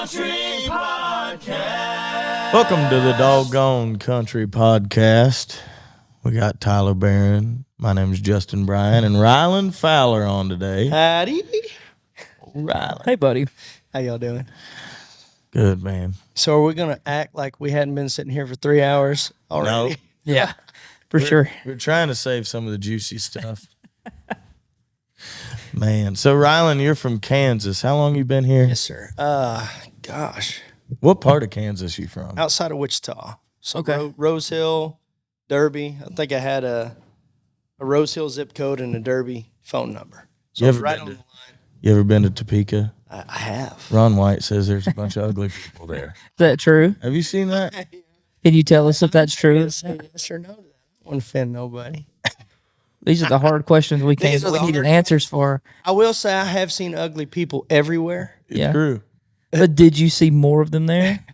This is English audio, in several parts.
Country Podcast. Welcome to the Doggone Country Podcast. We got Tyler Barron. My name's Justin Bryan and Rylan Fowler on today. Howdy. Rylan. Hey, buddy. How y'all doing? Good, man. So are we going to act like we hadn't been sitting here for 3 hours already? No. Yeah, for sure. We're trying to save some of the juicy stuff. Man. So, Rylan, you're from Kansas. How long you been here? Yes, sir. Gosh. What part of Kansas you from? Outside of Wichita. So Okay. Rose Hill, Derby. I think I had a Rose Hill zip code and a Derby phone number. So You it's ever right been on to- the line. You ever been to Topeka? I have. Ron White says there's a bunch of ugly people there. Is that true? Have you seen that? Can you tell us if that's true? Yes or no to that? I won't offend nobody. These are the hard questions we These are the need hard answers for. I will say I have seen ugly people everywhere. It's Yeah. true. But did you see more of them there?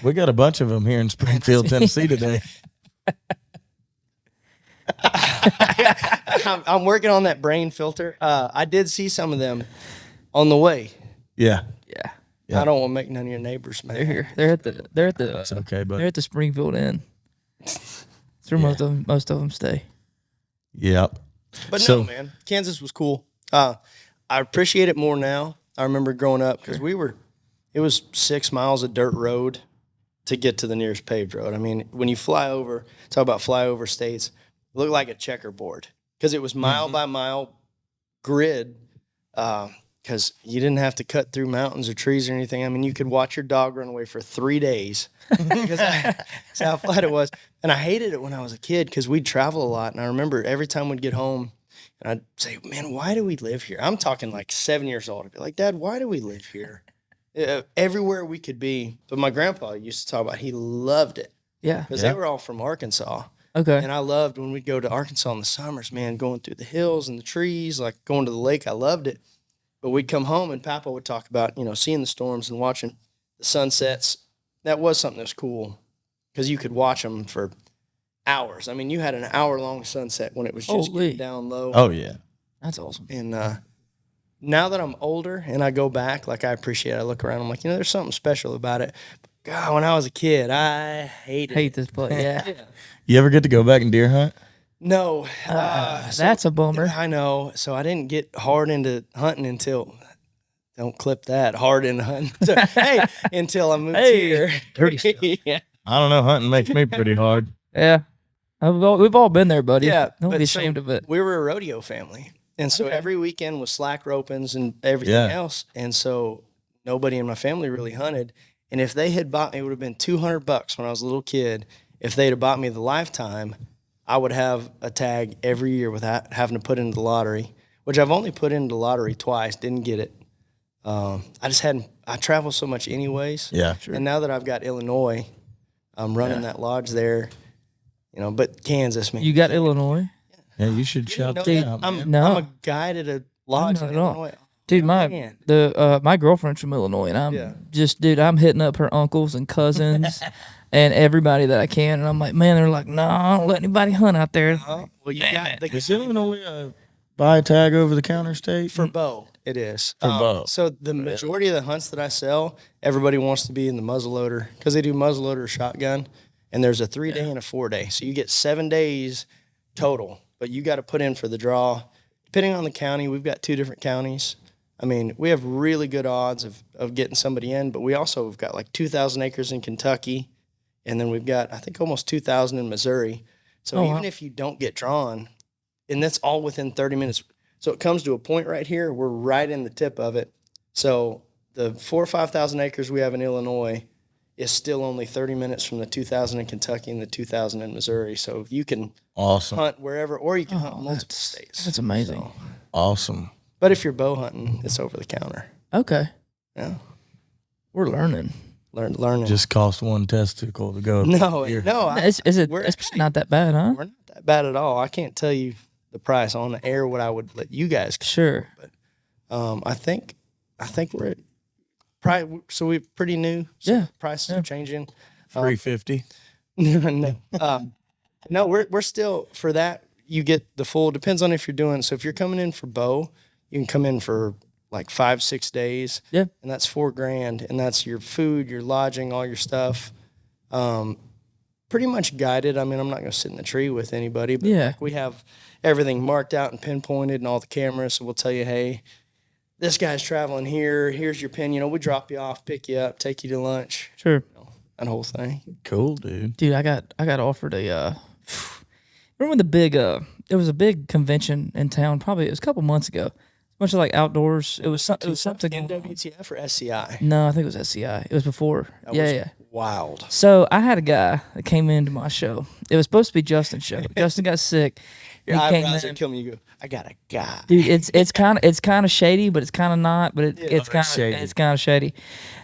We got a bunch of them here in Springfield, Tennessee today. I'm working on that brain filter. I did see some of them on the way. Yeah. Yeah, Yeah. I don't want to make none of your neighbors mad. they're here. They're at the. It's okay, but They're at the Springfield Inn. It's where most of them stay. yep. But So- no, man, Kansas was cool. I appreciate it more now. I remember growing up because it was 6 miles of dirt road to get to the nearest paved road. I mean, when you fly over, talk about flyover states, it looked like a checkerboard because it was mile by mile grid. Because you didn't have to cut through mountains or trees or anything. I mean, you could watch your dog run away for 3 days because that's how flat it was. And I hated it when I was a kid because we'd travel a lot. And I remember every time we'd get home, and I'd say, man, why do we live here? I'm talking like 7 years old. I'd be like, Dad, why do we live here? Everywhere we could be. But my grandpa used to talk about he loved it Yeah. because Yeah. they were all from Arkansas. Okay. And I loved when we'd go to Arkansas in the summers, man, going through the hills and the trees, like going to the lake. I loved it. But we'd come home and Papa would talk about, seeing the storms and watching the sunsets. That was something that was cool because you could watch them for hours. I mean, you had an hour-long sunset when it was just Holy. getting down low. Oh, yeah. That's awesome. And now that I'm older and I go back, like I appreciate it, I look around, I'm like, there's something special about it. But God, when I was a kid, I hated Hate it. this place. Yeah. You ever get to go back and deer hunt? No. That's a bummer. I know. So I didn't get hard into hunting until, don't clip that, hard into hunting. So, until I moved here. Dirty yeah. I don't know. Hunting makes me pretty hard. Yeah. We've all been there, buddy. Yeah. Don't but be so ashamed of it. We were a rodeo family. And so every weekend was slack ropings and everything Yeah. else. And so nobody in my family really hunted. And if they had bought me, it would have been $200 when I was a little kid. If they'd have bought me the lifetime, I would have a tag every year without having to put into the lottery, which I've only put into the lottery twice, didn't get it. I travel so much anyways. Yeah. And now that I've got Illinois, I'm running that lodge there, but Kansas, man. You got Illinois? Yeah, you should shout know that that? out, man. No. I'm a guide at a lodge Not in at all. Illinois. Dude, Man. my girlfriend's from Illinois, and I'm hitting up her uncles and cousins and everybody that I can, and I'm like, man, they're like, no, I don't let anybody hunt out there. Well, you got the Is Illinois a buy tag over the counter state? for bow. It is For bow. So the majority of the hunts that I sell, everybody wants to be in the muzzleloader because they do muzzleloader or shotgun, and there's a 3-day and a 4-day, so you get 7 days total. But you got to put in for the draw. Depending on the county, we've got 2 different counties. I mean, we have really good odds of getting somebody in, but we also have got like 2,000 acres in Kentucky, and then we've got, I think, almost 2,000 in Missouri. So even if you don't get drawn, and that's all within 30 minutes. So it comes to a point right here, we're right in the tip of it. So the 4,000 or 5,000 acres we have in Illinois is still only 30 minutes from the 2,000 in Kentucky and the 2,000 in Missouri. So you can Awesome. hunt wherever, or you can hunt multiple states. That's amazing. So, Awesome. but if you're bow hunting, it's over the counter. Okay. Yeah. We're learning. Learning. Just cost one testicle to go. no, here. no. It's we're it's not that bad, huh? We're not that bad at all. I can't tell you the price on the air what I would let you guys. Sure. I think we're at probably, so we're pretty new. So Yeah. prices are changing. $350. No, no, we're still for that. You get the full. Depends on if you're doing. So if you're coming in for bow, you can come in for like 5-6 days. Yeah. And that's $4,000, and that's your food, your lodging, all your stuff. Pretty much guided. I mean, I'm not going to sit in the tree with anybody, but like, we have everything marked out and pinpointed and all the cameras. So we'll tell you, hey, this guy's traveling here. Here's your pin. You know, we drop you off, pick you up, take you to lunch. Sure. You know, that whole thing. Cool, dude. Dude, I got offered a remember when the big there was a big convention in town, probably it was a couple months ago. A bunch of like outdoors. It was something NWTF or SCI? No, I think it was SCI. It was before. That yeah, was yeah. Wild. So I had a guy that came into my show. It was supposed to be Justin's show. Justin got sick. Your He came eyebrows in. are killing me. You go, I got a guy. Dude, it's kind of shady, but it's kind of not. But it's kind of shady.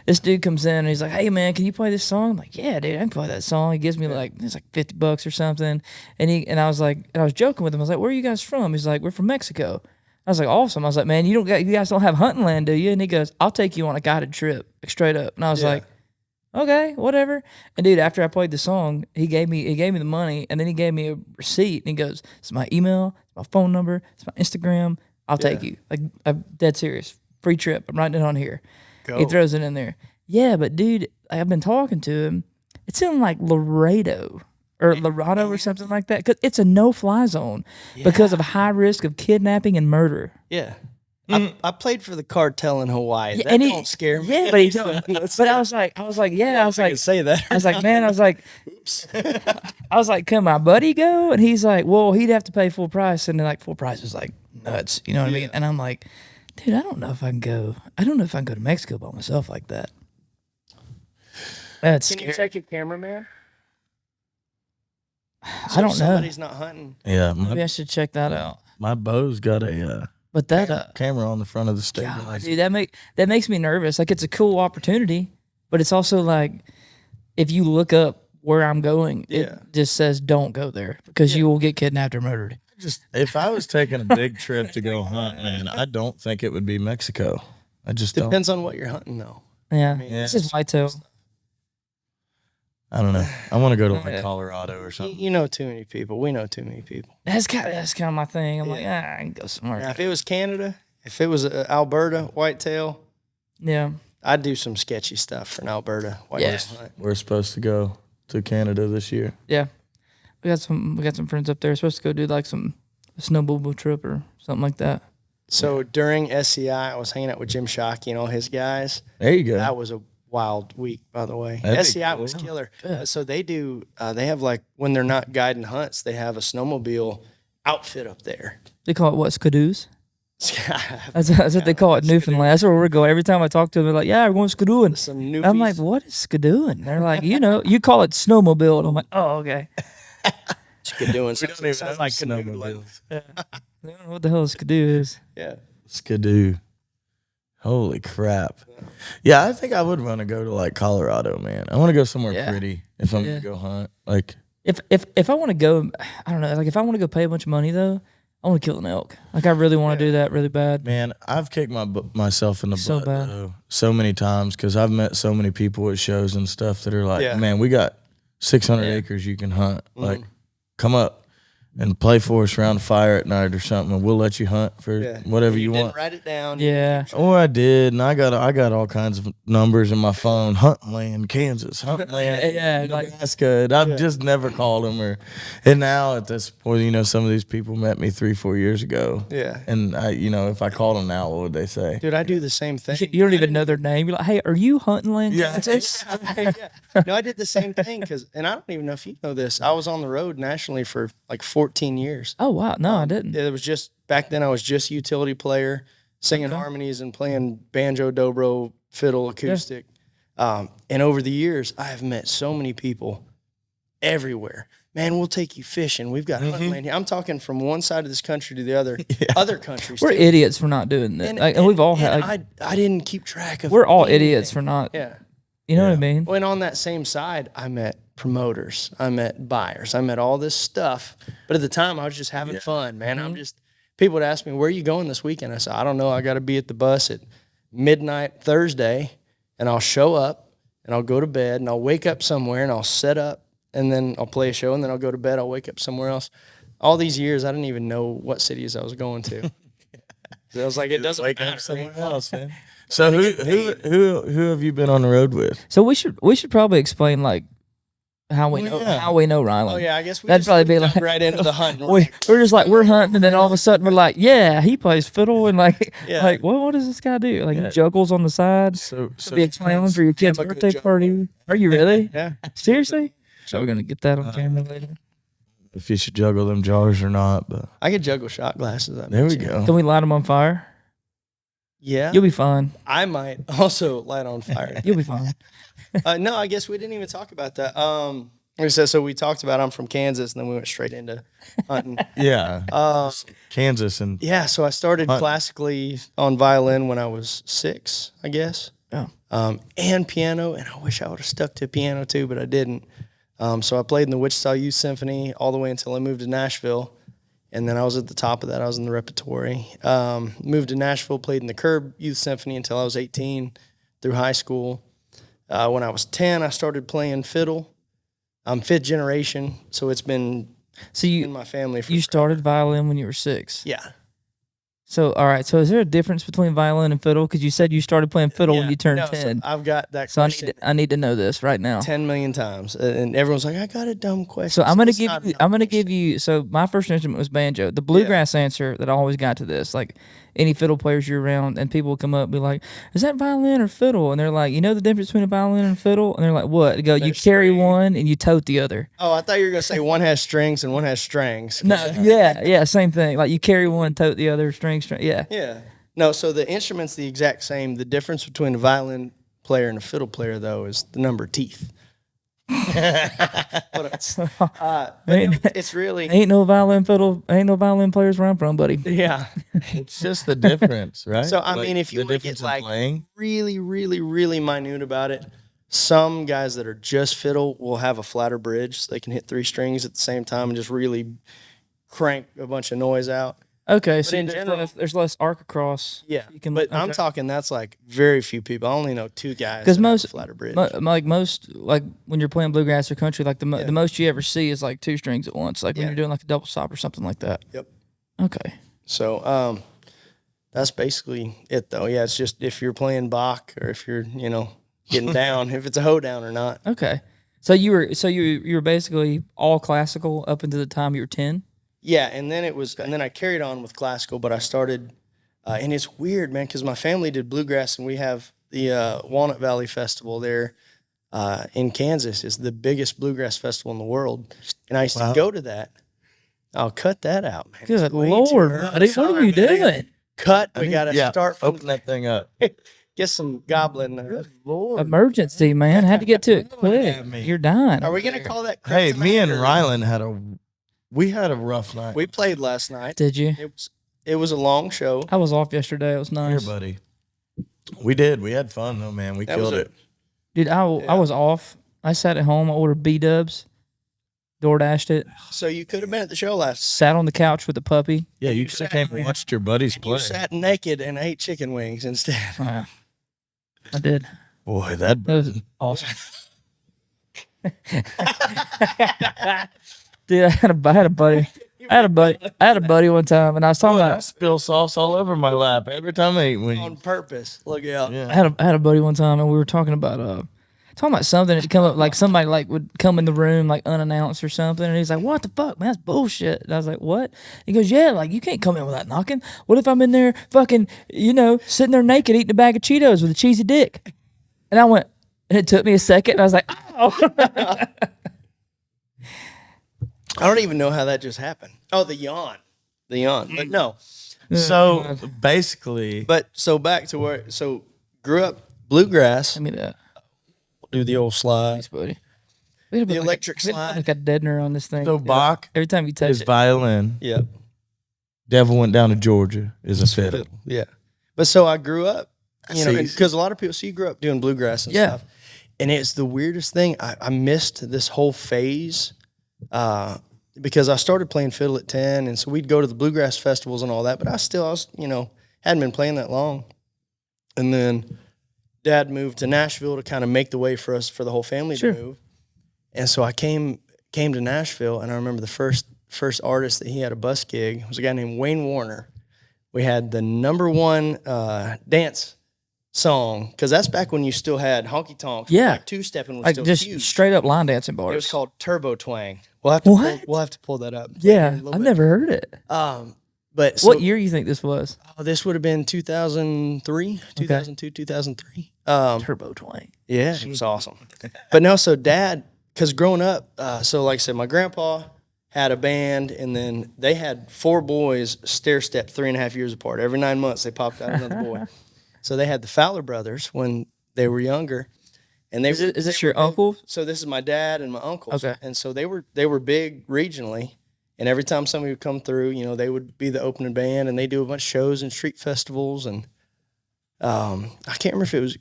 This dude comes in and he's like, "Hey man, can you play this song?" I'm like, "Yeah, dude, I can play that song." He gives me like it's like $50 or something, and I was joking with him. I was like, "Where are you guys from?" He's like, "We're from Mexico." I was like, "Awesome." I was like, "Man, you guys don't have hunting land, do you?" And he goes, "I'll take you on a guided trip, like, straight up." And I was like, "Okay, whatever." And dude, after I played the song, he gave me the money, and then he gave me a receipt, and he goes, "It's my email, it's my phone number, it's my Instagram. I'll take you." Like, I'm dead serious. Free trip. I'm writing it on here. Go. He throws it in there. Yeah, but dude, I've been talking to him. It's in like Laredo or something like that, because it's a no-fly zone because of high risk of kidnapping and murder. Yeah. I played for the cartel in Hawaii. That and he- don't scare me. Yeah, but he told me. But I was like, yeah, I was I like, can say that. I was like, man, oops. I was like, can my buddy go? And he's like, well, he'd have to pay full price. And then like full price was like nuts. You know what I mean? And I'm like, dude, I don't know if I can go. I don't know if I can go to Mexico by myself like that. That's Can scary. you check your cameraman? I don't know. Somebody's not hunting. Yeah, Maybe I should check that out. my bow's got a But that, camera on the front of the God, stabilizer. dude, that makes me nervous. Like, it's a cool opportunity, but it's also like, if you look up where I'm going, it just says don't go there because you will get kidnapped or murdered. Just if I was taking a big trip to go hunt, man, I don't think it would be Mexico. I just don't. Depends on what you're hunting, though. Yeah, mean, this is whitetail. I don't know. I want to go to like Colorado or something. You know too many people. We know too many people. That's kind of my thing. I'm like, I can go somewhere. Now, if it was Canada, if it was Alberta whitetail, Yeah. I'd do some sketchy stuff for an Alberta whitetail hunt. We're supposed to go to Canada this year. Yeah. We got some friends up there. We're supposed to go do like a snowmobile trip or something like that. So during SCI, I was hanging out with Jim Shockey and all his guys. There you go. That was a wild week, by the way. That'd be SCI cool. was killer. So they do, they have like, when they're not guiding hunts, they have a snowmobile outfit up there. They call it what, skidoos? That's what they call it in Newfoundland. That's where we go. Every time I talk to them, they're like, yeah, we're going skidooing. Some new I'm like, what is skidooing? They're like, you call it snowmobile. And I'm like, oh, okay. doing We don't even sounds have like snowmobiles. I don't know what the hell a skidoo is. Yeah. Skidoo. Holy crap. Yeah, I think I would want to go to like Colorado, man. I want to go somewhere pretty if I'm going to go hunt. Like If I want to go, I don't know, like if I want to go pay a bunch of money though, I want to kill an elk. Like I really want to do that really bad. man, I've kicked myself in the So butt bad. though, so many times because I've met so many people at shows and stuff that are like, Yeah. man, we got 600 acres you can hunt. Like, come up and play for us around the fire at night or something, and we'll let you hunt for whatever you didn't want. write it down. Yeah. Or I did, and I got all kinds of numbers in my phone. Hunting land, Kansas, hunting land, Yeah, like- Nebraska. And I've just never called them. And now at this point, some of these people met me 3-4 years ago. Yeah. And I, if I called them now, what would they say? Dude, I do the same thing. You don't even know their name. You're like, hey, are you hunting land? Yeah. Kansas? No, I did the same thing and I don't even know if you know this. I was on the road nationally for like 14 years. Oh, wow. No, I didn't. It was just back then. I was just utility player, singing harmonies and playing banjo, dobro, fiddle, acoustic. And over the years, I have met so many people everywhere. Man, we'll take you fishing. We've got hunting land here. I'm talking from one side of this country to the other, other countries. We're too. idiots for not doing that. And we've all had. And I didn't keep track of. We're all anything. idiots for not. Yeah. You know what I mean? Well, and on that same side, I met promoters, I met buyers, I met all this stuff. But at the time, I was just having fun, man. People would ask me, where are you going this weekend? I said, I don't know. I got to be at the bus at midnight Thursday, and I'll show up, and I'll go to bed, and I'll wake up somewhere, and I'll set up, and then I'll play a show, and then I'll go to bed. I'll wake up somewhere else. All these years, I didn't even know what cities I was going to. I was like, it doesn't Wake matter. up somewhere else, man. So who have you been on the road with? So we should probably explain like how we know Rylan. Oh yeah, I guess that'd probably be like right into the hunt. We're just like we're hunting, and then all of a sudden we're like, yeah, he plays fiddle, and like what does this guy do? Like he juggles on the side. So Be explaining for your kid's birthday party. Are you really? Yeah. Seriously? So we're gonna get that on camera later. if you should juggle them jars or not, but I could juggle shot glasses. there we go. Can we light them on fire? Yeah, You'll be fine. I might also light on fire. You'll be fine. No, I guess we didn't even talk about that. Like I said, so we talked about I'm from Kansas, and then we went straight into hunting. Yeah, Kansas and Yeah, so I started classically on violin when I was 6, I guess. Oh. And piano, and I wish I would have stuck to piano too, but I didn't. So I played in the Wichita Youth Symphony all the way until I moved to Nashville, and then I was at the top of that. I was in the repertory. Moved to Nashville, played in the Curb Youth Symphony until I was 18 through high school. When I was 10, I started playing fiddle. I'm 5th generation, so it's been in my family. You started violin when you were 6. Yeah. So all right. So is there a difference between violin and fiddle? Because you said you started playing fiddle when you turned 10. So I've got that So question I need to know this right now. 10 million times, and everyone's like, "I got a dumb question." So I'm It's not a dumb give you. So my first instrument was banjo. The bluegrass answer that I always got to this, like any fiddle players you're around, and people will come up and be like, "Is that violin or fiddle?" And they're like, "You know the difference between a violin and a fiddle?" And they're like, "What?" They go, "You carry one and you tote the other." Oh, I thought you were gonna say one has strings and one has strings. No, yeah, same thing. Like you carry one, tote the other, string. Yeah. Yeah. No, so the instrument's the exact same. The difference between a violin player and a fiddle player, though, is the number of teeth. It's really Ain't no violin players where I'm from, buddy. yeah. it's just the difference, right? So I mean, if you the want to difference get like in playing, really, really, really minute about it, some guys that are just fiddle will have a flatter bridge, so they can hit 3 strings at the same time and just really crank a bunch of noise out. Okay, so in general- there's less arc across. Yeah, You can- but I'm okay. talking that's like very few people. I only know 2 guys Because that have most a flatter bridge. like when you're playing bluegrass or country, like the most you ever see is like 2 strings at once, like when you're doing like a double stop or something like that. Yep. Okay. So that's basically it, though. Yeah, it's just if you're playing Bach or if you're getting down, if it's a hoedown or not. Okay. So you were basically all classical up until the time you were 10. Yeah, and then I carried on with classical, but I started, and it's weird, man, because my family did bluegrass, and we have the Walnut Valley Festival there in Kansas. It's the biggest bluegrass festival in the world, and I used to go to that. I'll cut that out, man. Good It's way too Lord, early. buddy, what are you doing? Cut. We got to start from open that thing up. get some goblin. Emergency, man. Had to get to it quick. at me. You're dying. Are we gonna call that? Hey, me and Kryptonite, or- Rylan had a rough night. We played last night. Did you? It was a long show. I was off yesterday. It was Here, nice. buddy. We did. We had fun though, man. We That was killed it. Dude, I was off. I sat at home. I ordered B-dubs. DoorDashed it. So you could have been at the show last. Sat on the couch with the puppy. Yeah, you just came and watched your buddies play. You sat naked and ate chicken wings instead. I did. Boy, that That was awesome. Dude, I had a buddy. I had a buddy one time, and I was talking I about. spill sauce all over my lap every time I eat On wings. purpose. Look out. Yeah. I had a buddy one time, and we were talking about something that come up, like somebody like would come in the room like unannounced or something, and he's like, "What the fuck, man? That's bullshit." And I was like, "What?" He goes, "Yeah, like you can't come in without knocking. What if I'm in there fucking, sitting there naked eating a bag of Cheetos with a cheesy dick?" And I went, and it took me a second, and I was like, "Oh." I don't even know how that just happened. Oh, the yawn. But no. So basically, But so back to grew up bluegrass. Give me that, Do the old slide. thanks, buddy. We had The electric we had slide. like a deadener on this thing. so Bach Every time you touch is it, violin. Yeah. Devil Went Down to Georgia is a fiddle. Yeah. But so I grew up, See. because a lot of people, so you grew up doing bluegrass and Yeah. stuff. And it's the weirdest thing. I missed this whole phase because I started playing fiddle at 10. And so we'd go to the bluegrass festivals and all that. But I was, hadn't been playing that long. And then Dad moved to Nashville to kind of make the way for us, for the whole family to move. And so I came to Nashville, and I remember the first artist that he had a bus gig was a guy named Wayne Warner. we had the number one dance song, because that's back when you still had honky tonks. Yeah. Like two-stepping was Like still just huge. straight up line dancing bars. It was called Turbo Twang. We'll have to pull that up. later in Yeah, a little I've bit. never heard it. But so, What year you think this was? this would have been 2003, 2002, 2003. Turbo Twang. Yeah, it was awesome. But no, so Dad, because growing up, so like I said, my grandpa had a band, and then they had 4 boys stair-step 3.5 years apart. Every 9 months, they popped out another boy. So they had the Fowler brothers when they were younger. And they Is this your uncle? So this is my dad and my uncles. Okay. And so they were big regionally. And every time somebody would come through, you know, they would be the opening band, and they do a bunch of shows and street festivals. And I can't remember if it was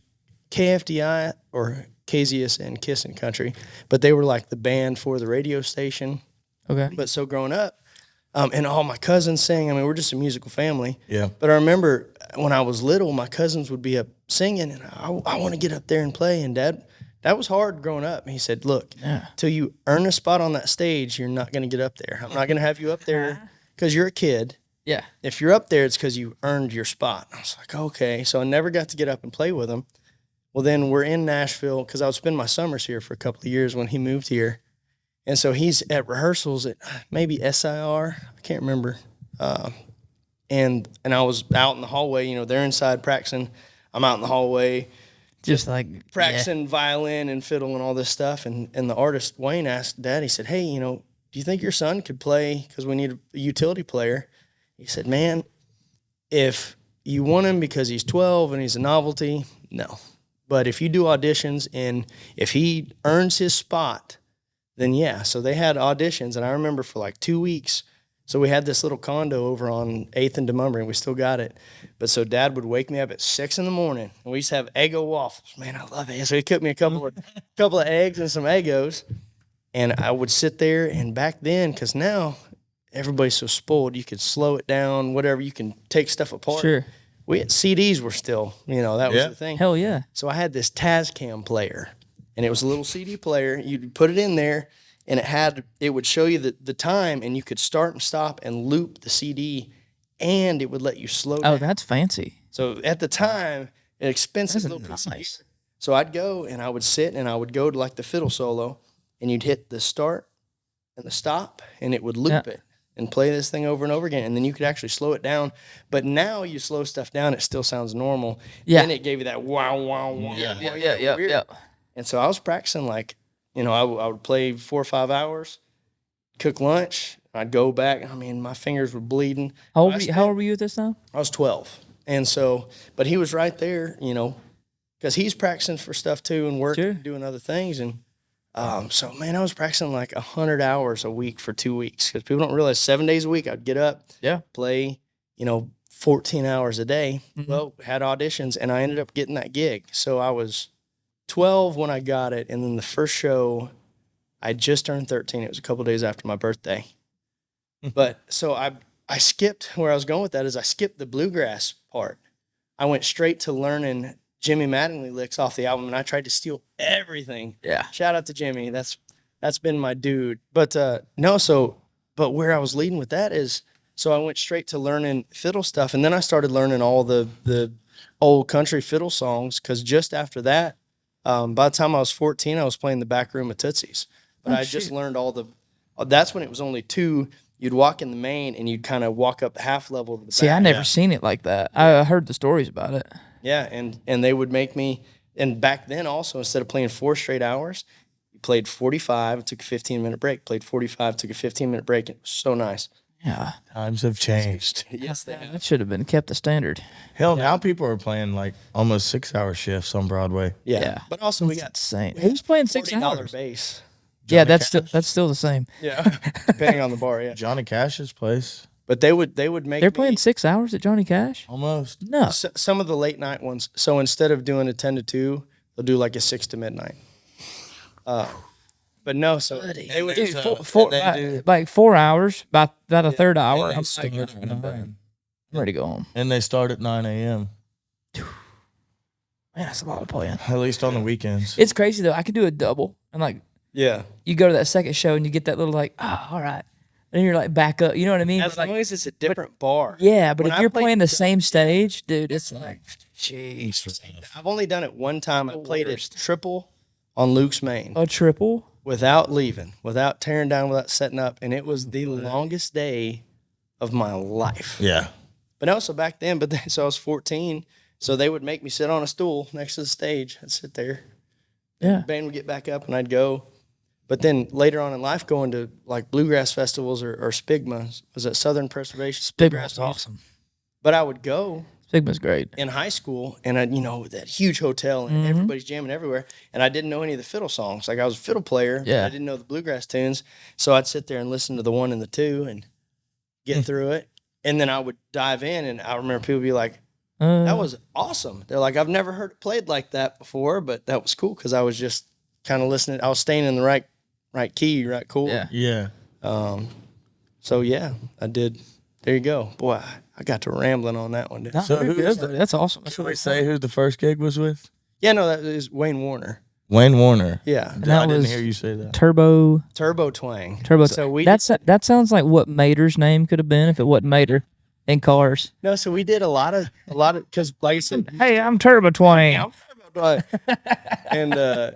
KFDI or KZSN, Kissin' Country, but they were like the band for the radio station. Okay. But so growing up, and all my cousins sang. I mean, we're just a musical family. Yeah. But I remember when I was little, my cousins would be up singing, and I want to get up there and play. And Dad, that was hard growing up. He said, look, till you earn a spot on that stage, you're not going to get up there. I'm not going to have you up there because you're a kid. Yeah. If you're up there, it's because you earned your spot. I was like, okay. So I never got to get up and play with him. Well, then we're in Nashville because I would spend my summers here for a couple of years when he moved here. And so he's at rehearsals at maybe SIR. I can't remember. And I was out in the hallway. You know, they're inside practicing. I'm out in the hallway Just like practicing violin and fiddle and all this stuff. And the artist, Wayne, asked Dad, he said, hey, you know, do you think your son could play? Because we need a utility player. He said, man, if you want him because he's 12 and he's a novelty, no. But if you do auditions and if he earns his spot, then yeah. So they had auditions, and I remember for like 2 weeks. So we had this little condo over on 8th and Demumber, and we still got it. But so Dad would wake me up at 6 in the morning, and we used to have Eggo waffles. Man, I love it. So he cooked me a couple of eggs and some Eggos, and I would sit there. And back then, because now everybody's so spoiled, you could slow it down, whatever. You can take stuff apart. Sure. We had CDs were still, you know, that was the thing. Hell yeah. So I had this Tascam player, and it was a little CD player. You'd put it in there, and it would show you the time, and you could start and stop and loop the CD, and it would let you slow down. Oh, that's fancy. So at the time, an expensive That's little piece of nice. gear. So I'd go, and I would sit, and I would go to like the fiddle solo, and you'd hit the start and the stop, and it would loop it and play this thing over and over again, and then you could actually slow it down. But now you slow stuff down, it still sounds normal. Yeah. Then it gave you that wow, wow, wow. Yeah. And so I was practicing like, you know, I would play 4 or 5 hours, cook lunch. I'd go back. I mean, my fingers were bleeding. How old were you at this time? I was 12. And so, but he was right there, you know, because he's practicing for stuff too and working and doing other things. And so, man, I was practicing like 100 hours a week for 2 weeks, because people don't realize 7 days a week I'd get up, play, you know, 14 hours a day. Mm-hmm. Well, had auditions, and I ended up getting that gig. So I was 12 when I got it, and then the first show, I just turned 13. It was a couple of days after my birthday. But so I skipped where I was going with that is I skipped the bluegrass part. I went straight to learning Jimmy Mattingly licks off the album, and I tried to steal everything. Yeah. Shout out to Jimmy. That's been my dude. But but where I was leading with that is, so I went straight to learning fiddle stuff, and then I started learning all the old country fiddle songs, because just after that, by the time I was 14, I was playing the back room of Tootsie's. But I just learned that's when it was only 2. You'd walk in the main, and you'd kind of walk up the half level to the back. See, I never seen it like that. I heard the stories about it. Yeah, and they would make me, and back then also, instead of playing 4 straight hours, you played 45, took a 15-minute break, played 45, took a 15-minute break. It was so nice. Yeah. Times have changed. Yes, they have. That should have been kept the standard. Hell, now people are playing like almost 6-hour shifts on Broadway. Yeah. But also we got Insane. Who's playing 6 $40 hours? bass. Yeah, that's still the same. Yeah. Depending on the bar, yeah. Johnny Cash's place. But they would make They're playing 6 hours at Johnny Cash? Almost. No. some of the late night ones. So instead of doing a 10 to 2, they'll do like a 6 to midnight. But no, so they would Dude, do. like 4 hours, by about a third hour. And I'm they start at 9. I'm ready to go home. And they start at 9 a.m. Man, that's a lot of playing. At least on the weekends. It's crazy though. I could do a double, and like yeah. you go to that second show and you get that little like, all right. and you're like back up. You know what I mean? As Like, long as it's a different bar. yeah, but When if I you're played playing the trumpet, same stage, dude, it's like, jeez. I've only done it one time. I played it triple on Luke's Main A triple? without leaving, without tearing down, without setting up, and it was the longest day of my life. Yeah. But also back then, so I was 14, so they would make me sit on a stool next to the stage. I'd sit there. Yeah. The band would get back up, and I'd go. But then later on in life, going to like bluegrass festivals or Spigma, was at Southern Preservation. Spigma's awesome. But I would go Spigma's great. in high school, and I, that huge hotel, and everybody's jamming everywhere, and I didn't know any of the fiddle songs. Like I was a fiddle player, but Yeah. I didn't know the bluegrass tunes, so I'd sit there and listen to the 1 and the 2 and get through it, and then I would dive in, and I remember people be like, "That was awesome." They're like, "I've never heard it played like that before," but that was cool because I was just kind of listening. I was staying in the right key, right chord. Yeah. Yeah. So yeah, I did. There you go, boy. I got to rambling on that one. Didn't I? So Very who good, is though. that? That's awesome. Should we say who the first gig was with? Yeah, no, that is Wayne Warner. Wayne Warner. Yeah, And I that didn't was hear you say that. Turbo. Turbo Twang. So that sounds like what Mater's name could have been if it wasn't Mater in Cars. No, so we did a lot of because like I said, Hey, I'm Turbo Twang. and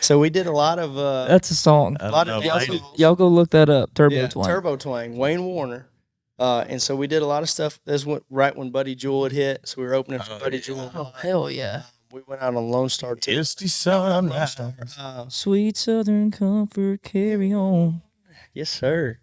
so we did a lot of That's a song. I lot don't of know, dance Mater. halls. Y'all go look that up. Turbo Yeah, Twang. Turbo Twang, Wayne Warner. And so we did a lot of stuff. This went right when Buddy Jewell had hit, so we were opening for Buddy Jewell. Oh, hell yeah. We went out on Lone Star too. It's the sunrise. Sweet Southern Comfort, carry on. Yes, sir.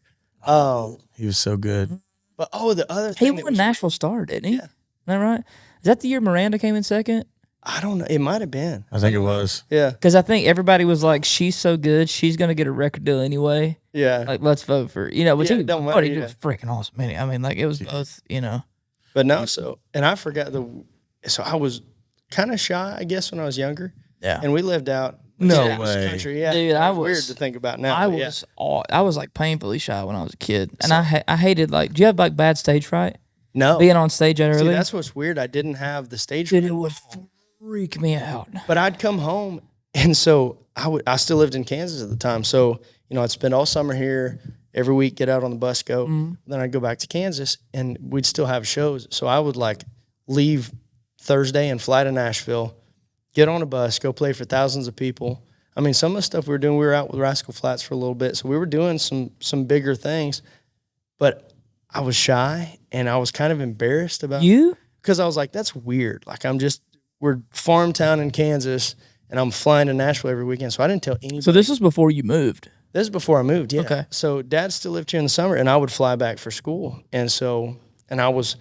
He was so good. But the other He thing that won was- Nashville Star, didn't he? Yeah. Is that right? Is that the year Miranda came in second? I don't know. It might have been. I think it was. Yeah, Because I think everybody was like, she's so good, she's going to get a record deal anyway. yeah. Like, let's vote for, which Yeah, he, it don't matter, but he yeah. was freaking awesome. I mean, like, it was both, But no, and I forgot so I was kind of shy, I guess, when I was younger. Yeah. And we lived out. No Texas way. Country, yeah. Dude, I It's weird was- to think about now. I but yeah. was like painfully shy when I was a kid. And I hated, like, do you have like bad stage fright? No. Being on stage that See, early? that's what's weird. I didn't have the stage. Dude, fright. it would freak me out. But I'd come home, and so I still lived in Kansas at the time. So, I'd spend all summer here, every week get out on the bus, go. Then I'd go back to Kansas, and we'd still have shows. So I would like leave Thursday and fly to Nashville, get on a bus, go play for thousands of people. I mean, some of the stuff we were doing, we were out with Rascal Flatts for a little bit. So we were doing some bigger things, but I was shy and I was kind of embarrassed about You? because I was like, that's weird. Like we're farm town in Kansas and I'm flying to Nashville every weekend. So I didn't tell anybody. So this was before you moved. This is before I moved, yeah. Okay. So Dad still lived here in the summer and I would fly back for school. And I was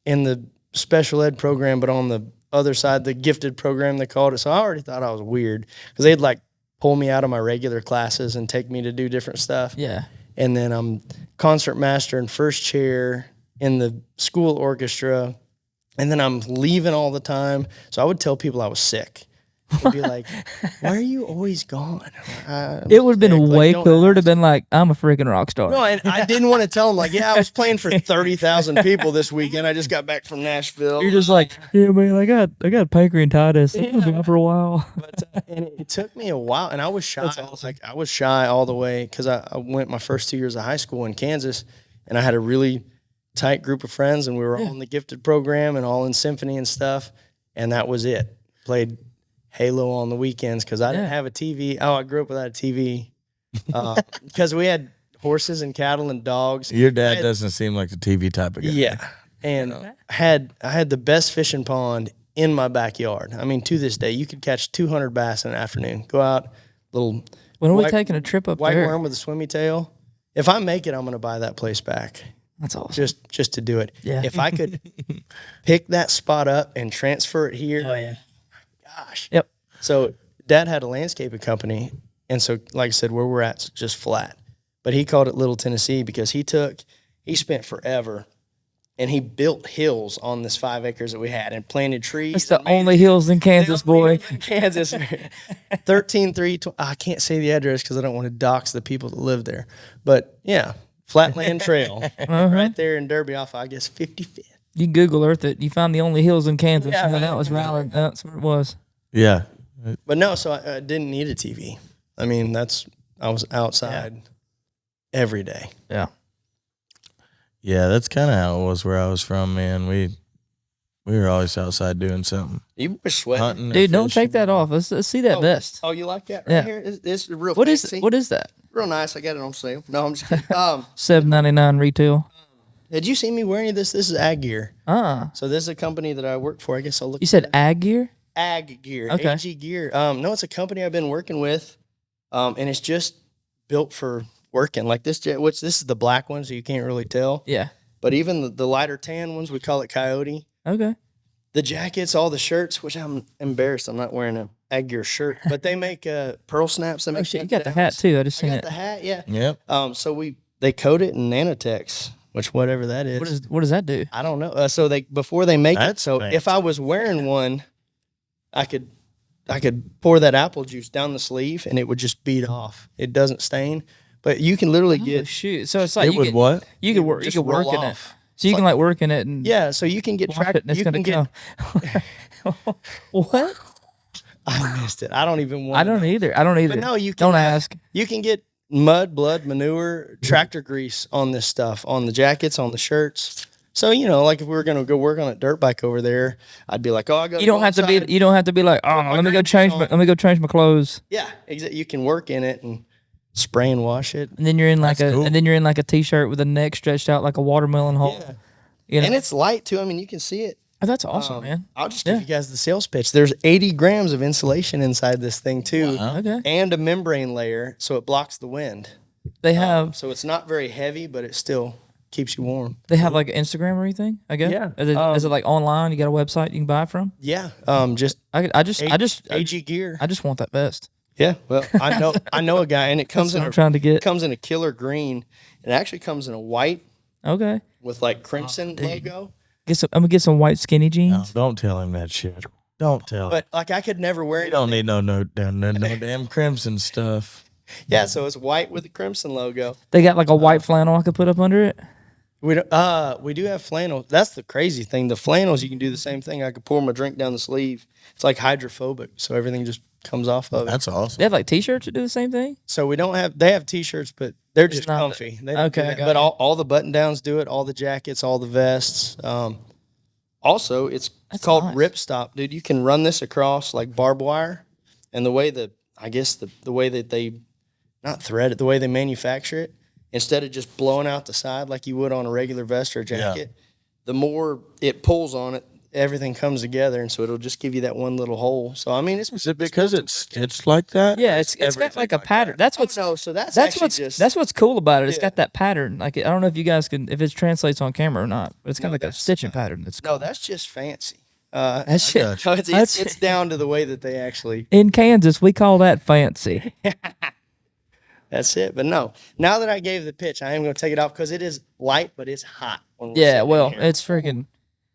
in the special ed program, but on the other side, the gifted program, they called it. So I already thought I was weird because they'd like pull me out of my regular classes and take me to do different stuff. Yeah. And then I'm concert master and first chair in the school orchestra. And then I'm leaving all the time. So I would tell people I was sick. They'd be like, why are you always gone? It would have been sick. Like, way don't cooler to ask. been like, I'm a freaking rock star. No, and I didn't want to tell them, like, yeah, I was playing for 30,000 people this weekend. I just got back from Nashville. You're just like, yeah, man, I got pancreatitis. I'm gonna be out for a while. But and it took me a while, and I was shy. Like I was shy all the way because I went my first 2 years of high school in Kansas, and I had a really tight group of friends, and we were all in the gifted program and all in symphony and stuff, and that was it. Played Halo on the weekends because I didn't have a TV. Oh, I grew up without a TV because we had horses and cattle and dogs. Your dad doesn't seem like the TV type of guy. Yeah, and I had the best fishing pond in my backyard. I mean, to this day, you could catch 200 bass in an afternoon. Go out, little When are we white- taking a trip up white there? worm with a swimmy tail. If I make it, I'm going to buy that place back That's awesome. just to do it. Yeah. If I could pick that spot up and transfer it here. Oh yeah. Gosh. Yep. So Dad had a landscaping company, and so like I said, where we're at is just flat. But he called it Little Tennessee because he spent forever, and he built hills on this 5 acres that we had and planted trees. It's the and made only hills in Kansas, boy. Kansas. 133. I can't say the address because I don't want to dox the people that live there. But yeah, Flatland Trail, right there in Derby, off I guess 55th. You Google Earth it. You find the only hills in Kansas. Yeah, Yeah, that was Rylan. That's what it was. Yeah. But no, so I didn't need a TV. I mean, I was outside. every day. Yeah. Yeah, that's kind of how it was where I was from, man. We were always outside doing something. You were sweating. Hunting or Dude, don't fishing. take that off. Let's see that vest. Oh, you like that right Yeah. here? This is real What is fancy. what is that? Real nice. I got it on sale. No, I'm just kidding. $7.99 retail. Did you see me wearing this? This is Ag Gear. Uh. So this is a company that I work for. I guess I'll look. You said ag gear? Ag Gear. Okay. AG Gear. No, it's a company I've been working with, and it's just built for working. Like this, which this is the black one, so you can't really tell. Yeah. But even the lighter tan ones, we call it Coyote. Okay. The jackets, all the shirts, which I'm embarrassed I'm not wearing a Ag Gear shirt, but they make pearl snaps. They make Oh shit, you got the hat too. I just I seen got it. the hat, yeah. Yep. So they coat it in Nanotex, which whatever that is. What does that do? I don't know. So before they make That's it, so fancy. if I was wearing one, I could pour that apple juice down the sleeve and it would just bead off. It doesn't stain, but you can literally Oh, get shoot. So it's like It you would could, what? You could work. You just could work roll in it. off. So you can like work in it and yeah. So you can get wash track. it and it's You gonna can get. come. What? I missed it. I don't even want. I don't either. I don't either. But no, you can. Don't ask. You can get mud, blood, manure, tractor grease on this stuff, on the jackets, on the shirts. So like if we were gonna go work on a dirt bike over there, I'd be like, oh, I got. You don't have to be. You don't have to be like, oh, let me go change. Let me go change my clothes. Yeah, exactly. You can work in it and spray and wash it. And then you're in like That's cool. and then you're in like a t-shirt with a neck stretched out like a watermelon hole. Yeah. You know? And it's light too. I mean, you can see it. Oh, that's awesome, man. I'll just give you guys the sales pitch. There's 80 grams of insulation inside this thing too, Okay. and a membrane layer so it blocks the wind. They have So it's not very heavy, but it still keeps you warm. they have like an Instagram or anything. I guess. Yeah. Is it like online? You got a website you can buy from? Yeah. Just I just AG gear. I just want that vest. Yeah. Well, I know a guy, and it comes That's in what I'm trying to get. It comes in a killer green. It actually comes in a white Okay. with like crimson logo. I'm gonna get some white skinny No, jeans. don't tell him that shit. Don't tell him. But like I could never wear You it. don't need no damn crimson stuff. Yeah. So it's white with the crimson logo. They got like a white flannel I could put up under it. We do have flannel. That's the crazy thing. The flannels, you can do the same thing. I could pour my drink down the sleeve. It's like hydrophobic, so everything just comes off of it. That's awesome. They have like t-shirts that do the same thing. So they have t-shirts, but they're just not- comfy. They don't do okay, that. got But you. all the button downs do it, all the jackets, all the vests. Also, it's That's called nice. ripstop, dude. You can run this across like barbed wire, and the way the way that they not thread it, the way they manufacture it, instead of just blowing out the side like you would on a regular vest or a jacket, the more it pulls on it, everything comes together, and so it'll just give you that one little hole. So I mean, Is it because it's like that? Yeah, it's got like a pattern. That's what's no. So that's that's what's cool about it. It's Yeah. got that pattern. Like I don't know if you guys can if it translates on camera or not, but it's got like a stitching pattern. That's cool. no, that's just fancy. That shit. got you. No, it's down to the way that they actually. In Kansas, we call that fancy. That's it. But no, now that I gave the pitch, I am going to take it off because it is light, but it's hot. when we're Yeah, sitting well, here.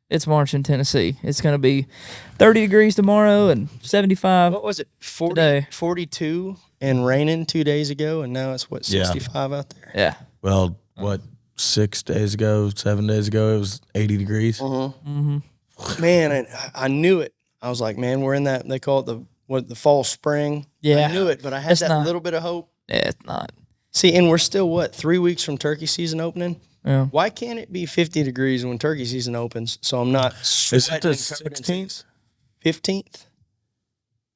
it's March in Tennessee. It's gonna be 30 degrees tomorrow and 75. What was it? 40, today. 42 and raining 2 days ago, and now it's what, Yeah. 65 out there. Yeah. Well, what, 7 days ago, it was 80 degrees. Man, and I knew it. I was like, man, we're in that. They call it the fall spring. Yeah. I knew it, but I had It's that not. little bit of hope. Yeah, it's not. See, and we're still 3 weeks from turkey season opening. Yeah. Why can't it be 50 degrees when turkey season opens? So I'm not Is it sweating the and covered in 16th? 15th?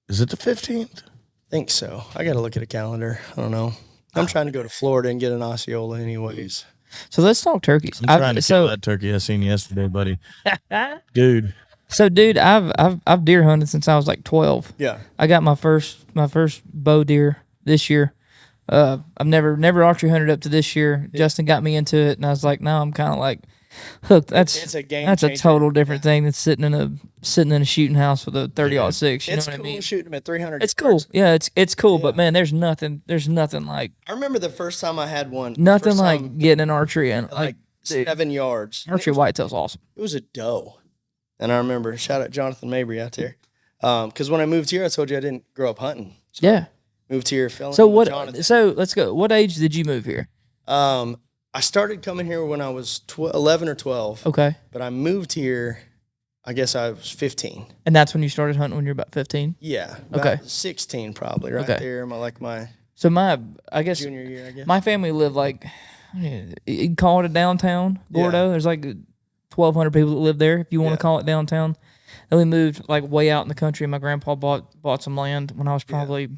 Is it the 15th? Think so. I got to look at a calendar. I don't know. I'm trying to go to Florida and get an Osceola anyways. So let's talk turkeys. I'm trying to kill that turkey I seen yesterday, buddy. Dude. So, dude, I've deer hunted since I was like 12. Yeah. I got my first bow deer this year. I've never archery hunted up to this year. Justin got me into it, and I was like, now I'm kind of like hooked. It's a game That's a changer. total different thing than sitting in a shooting house with a 30-06. You know It's what I cool mean? shooting them at 300. It's cool. Yeah, it's cool. But man, there's nothing like I remember the first time I had one. nothing first like time, getting an archery and like dude, 7 yards. archery whitetail's awesome. It was a doe. And I remember, shout out Jonathan Mabry out there. Because when I moved here, I told you I didn't grow up hunting. So Yeah. moved here, fell in So love with what? Jonathan. So let's go. What age did you move here? I started coming here when I was 11 or 12. Okay. But I moved here, I guess I was 15. And that's when you started hunting when you were about 15? Yeah. Okay. About 16 probably, right Okay. there. My So I guess junior year, I guess. my family lived like, you can call it a downtown Gordo. Yeah. There's like 1,200 people that live there, if you want to Yeah. call it downtown. Then we moved like way out in the country. My grandpa bought some land when I was probably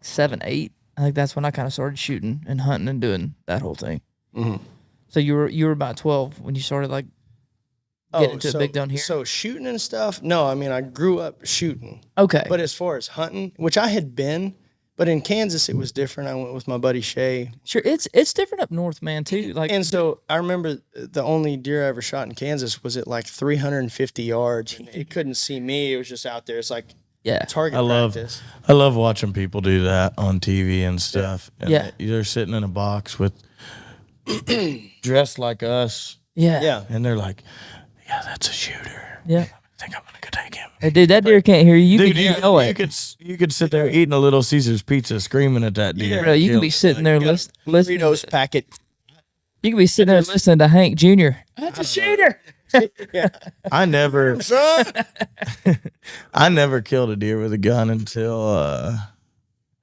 7, 8. I think that's when I kind of started shooting and hunting and doing that whole thing. Mhm. So you were about 12 when you started like getting into it big down here. So shooting and stuff. No, I mean I grew up shooting. Okay. But as far as hunting, which I had been, but in Kansas it was different. I went with my buddy Shay. Sure, it's different up north, man, too. Like, And so I remember the only deer I ever shot in Kansas was at like 350 yards. And it couldn't see me. It was just out there. It's like target practice. I love watching people do that on TV and stuff. And Yeah. they're sitting in a box with dressed like us, Yeah. and they're like, "Yeah, that's a shooter. Yeah. I think I'm gonna go take him." Hey, dude, that deer can't hear you. You Dude, can you, yell you it. could sit there eating a Little Caesars pizza, screaming at that deer. Bro, you can be Kill sitting there listening. Doritos packet. You can be sitting there listening to Hank Jr. That's a shooter. I never Son. I never killed a deer with a gun until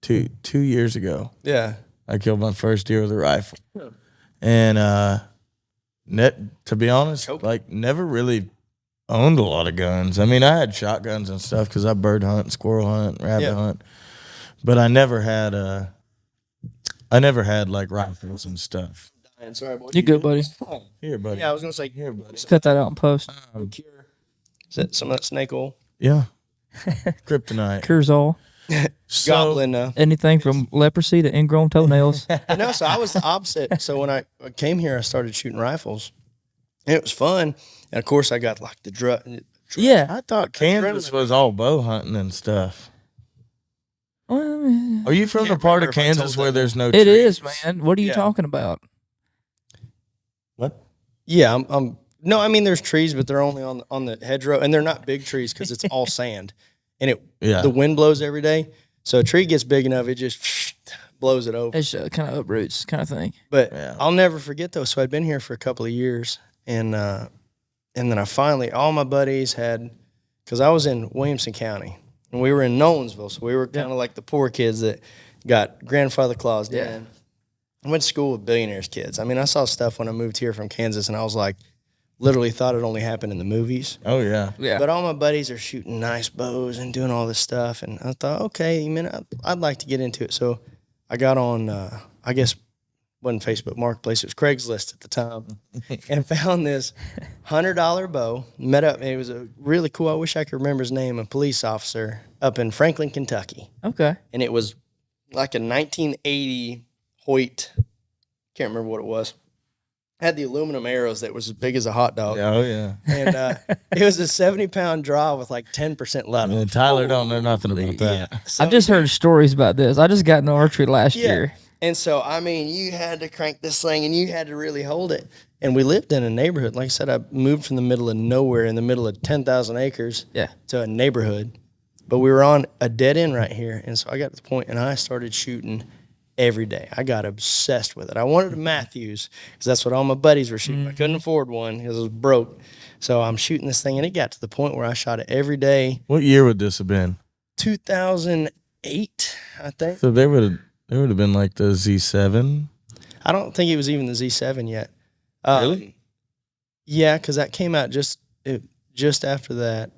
2 years ago. Yeah. I killed my first deer with a rifle. And to be honest, like never really owned a lot of guns. I mean, I had shotguns and stuff because I bird hunt, squirrel hunt, rabbit hunt, but I never had like rifles and stuff. Sorry, boy. You good, buddy? Here, buddy. Yeah, I was gonna say Here, buddy. Cut that out in post. cure. Is that some of that snake oil? Yeah. Kryptonite. Cures all. So, Goblin. Anything from leprosy to ingrown toenails. No, so I was the opposite. So when I came here, I started shooting rifles. And it was fun. And of course, I got like the Yeah. I thought Kansas was all bow hunting and stuff. Well, Are you from the part of remember if I Kansas told where that. there's no it trees? is, man. What are you Yeah. talking about? What? Yeah, I'm. No, I mean there's trees, but they're only on the hedgerow, and they're not big trees because it's all sand, and the wind blows every day. So a tree gets big enough, it just blows it over. It's kind of uproots kind of thing. But Yeah. I'll never forget though. So I'd been here for a couple of years, and then I finally all my buddies had, because I was in Williamson County, and we were in Nolensville, so we were kind of like the poor kids that got grandfather claused in. I went to school with billionaires' kids. I mean, I saw stuff when I moved here from Kansas, and I was like, literally thought it only happened in the movies. Oh, yeah. Yeah. But all my buddies are shooting nice bows and doing all this stuff, and I thought, okay, man, I'd like to get into it. So I got on, I guess, wasn't Facebook Marketplace, it was Craigslist at the time, and found this $100 bow. Met up, it was a really cool. I wish I could remember his name, a police officer up in Franklin, Kentucky, Okay. and it was like a 1980 Hoyt. Can't remember what it was. Had the aluminum arrows that was as big as a hot dog. Oh, yeah. And it was a 70-pound draw with like 10% leather. And Tyler don't know nothing about that. So, I've just heard stories about this. I just got into archery last year. And so, I mean, you had to crank this thing and you had to really hold it. And we lived in a neighborhood. Like I said, I moved from the middle of nowhere in the middle of 10,000 acres to a neighborhood. But we were on a dead end right here. And so I got to the point and I started shooting every day. I got obsessed with it. I wanted a Matthews because that's what all my buddies were shooting. I couldn't afford one because it was broke. So I'm shooting this thing, and it got to the point where I shot it every day. What year would this have been? 2008, I think. So they would have been like the Z7. I don't think it was even the Z7 yet. Really? Yeah, because that came out just after that.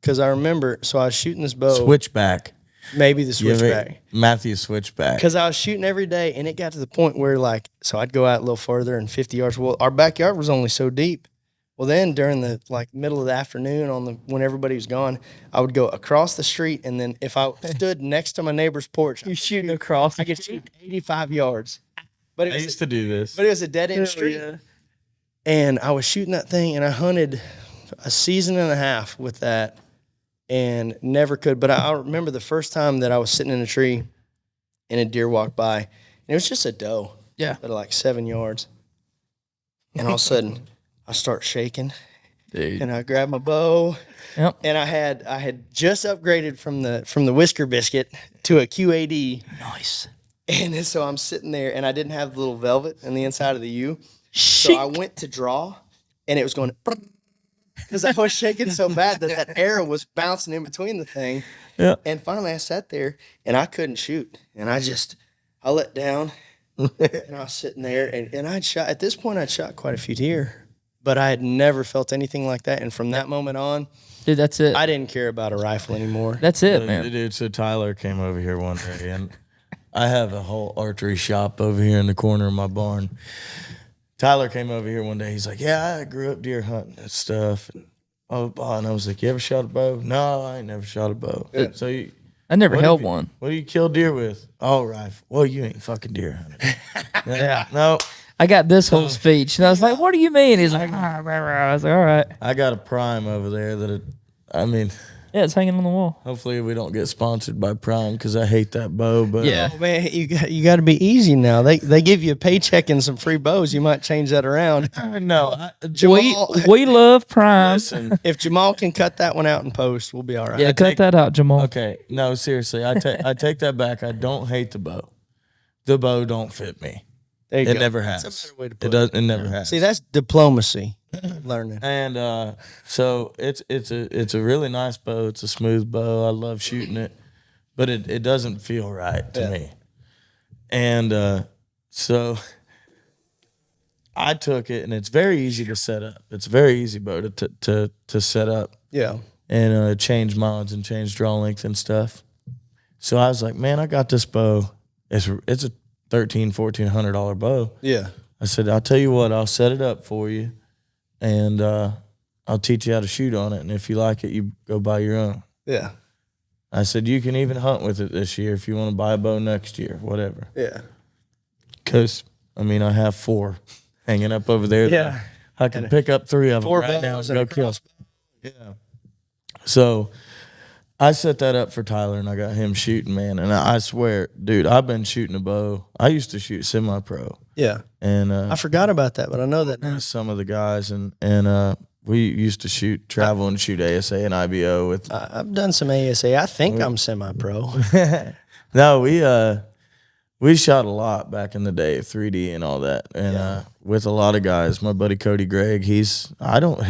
Because I remember, so I was shooting this bow. Switchback. Maybe the switchback. Matthew switchback. Because I was shooting every day, and it got to the point where, like, so I'd go out a little further and 50 yards. Well, our backyard was only so deep. Well, then during the, like, middle of the afternoon when everybody was gone, I would go across the street, and then if I stood next to my neighbor's porch, You shooting across? I could shoot 85 yards. But I used to do this. But it was a dead-end street. Yeah. And I was shooting that thing, and I hunted a season and a half with that and never could. But I remember the first time that I was sitting in a tree and a deer walked by, and it was just a doe. Yeah. At like 7 yards. And all of a sudden, I start shaking, Dude. and I grab my bow. Yep. And I had just upgraded from the Whisker Biscuit to a QAD. Nice. And then, so I'm sitting there, and I didn't have the little velvet on the inside of the U. So I went to draw, and it was going, because I was shaking so bad that arrow was bouncing in between the thing. Yeah. And finally, I sat there and I couldn't shoot, and I let down, and I was sitting there, and I'd shot. At this point, I'd shot quite a few deer, but I had never felt anything like that. And from that moment on, Dude, that's it. I didn't care about a rifle anymore. That's it, man. Dude, so Tyler came over here one day, and I have a whole archery shop over here in the corner of my barn. Tyler came over here one day. He's like, yeah, I grew up deer hunting and stuff. And I was like, you ever shot a bow? No, I ain't never shot a bow. So I never what held have you- one. What do you kill deer with? Oh, rifle. Well, you ain't fucking deer hunting. Yeah. No, I got this whole speech, and I was like, "What do you mean?" He's like, "Ah, rah, rah." I was like, "All right, I got a Prime over there that yeah, it's hanging on the wall." hopefully we don't get sponsored by Prime because I hate that bow. But Yeah. Oh, man, you got to be easy now. They give you a paycheck and some free bows. You might change that around. no, We love Prime. listen. If Jamal can cut that one out in post, we'll be all right. Yeah, cut that out, Jamal. Okay, no, seriously, I take that back. I don't hate the bow. The bow don't fit me. There you It go. never That's has. a better way to It put does. It never has. See, that's diplomacy. Learning. And so it's a really nice bow. It's a smooth bow. I love shooting it, but it doesn't feel right to me. And so I took it, and it's very easy to set up. It's a very easy bow to set up Yeah. and change mods and change draw length and stuff. So I was like, man, I got this bow. It's a $1,400 bow. Yeah. I said, I'll tell you what, I'll set it up for you, and I'll teach you how to shoot on it. And if you like it, you go buy your own. Yeah. I said, you can even hunt with it this year if you want to buy a bow next year, whatever. Yeah. Because, I have 4 hanging up over there. Yeah. I can pick up 3 of them 4 right now bows and and go a kill. Yeah. So I set that up for Tyler, and I got him shooting, man. And I swear, dude, I've been shooting a bow. I used to shoot semi-pro. Yeah. And I forgot about that, but I know that now. some of the guys, and we used to travel and shoot ASA and IBO with. I've done some ASA. I think I'm semi-pro. No, we shot a lot back in the day, 3D and all that, and with a lot of guys. My buddy Cody Gregg, I don't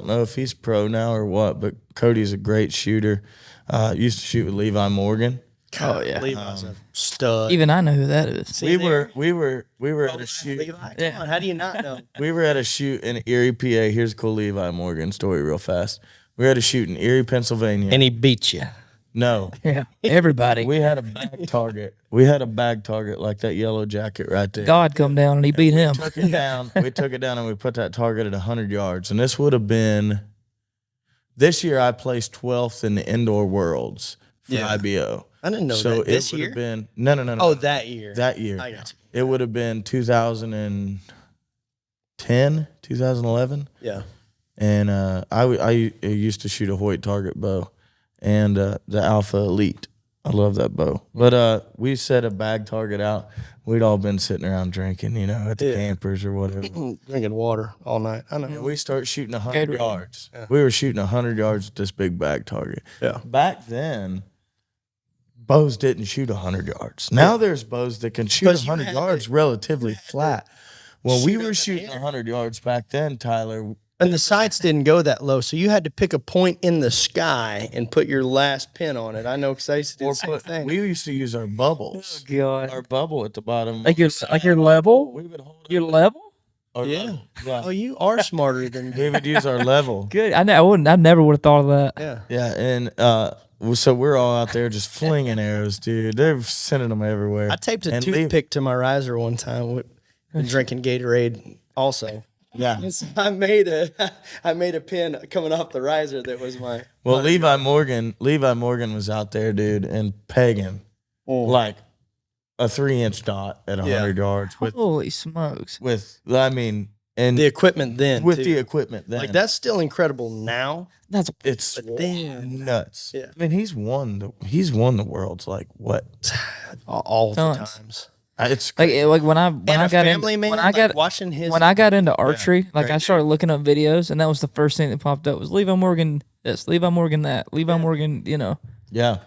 know if he's pro now or what, but Cody's a great shooter. Used to shoot with Levi Morgan. Oh yeah, Levi's a stud. Even I know who that is. We were at a shoot. Levi, come on, how do you not know? We were at a shoot in Erie, PA. Here's a cool Levi Morgan story real fast. We were at a shoot in Erie, Pennsylvania. And he beat you. No. Yeah, everybody. We had a bag target. We had a bag target like that yellow jacket right there. God come down and he beat him. Took it down. We took it down and we put that target at 100 yards. And this would have been, this year I placed 12th in the indoor worlds for IBO. I didn't know So that. This it would year? have been, no. Oh, that year. That year. I got you. It would have been 2010, 2011. Yeah. And I used to shoot a Hoyt target bow and the Alpha Elite. I love that bow. But we set a bag target out. We'd all been sitting around drinking, at the campers or whatever. Drinking water all night. I know. And we start shooting 100 yards. Yeah. We were shooting 100 yards with this big bag target. Yeah. Back then, bows didn't shoot 100 yards. Now there's bows that can shoot 100 yards relatively flat. When we were shooting 100 yards back then, Tyler. And the sights didn't go that low, so you had to pick a point in the sky and put your last pin on it. I know because I used to do the same thing. We used to use our bubbles. God. Our bubble at the bottom. Like your level? We would hold Your level? our Yeah. level. Yeah. Oh, you are smarter than me. We would use our level. Good. I never would have thought of that. Yeah. Yeah, and so we're all out there just flinging arrows, dude. They're sending them everywhere. I taped a And toothpick to my riser one time with drinking Gatorade also. Yeah. And so I made a pin coming off the riser that was my. Well, Levi Morgan was out there, dude, and pegging like a 3-inch dot at 100 yards Holy smokes. and The equipment then. with too. the equipment then. Like that's still incredible now. it's then- nuts. Yeah. I mean, he's won the world's like what? All the Tons. times. It's Like when I And got a family in, man, when I like got watching his. when I got into archery, like I right. started looking up videos, and that was the first thing that popped up was Levi Morgan this, Levi Morgan that, Levi Morgan, yeah.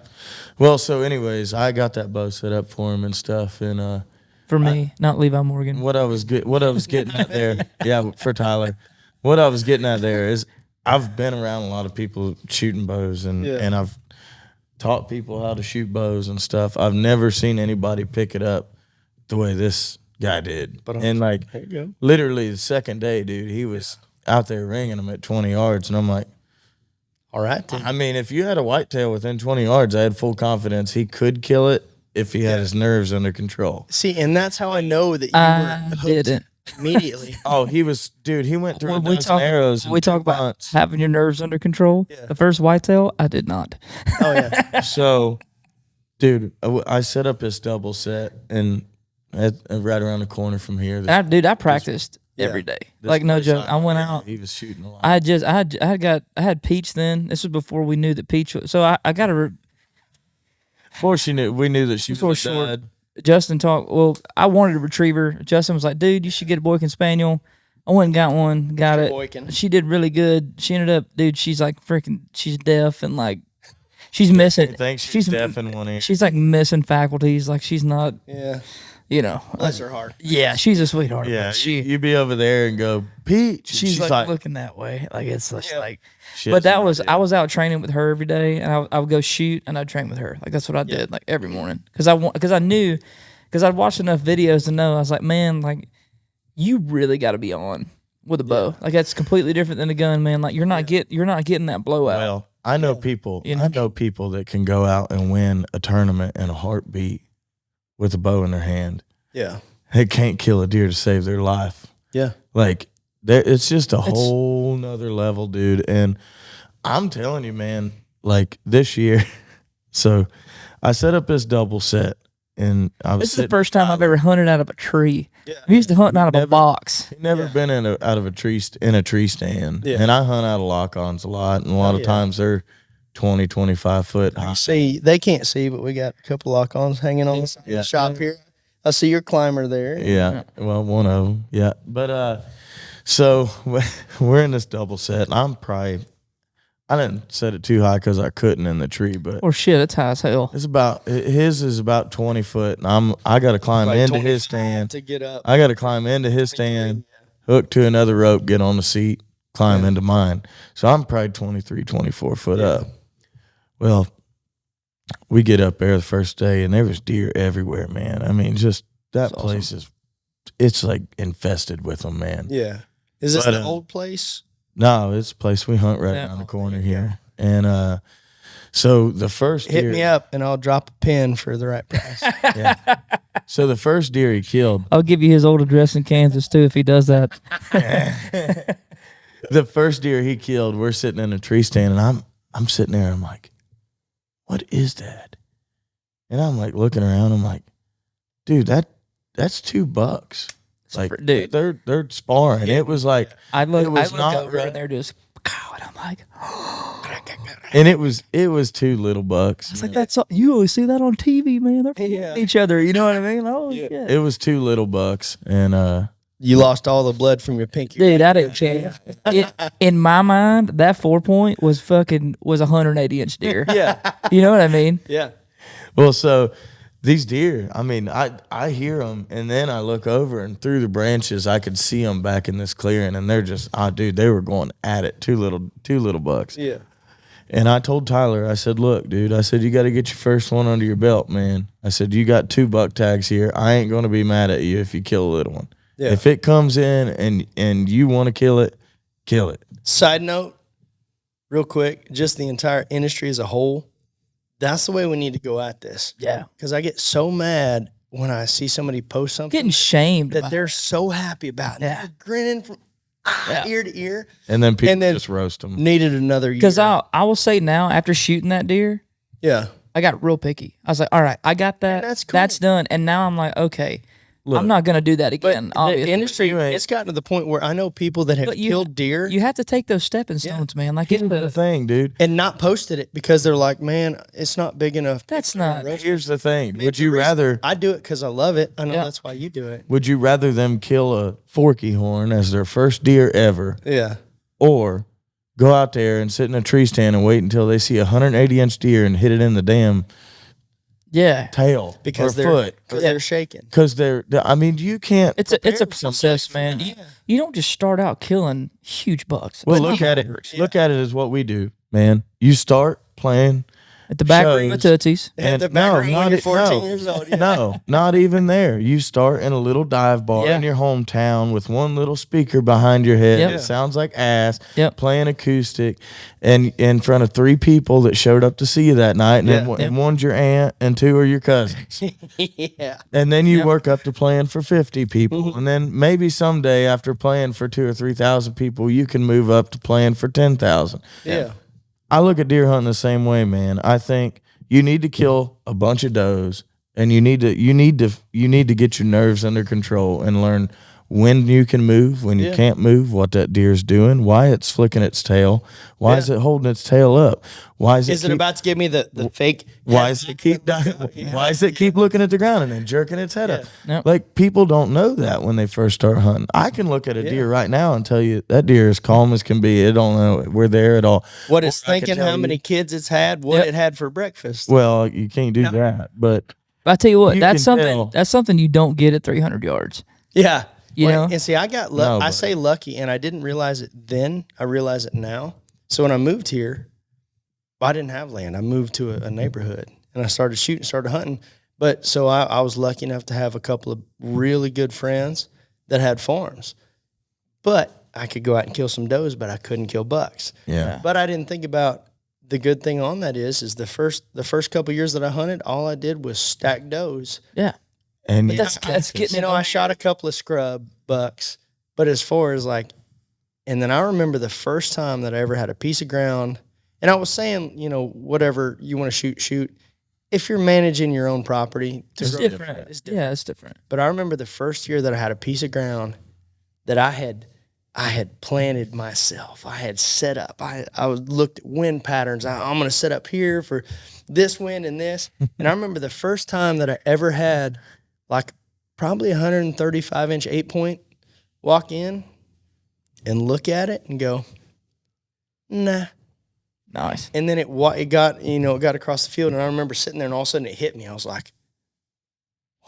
Well, so anyways, I got that bow set up for him and stuff, and for me, not Levi Morgan. what I was getting at there, yeah, for Tyler. What I was getting at there is I've been around a lot of people shooting bows, and I've taught people how to shoot bows and stuff. I've never seen anybody pick it up the way this guy did. And like literally the second day, dude, he was out there ringing them at 20 yards, and I'm like, all right, dude. I mean, if you had a whitetail within 20 yards, I had full confidence he could kill it if he had his nerves under control. See, and that's how I know that you were hooked didn't. immediately. Oh, he was, dude, he went through When arrows. we talk about having your nerves under control. Yeah. The first whitetail, I did not. Oh, yeah. So, dude, I set up this double set, and right around the corner from here. I practiced every day. Like, no joke. I went out. He was shooting a lot. I had Peach then. This was before we knew that Peach was. So I got a. Before we knew that she was Before dead. Justin talked. Well, I wanted a retriever. Justin was like, "Dude, you should get a Boykin Spaniel." I went and got one. Got it. Boykin. She did really good. She ended up, dude. She's like freaking. She's deaf and like, she's missing. I think she's deaf in one ear. She's like missing faculties. Like she's not. Yeah. You know. Bless her heart. Yeah, she's a sweetheart. Yeah, but you be over there and go, Peach. And she's like looking that way. Like it's just like. she But has I was out training with her every day, and I would go shoot, and I'd train with her. Like that's what I did, like every morning, because I knew, because I'd watched enough videos to know. I was like, man, like you really got to be on with a bow. Like that's completely different than a gun, man. Like you're not getting that blowout. Well, I know people. I know people that can go out and win a tournament in a heartbeat with a bow in their hand. Yeah. They can't kill a deer to save their life. Yeah. Like it's just a whole nother level, dude. And I'm telling you, man, like this year, so I set up this double set, and This is the first time I've ever hunted out of a tree. Yeah. I'm used to hunting out of a box. Never been out of a tree stand. Yeah. And I hunt out of lock-ons a lot, and a lot of times they're 20, 25 foot high. See, they can't see, but we got a couple lock-ons hanging on the shop here. I see your climber there. Yeah. Well, one of them. Yeah. But so we're in this double set, and I didn't set it too high because I couldn't in the tree, but Oh shit, it's high as hell. his is about 20 foot, and I got to climb Like into his stand. to get up. I got to climb into his stand, hook to another rope, get on the seat, climb into mine. So I'm probably 23, 24 foot up. Well, we get up there the first day, and there was deer everywhere, man. I mean, just that place it's like infested with them, man. Yeah. Is this the old place? No, it's a place we hunt right around the corner here. And so the first Hit deer, me up, and I'll drop a pin for the right price. So the first deer he killed, I'll give you his old address in Kansas too if he does that. the first deer he killed, we're sitting in a tree stand, and I'm sitting there, I'm like, what is that? And I'm like looking around, I'm like, dude, that's 2 bucks. Like, dude, they're sparring. It was like I look not over right. and they're just, and I'm like, and it was 2 little bucks. it's like that's you always see that on TV, man. They're fighting each other. You know what I mean? Oh shit. It was 2 little bucks, and You lost all the blood from your pinky. Dude, I didn't care. In my mind, that 4-point was 180-inch deer. Yeah. You know what I mean? Yeah. well, so these deer, I mean, I hear them, and then I look over, and through the branches, I could see them back in this clearing, and they're just, dude, they were going at it. 2 little bucks. Yeah. And I told Tyler, I said, look, dude, I said, you got to get your first one under your belt, man. I said, you got 2 buck tags here. I ain't going to be mad at you if you kill a little one. Yeah. If it comes in and you want to kill it, kill it. Side note, real quick, just the entire industry as a whole, that's the way we need to go at this. Yeah. Because I get so mad when I see somebody post something. Getting shamed. that they're so happy about. Yeah. They're grinning from ear to ear. And then people just roast them. Needed another year. Because I will say now, after shooting that deer, yeah, I got real picky. I was like, all right, I got that. That's cool. That's done. And now I'm like, okay, I'm not going to do that again. the industry, it's gotten to the point where I know people that have killed deer. You have to take those stepping stones, man. Like Here's the thing, dude. And not posted it because they're like, man, it's not big enough. That's not. Here's the thing. Would you rather... I do it because I love it. I know that's why you do it. Would you rather them kill a forky horn as their first deer ever? Yeah. Or go out there and sit in a tree stand and wait until they see a 180-inch deer and hit it in the damn tail because or foot. they're shaking. Because I mean, you can't. It's a prepare process, man. You don't just start out killing huge bucks. Well, look at it. Look at it as what we do, man. You start playing at the back room of Tootsie's. And not at 14 years old. Yeah. No, not even there. You start in a little dive bar in your hometown with one little speaker behind your head. Yep. It sounds like ass. Yep. Playing acoustic, and in front of 3 people that showed up to see you that night, and one's your aunt and 2 are your cousins. Yeah. And then you work up to playing for 50 people, and then maybe someday after playing for 2,000 or 3,000 people, you can move up to playing for 10,000. Yeah. I look at deer hunting the same way, man. I think you need to kill a bunch of does, and you need to get your nerves under control and learn when you can move, when you can't move, what that deer's doing, why it's flicking its tail, why is it holding its tail up, why is it about to give me the fake? Why does it keep why does it keep looking at the ground and then jerking its head up? Yep. Like, people don't know that when they first start hunting. I can look at a deer right now and tell you that deer is calm as can be. It don't know we're there at all. What it's thinking, how many kids it's had, what it had for breakfast. Well, you can't do that, but I tell you what, you that's can something. tell. That's something you don't get at 300 yards. Yeah. You know? And see, I got lucky. I say lucky, and I didn't realize it then. I realize it now. So when I moved here, I didn't have land. I moved to a neighborhood, and I started shooting, started hunting. But so I was lucky enough to have a couple of really good friends that had farms. But I could go out and kill some does, but I couldn't kill bucks. Yeah. But I didn't think about the good thing on that is the first couple of years that I hunted, all I did was stack does. Yeah. And That's getting I shot a couple of scrub bucks, but as far as like, and then I remember the first time that I ever had a piece of ground, and I was saying, whatever you want to shoot. If you're managing your own property, It's different. Yeah, it's different. But I remember the first year that I had a piece of ground that I had planted myself. I had set up. I looked at wind patterns. I'm going to set up here for this wind and this. And I remember the first time that I ever had like probably 135-inch 8-point walk in and look at it and go, nah. Nice. And then it got across the field, and I remember sitting there, and all of a sudden it hit me. I was like,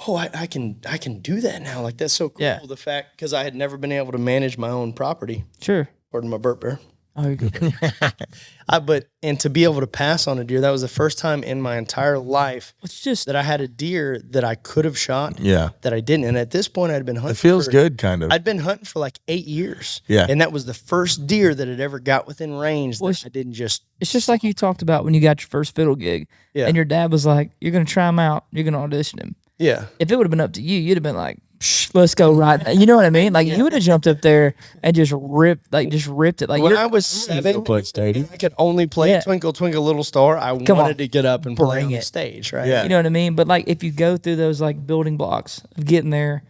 oh, I can do that now. Like, that's so cool. Yeah. The fact, because I had never been able to manage my own property. Sure. Pardon my burp there. Oh, you're good. And to be able to pass on a deer, that was the first time in my entire life It's just that I had a deer that I could have shot. Yeah. That I didn't. And at this point, I'd been hunting. It feels good, kind of. I'd been hunting for like 8 years. Yeah. And that was the first deer that had ever got within range that I didn't just. It's just like you talked about when you got your first fiddle gig. Yeah. And your dad was like, "You're gonna try him out. You're gonna audition him." Yeah. If it would have been up to you, you'd have been like, "Psh, let's go right now." You know what I mean? Like you would have jumped up there and just ripped it. Like When I was 7, I could only play Twinkle Twinkle Little Star. I wanted to get up and play on the stage, right? Yeah. you know what I mean? But like if you go through those like building blocks of getting there,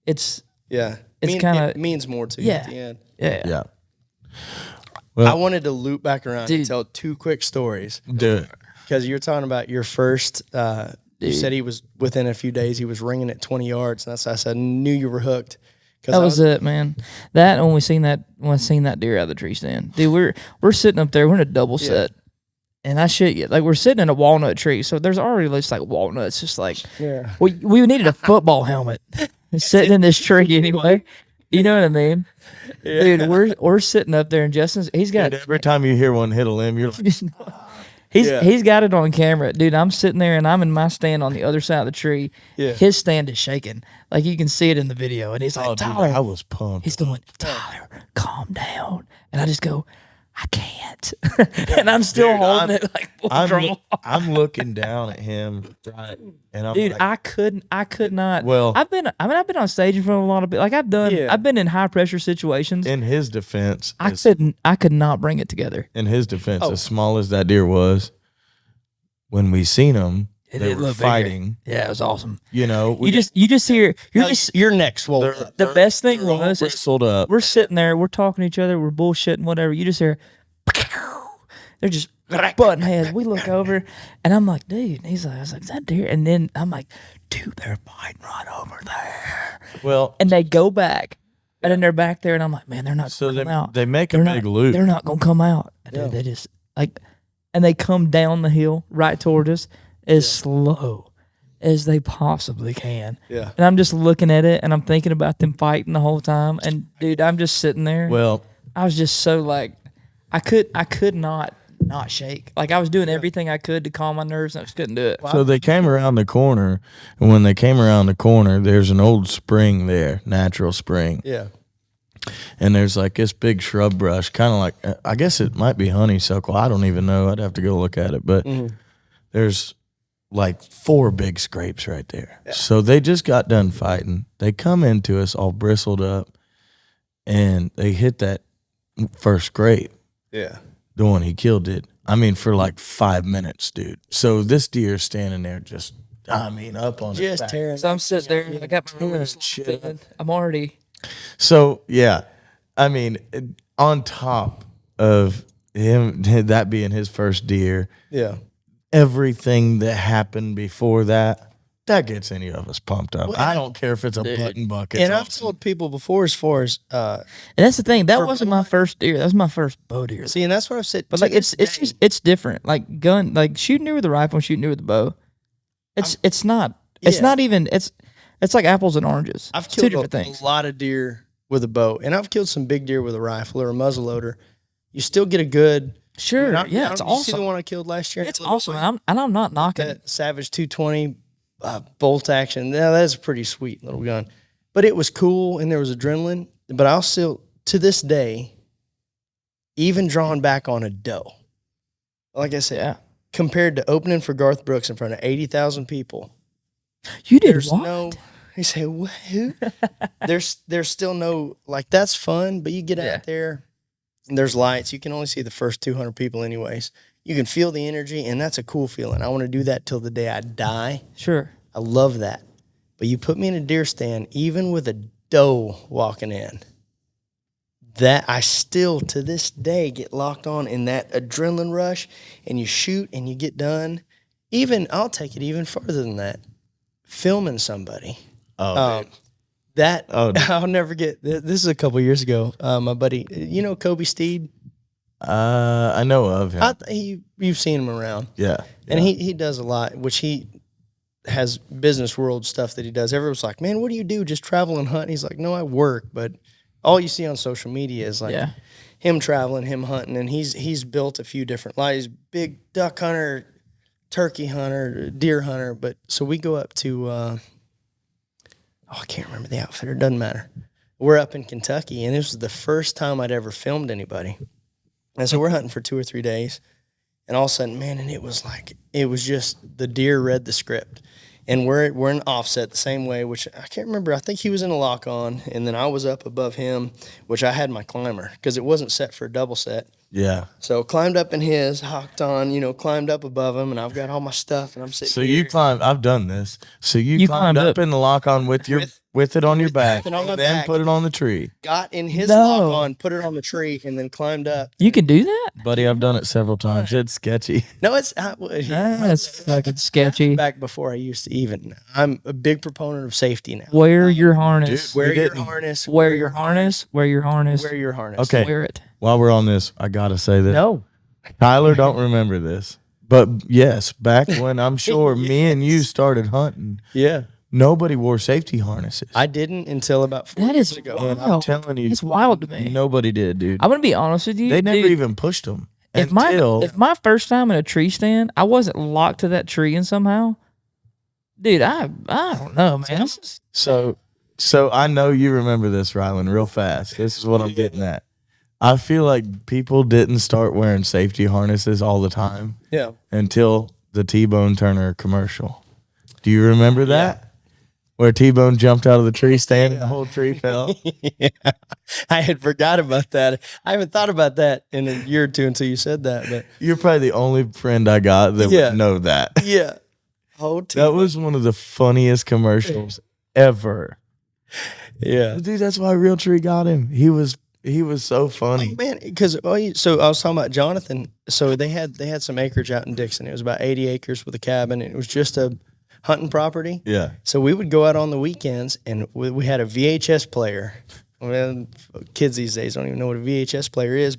it's Yeah. It's kinda- it means more to you at the end. yeah. Well, I wanted to loop back around and Dude. tell 2 quick stories. do it. Because you were talking about your first, you said he was within a few days, he was ringing at 20 yards. And that's, I said, knew you were hooked. That was it, man. That when I seen that deer out of the tree stand, dude, we're sitting up there, we're in a double set, and I shit you, like we're sitting in a walnut tree, so there's already just like walnuts, just like we needed a football helmet sitting in this tree anyway. You know what I mean, dude? We're sitting up there, and Justin's he's got And every time you hear one hit a limb, you're like, He's got it on camera, dude. I'm sitting there and I'm in my stand on the other side of the tree. Yeah. His stand is shaking, like you can see it in the video. And he's like, oh, dude, "Tyler," I was pumped. he's going, "Tyler, calm down." And I just go, "I can't," and I'm still holding it like full draw. I'm looking down at him, right, and I'm Dude, like, I could not. Well- I've been on stage in front of a lot of people. Like I've been in high pressure situations. in his defense, I could not bring it together. as small as that deer was, when we seen him, It they did were look bigger. fighting. Yeah, it was awesome. You know, You just hear your neck swole up. the best thing they're all was is bristled up. we're sitting there, we're talking to each other, we're bullshitting, whatever. You just hear, they're just butting heads. We look over, and I'm like, "Dude," and I was like, "Is that deer?" And then I'm like, "Dude, they're fighting right over there." Well, And they go back, and then they're back there, and I'm like, "Man, they're not so going to come out. they make a They're big not, loop. They're not going to come out." And dude, they just like, and they come down the hill right toward us as slow as they possibly can. Yeah. And I'm just looking at it and I'm thinking about them fighting the whole time. And dude, I'm just sitting there. Well, I was just so like, I could not shake. Like I was doing everything I could to calm my nerves and I just couldn't do it. so they came around the corner, and when they came around the corner, there's an old spring there, natural spring. Yeah. And there's like this big shrub brush, kind of like, I guess it might be honeysuckle. I don't even know. I'd have to go look at it. But there's like 4 big scrapes right there. Yeah. So they just got done fighting. They come into us all bristled up, and they hit that first scrape. Yeah. The one he killed did. I mean, for like 5 minutes, dude. So this deer standing there just, up on his back. Tearing. So I'm sitting there. I got my ribs. I'm already. So, yeah, I mean, on top of him, that being his first deer, Yeah. everything that happened before that gets any of us pumped up. Well, I don't care if it's a button bucket. And I've told people before as far as and that's the thing. That wasn't my first deer. That was my first bow deer. See, and that's what I've said. But like it's different. Like shooting deer with a rifle and shooting deer with a bow. It's not even it's like apples and oranges. I've two killed different things. a lot of deer with a bow, and I've killed some big deer with a rifle or a muzzleloader. You still get a good. Sure, it's awesome. You see the one I killed last year? It's awesome, and I'm not knocking that Savage 220 bolt action. Now that's a pretty sweet little gun, but it was cool and there was adrenaline. But I'll still, to this day, even drawing back on a doe, like I said, compared to opening for Garth Brooks in front of 80,000 people, you did what? You say, what? Who? there's still no, like, that's fun, but you get out there. There's lights. You can only see the first 200 people anyways. You can feel the energy, and that's a cool feeling. I want to do that till the day I die. Sure. I love that. But you put me in a deer stand, even with a doe walking in, that I still, to this day, get locked on in that adrenaline rush, and you shoot and you get done. Even, I'll take it even further than that. Filming somebody. I'll never get. This is a couple years ago. My buddy, you know Kobe Steed? I know of him. You've seen him around. Yeah. And he does a lot, which he has business world stuff that he does. Everyone's like, man, what do you do? Just travel and hunt? And he's like, no, I work. But all you see on social media is like him traveling, him hunting. And he's built a few different lives. Big duck hunter, turkey hunter, deer hunter. But so we go up to... I can't remember the outfitter. Doesn't matter. We're up in Kentucky, and this was the first time I'd ever filmed anybody. And so we're hunting for 2 or 3 days, and all of a sudden, man, and it was just the deer read the script. And we're in offset the same way, which I can't remember. I think he was in a lock on, and then I was up above him, which I had my climber because it wasn't set for a double set. Yeah. So climbed up in his, hocked on, climbed up above him, and I've got all my stuff, and I'm sitting. So here. you climbed. I've done this. So you climbed up in the lock on with it on your back, and then put it on the tree. Got in his lock on, put it on the tree, and then climbed up. You can do that, buddy. I've done it several times. It's sketchy. No, it's that's fucking sketchy. Back before I used to even. I'm a big proponent of safety now. Wear your harness. Dude, wear your harness. Wear your harness. Wear your harness. Wear your harness. Okay. Wear it. While we're on this, I gotta say this. No. Tyler don't remember this, but yes, back when I'm sure me and you started hunting, nobody wore safety harnesses. I didn't until about 4 years ago. And I'm telling you, it's wild to me. Nobody did, dude. I'm gonna be honest with you. They never even pushed them. If my first time in a tree stand, I wasn't locked to that tree and somehow, dude, I don't know, man. So I know you remember this, Rylan, real fast. This is what I'm getting at. I feel like people didn't start wearing safety harnesses all the time until the T-Bone Turner commercial. Do you remember that? Yeah. Where T-Bone jumped out of the tree stand and the whole tree fell? I had forgot about that. I haven't thought about that in a year or two until you said that. But you're probably the only friend I got that would know that. Yeah. That was one of the funniest commercials ever. Yeah. Dude, that's why Realtree got him. He was so funny. Oh, man, because so I was talking about Jonathan. So they had some acreage out in Dixon. It was about 80 acres with a cabin. It was just a hunting property. Yeah. So we would go out on the weekends, and we had a VHS player. Well, kids these days don't even know what a VHS player is,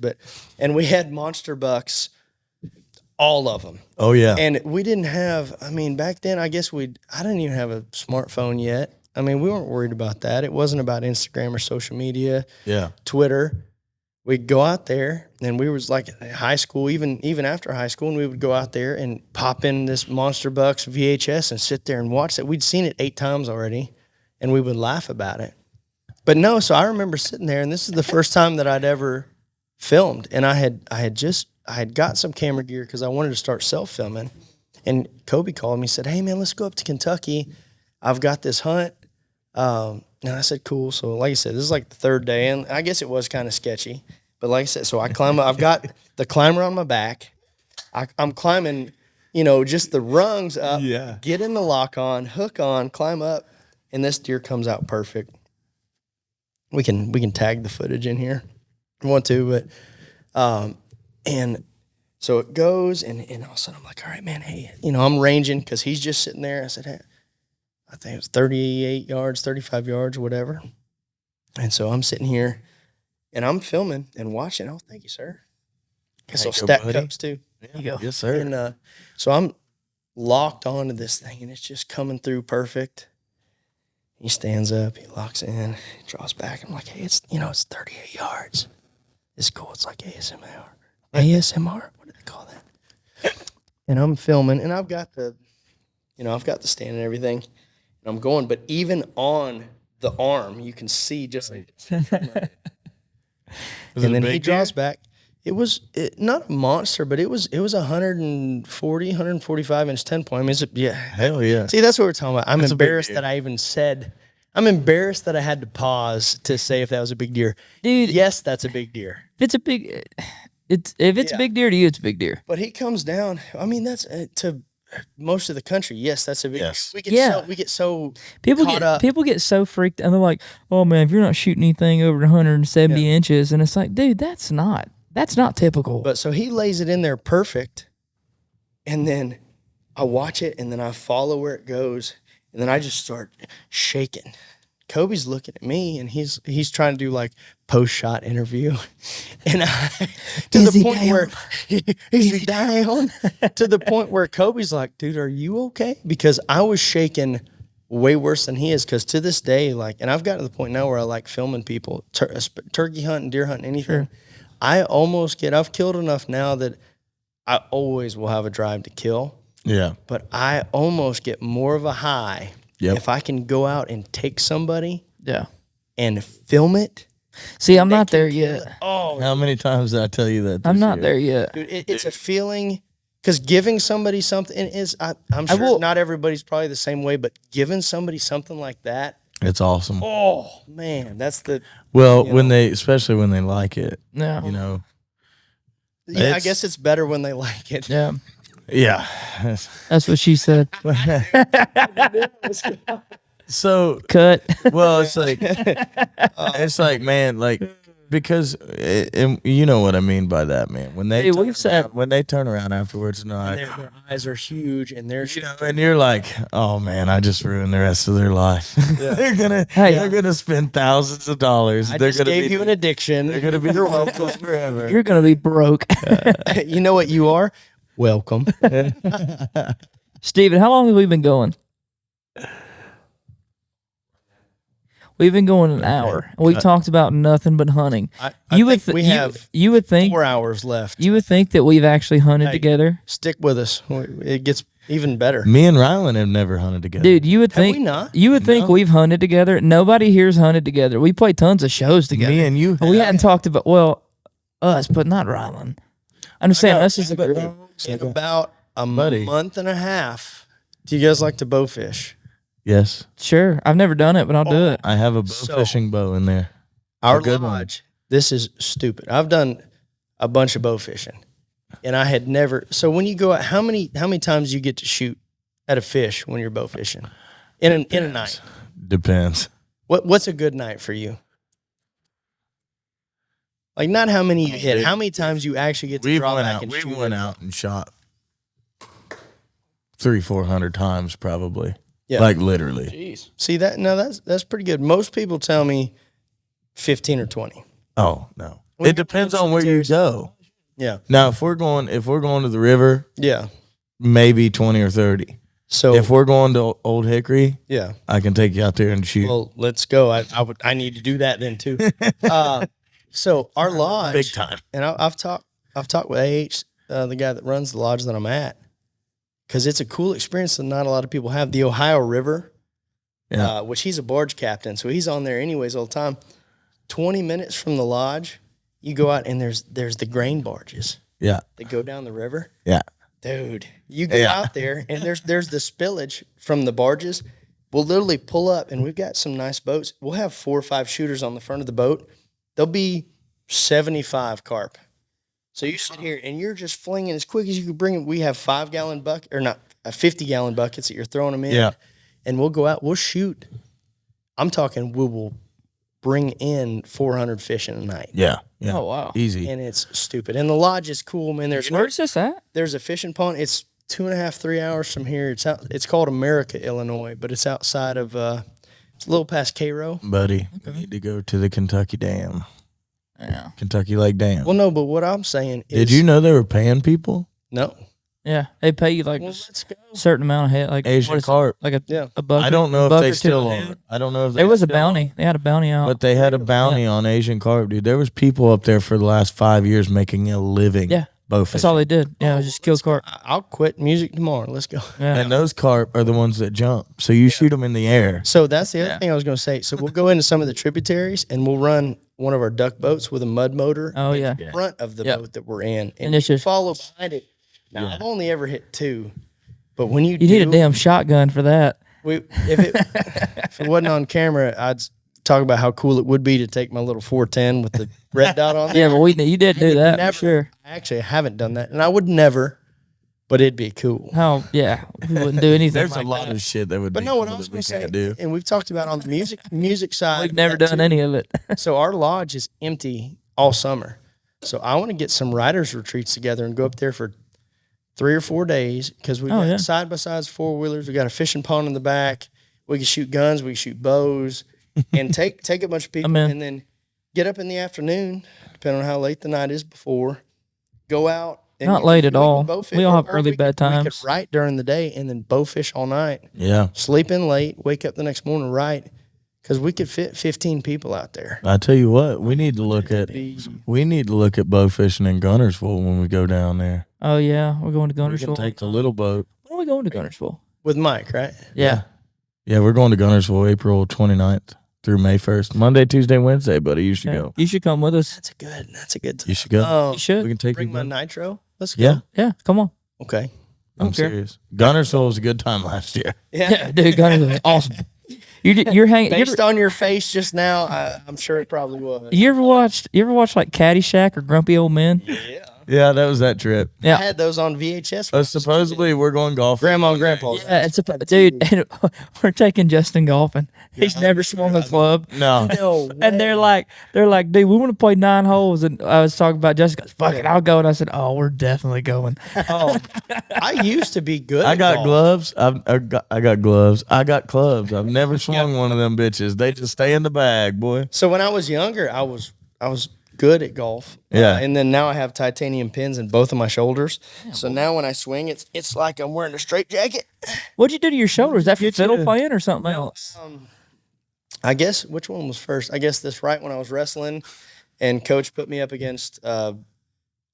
and we had monster bucks all of them. Oh yeah. And we didn't have, I mean, back then, I guess I didn't even have a smartphone yet. I mean, we weren't worried about that. It wasn't about Instagram or social media, Twitter. We'd go out there, and we was like high school, even after high school, and we would go out there and pop in this Monster Bucks VHS and sit there and watch it. We'd seen it 8 times already, and we would laugh about it. But no, so I remember sitting there, and this is the first time that I'd ever filmed, and I had got some camera gear because I wanted to start self-filming, and Kobe called me, said, "Hey man, let's go up to Kentucky. I've got this hunt." And I said, cool. So like I said, this is like the 3rd day, and I guess it was kind of sketchy. But like I said, so I climb up. I've got the climber on my back. I'm climbing, just the rungs up, get in the lock on, hook on, climb up, and this deer comes out perfect. We can tag the footage in here if you want to, but and so it goes, and all of a sudden I'm like, all right, man, hey, I'm ranging because he's just sitting there. I said, hey, I think it was 38 yards, 35 yards, whatever. And so I'm sitting here, and I'm filming and watching. Oh, thank you, sir. So stack cups too. There you go. Yes, sir. And so I'm locked onto this thing, and it's just coming through perfect. He stands up, he locks in, he draws back. I'm like, hey, it's 38 yards. It's cool. It's like ASMR. ASMR? What do they call that? And I'm filming, and I've got the stand and everything. And I'm going, but even on the arm, you can see just like. And then he draws back. It was not a monster, but it was 140, 145 inch 10-point. I mean, hell yeah. See, that's what we're talking about. I'm embarrassed that I even said. I'm embarrassed that I had to pause to say if that was a big deer. Dude, yes, that's a big deer. If it's a big deer to you, it's a big deer. But he comes down. I mean, that's to most of the country. Yes, that's a big. Yes. We get so people caught up. People get so freaked, and they're like, "Oh man, if you're not shooting anything over 170 inches," and it's like, dude, that's not typical. But so he lays it in there perfect, and then I watch it, and then I follow where it goes, and then I just start shaking. Kobe's looking at me, and he's trying to do like post-shot interview, and to the point where is he down? To the point where Kobe's like, "Dude, are you okay?" Because I was shaking way worse than he is. Because to this day, like, and I've gotten to the point now where I like filming people, turkey hunting, deer hunting, anything. Sure. I've killed enough now that I always will have a drive to kill. Yeah, but I almost get more of a high. Yep. If I can go out and take somebody and film it. See, I'm not there yet. Oh, how many times did I tell you that? I'm not there yet. Dude, it's a feeling, because giving somebody something is, I'm sure not everybody's probably the same way, but giving somebody something like that. It's awesome. Oh, man, that's the. Well, especially when they like it. Yeah. Yeah, I guess it's better when they like it. Yeah. Yeah, that's what she said. So cut. Well, it's like, man, like, because you know what I mean by that, man. When they turn around afterwards, and their eyes are huge, and they're and you're like, oh man, I just ruined the rest of their life. Yeah. they're gonna spend thousands of dollars. I just gave you an addiction. They're gonna be your welcome forever. You're gonna be broke. You know what you are? Welcome. Steven, how long have we been going? We've been going an hour. We talked about nothing but hunting. You would think 4 hours left. You would think that we've actually hunted together. Stick with us. It gets even better. Me and Rylan have never hunted together. Dude, you would think. Have we not? You would think we've hunted together. Nobody here's hunted together. We play tons of shows together. Me and you. We hadn't talked about, us, but not Rylan. I'm just saying us as a group. In about a month and a half, do you guys like to bow fish? Yes. Sure. I've never done it, but I'll do it. I have a fishing bow in there. Our good lodge. This is stupid. I've done a bunch of bow fishing, and I had never. So when you go out, how many times do you get to shoot at a fish when you're bow fishing in a night? Depends. What's a good night for you? Like, not how many you hit. How many times you actually get to draw back and shoot? We went out and shot 300-400 times probably. Yeah. Like, literally. Jeez. See that? No, that's pretty good. Most people tell me 15 or 20. Oh, no. It depends on where you go. Yeah. Now, if we're going to the river, Yeah. maybe 20 or 30. So if we're going to Old Hickory, yeah, I can take you out there and shoot. well, let's go. I need to do that then too. So our lodge, Big time. and I've talked with the guy that runs the lodge that I'm at, because it's a cool experience that not a lot of people have. The Ohio River, which he's a barge captain, so he's on there anyways all the time. 20 minutes from the lodge, you go out and there's the grain barges. Yeah. That go down the river. Yeah. Dude, you go out there and there's the spillage from the barges. We'll literally pull up, and we've got some nice boats. We'll have 4 or 5 shooters on the front of the boat. There'll be 75 carp. So you sit here and you're just flinging as quick as you can bring them. We have 5-gallon bucket, or not 50-gallon buckets that you're throwing them in. Yeah. And we'll go out. We'll shoot. I'm talking. We will bring in 400 fish in a night. Yeah. Yeah. Oh, wow. Easy. And it's stupid. And the lodge is cool, man. Where's this at? There's a fishing pond. It's 2.5-3 hours from here. It's called America, Illinois, but it's outside of it's a little past Cairo. Buddy, we need to go to the Kentucky Dam. Yeah. Kentucky Lake Dam. Well, no, but what I'm saying is, Did you know they were paying people? No. Yeah. They pay you like Well, let's go. a certain amount of head, like Asian what is it? carp. Like Yeah. a bucket. I don't know a if they bucket to still the are. head. I don't know if There was a still are. bounty. They had a bounty out. But they had a bounty on Asian carp, dude. There was people up there for the last 5 years making a living. Yeah. Bow fishing. That's all they did. Yeah, it was just kill carp. I'll quit music tomorrow. Let's go. Yeah. And those carp are the ones that jump. So you shoot them in the air. So that's the other thing I was going to say. So we'll go into some of the tributaries, and we'll run one of our duck boats with a mud motor Oh, in yeah. front of the Yep. boat that we're in, And you it's just- follow behind it. Now I've only ever hit 2, but when you You need a damn shotgun for that. if it wasn't on camera, I'd talk about how cool it would be to take my little 410 with the red dot on it. Yeah, but you did do that Never- for sure. I actually haven't done that, and I would never, but it'd be cool. How? Yeah, we wouldn't do anything. There's like a lot that. of shit that would But be no, what cool I was that going we to say, can't do. and we've talked about on the music side. We've never that done too. any of it. So our lodge is empty all summer. So I want to get some riders retreats together and go up there for 3 or 4 days, because we got side by sides 4-wheelers. We got a fishing pond in the back. We can shoot guns. We can shoot bows, and take a bunch of people, I'm in. and then get up in the afternoon, depending on how late the night is before. Go out. And Not you late can- at we can all. bow fish, We all have or early we bed could- We times. could write during the day and then bow fish all night. Yeah. Sleep in late, wake up the next morning, write, because we could fit 15 people out there. I tell you what, we need to look at bow fishing in Gunnersville when we go down there. Oh yeah, we're going to We can Gunnersville. take the little boat. When are we going to Gunnersville? With Mike, right? Yeah. Yeah, we're going to Gunnersville April 29th through May 1st. Monday, Tuesday, Wednesday, buddy. You should go. You should come with us. That's a good time. You should go. You should. We can take Bring you. my with- nitro. Let's go. Yeah, Yeah, come on. Okay. I'm Okay. serious. Gunnersville was a good time last year. Yeah, dude, Gunnersville is awesome. You're hanging. Based on your face just now, I'm sure it probably was. You ever watched like Caddyshack or Grumpy Old Men? Yeah. Yeah, that was that trip. I Yeah. had those on VHS. Supposedly, we're going golfing. Grandma and Grandpa's. Yeah, it's a dude. And we're taking Justin golfing. He's never swung a club. No. No And they're like, dude, we want to play 9 holes. And I was talking about Justin goes, fuck it, I'll go. And I said, oh, we're definitely going. Oh, I used to be good. I at got golf. gloves. I got gloves. I got clubs. I've never swung one of them bitches. They just stay in the bag, boy. So when I was younger, I was good at golf. Yeah. And then now I have titanium pins in both of my shoulders. So now when I swing, it's like I'm wearing a straight jacket. What'd you do to your shoulder? Is that for fiddle playing or something else? I guess which one was first? I guess this right when I was wrestling, and coach put me up against a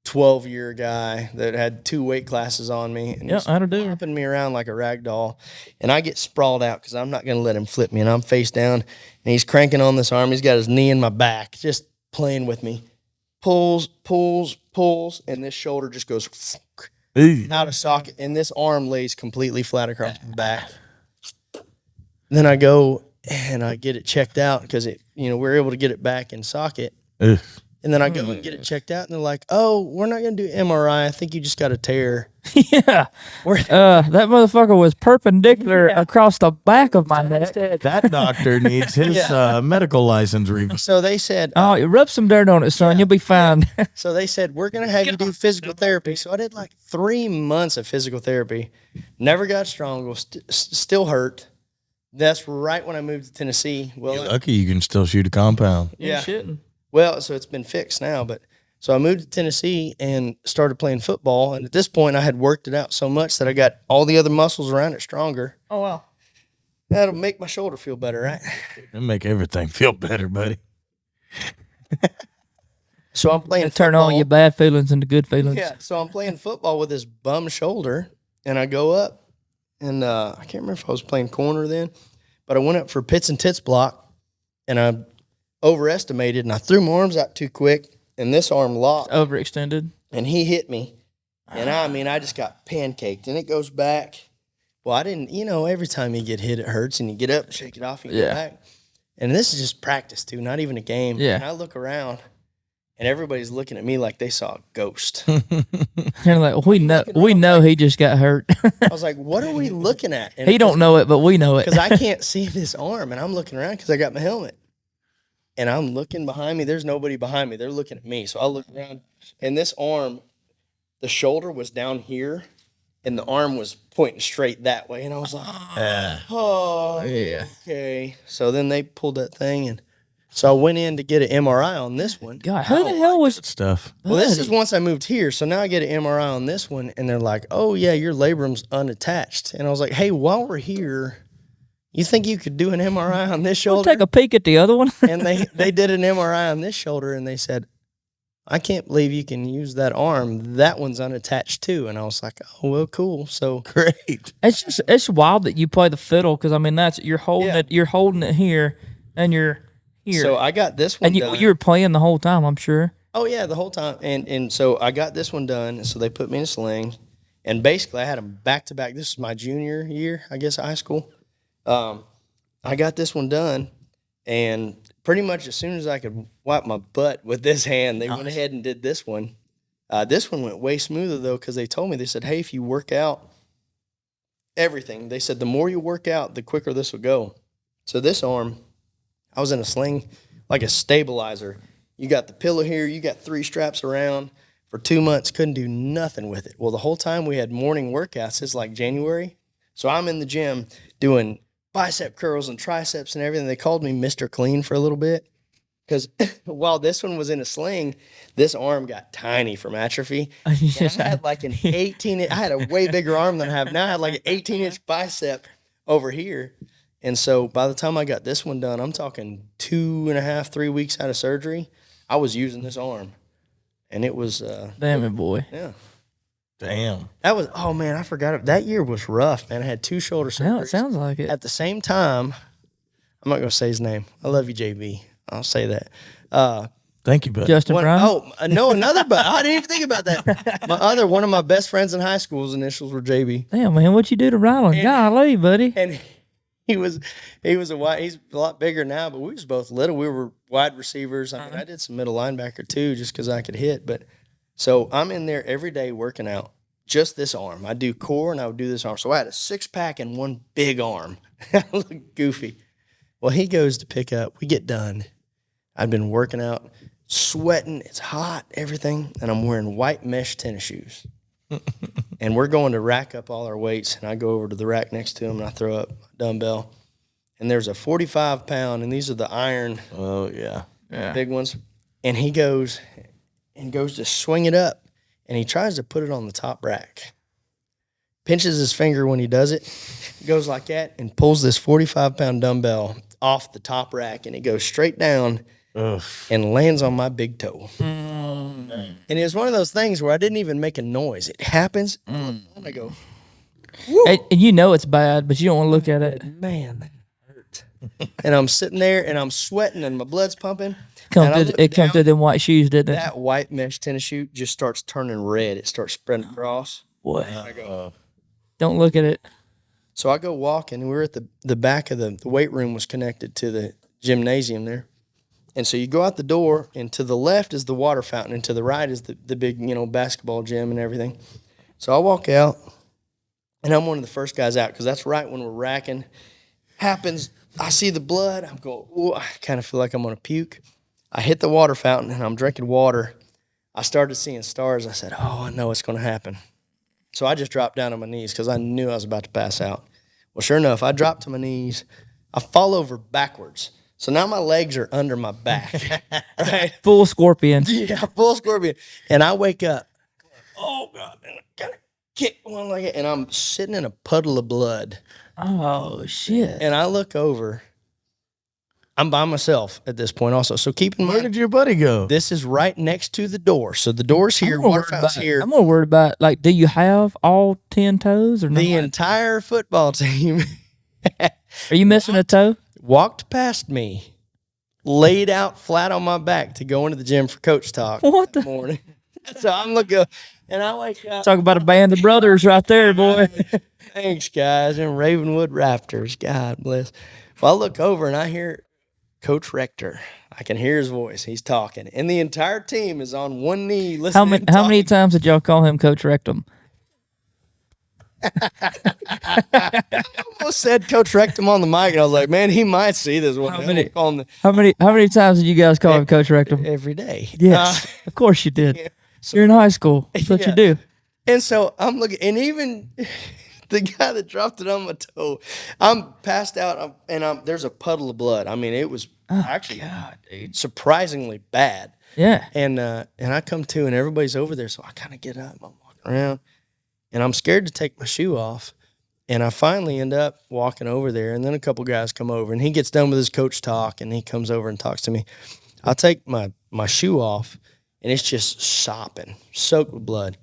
12-year guy that had 2 weight classes on me, and Yeah, he's that'll do. flipping me around like a rag doll, and I get sprawled out because I'm not going to let him flip me, and I'm face down, and he's cranking on this arm. He's got his knee in my back, just playing with me, pulls, and this shoulder just goes Ew. out of socket, and this arm lays completely flat across my back. Then I go and I get it checked out because we're able to get it back in socket. Ugh. And then I go and get it checked out, and they're like, "Oh, we're not going to do MRI. I think you just got a tear." Yeah. That motherfucker was perpendicular across the back of my neck. That doctor needs his medical license review. So they said, Oh, you rub some dirt on it, son. You'll be fine. we're going to have you do physical therapy. So I did like 3 months of physical therapy. Never got stronger. Still hurt. That's right when I moved to Tennessee. Well, You're lucky you can still shoot a compound. yeah. Shitting. Well, so it's been fixed now, but So I moved to Tennessee and started playing football. And at this point, I had worked it out so much that I got all the other muscles around it stronger. Oh, wow. That'll make my shoulder feel better, right? It'll make everything feel better, buddy. So I'm playing Turn all your bad feelings into good feelings. Yeah, so I'm playing football with this bum shoulder, and I go up, and I can't remember if I was playing corner then, but I went up for pits and tits block, and I overestimated, and I threw my arms out too quick, and this arm locked, Overextended. and he hit me, and I just got pancaked, and it goes back. Well, I didn't, every time you get hit, it hurts, and you get up, shake it off, and you go back. And this is just practice, too, not even a game. Yeah. And I look around, and everybody's looking at me like they saw a ghost. They're like, we know he just got hurt. I was like, what are we looking at? And he don't know it, but we know it. because I can't see this arm, and I'm looking around because I got my helmet. And I'm looking behind me. There's nobody behind me. They're looking at me. So I look around, and this arm, the shoulder was down here, and the arm was pointing straight that way. And I was like, oh, Yeah. okay. So then they pulled that thing, and so I went in to get an MRI on this one. God, who the hell was Stuff. Well, this is once I moved here. So now I get an MRI on this one, and they're like, oh, yeah, your labrum's unattached. And I was like, hey, while we're here, you think you could do an MRI on this We'll shoulder? take a peek at the other one? And they did an MRI on this shoulder, and they said, I can't believe you can use that arm. That one's unattached too. And I was like, oh, well, cool. So Great. It's wild that you play the fiddle because I mean you're holding Yeah. it here and you're here. So I got this one and done. you were playing the whole time, I'm sure. Oh, yeah, the whole time. And so I got this one done. So they put me in a sling. And basically, I had them back-to-back. This is my junior year, I guess, of high school. I got this one done. And pretty much as soon as I could wipe my butt with this hand, they went ahead and did this one. This one went way smoother, though, because they told me, they said, hey, if you work out everything, they said the more you work out, the quicker this will go. So this arm, I was in a sling like a stabilizer. You got the pillow here. You got 3 straps around. For 2 months, couldn't do nothing with it. Well, the whole time we had morning workouts. It's like January. So I'm in the gym doing bicep curls and triceps and everything. They called me Mr. Clean for a little bit because while this one was in a sling, this arm got tiny from atrophy. And I had like an 18 – I had a way bigger arm than I have now. I had like an 18-inch bicep over here. And so by the time I got this one done, I'm talking 2.5, 3 weeks out of surgery, I was using this arm. And it was Damn it, boy. yeah. Damn. That was oh man, I forgot it. That year was rough, man. I had 2 shoulder surgeries. Now it sounds like it. At the same time, I'm not gonna say his name. I love you, JB. I'll say that. Thank you, bud. Justin Brown. No, another but I didn't even think about that. One of my best friends in high school's initials were JB. Damn, man, what you do to Rylan? Golly, buddy. And he's a lot bigger now, but we was both little. We were wide receivers. I mean, I did some middle linebacker too, just because I could hit. But so I'm in there every day working out just this arm. I do core and I would do this arm. So I had a 6-pack and one big arm. I look goofy. Well, he goes to pick up. We get done. I've been working out, sweating. It's hot, everything, and I'm wearing white mesh tennis shoes. And we're going to rack up all our weights, and I go over to the rack next to him, and I throw up a dumbbell. And there's a 45-pound, and these are the iron Oh, yeah. big ones. And he goes to swing it up, and he tries to put it on the top rack. Pinches his finger when he does it, goes like that, and pulls this 45-pound dumbbell off the top rack, and it goes straight down and lands on my big toe. And it was one of those things where I didn't even make a noise. It happens, and I go, And you know it's bad, but you don't want to look at it. man, that hurt. And I'm sitting there, and I'm sweating, and my blood's pumping. Come And I through, look it come down, through them white shoes, didn't it? that white mesh tennis shoe just starts turning red. It starts spreading across. Boy, I go, don't look at it. so I go walking. We were at the back of the weight room was connected to the gymnasium there. And so you go out the door, and to the left is the water fountain, and to the right is the big, basketball gym and everything. So I walk out, and I'm one of the first guys out because that's right when we're racking. Happens, I see the blood. I'm going, ooh, I kind of feel like I'm going to puke. I hit the water fountain, and I'm drinking water. I started seeing stars. I said, oh, I know what's going to happen. So I just dropped down on my knees because I knew I was about to pass out. Well, sure enough, I dropped to my knees. I fall over backwards. So now my legs are under my back, right? Full scorpion. Yeah, full scorpion. And I wake up, oh God, and I kind of kick one leg, and I'm sitting in a puddle of blood. Oh, shit. And I look over. I'm by myself at this point also. So keep in Where mind, did your buddy go? this is right next to the door. So the door's here, water fountain's here. I'm more worried about, like, do you have all 10 toes or not? The entire football team Are you missing a toe? walked past me, laid out flat on my back to go into the gym for coach talk What that the? morning. So I'm looking, and I wake up. Talk about a band of brothers right there, boy. Thanks, guys, and Ravenwood Raptors. God bless. Well, I look over and I hear Coach Rector. I can hear his voice. He's talking, and the entire team is on one knee listening. How many times did y'all call him Coach Rectum? I almost said Coach Rectum on the mic, and I was like, man, he might see this one. How many- Call him How many times did you guys call him Coach Rectum? every day. Yes, of course you did. yeah. You're in high school. That's what you Yeah. do. And so I'm looking, and even the guy that dropped it on my toe, I'm passed out, and there's a puddle of blood. I mean, it was actually God, dude. surprisingly bad. Yeah. And I come to, and everybody's over there, so I kind of get up, I'm walking around, and I'm scared to take my shoe off. And I finally end up walking over there, and then a couple guys come over, and he gets done with his coach talk, and he comes over and talks to me. I'll take my shoe off, and it's just sopping, soaked with blood.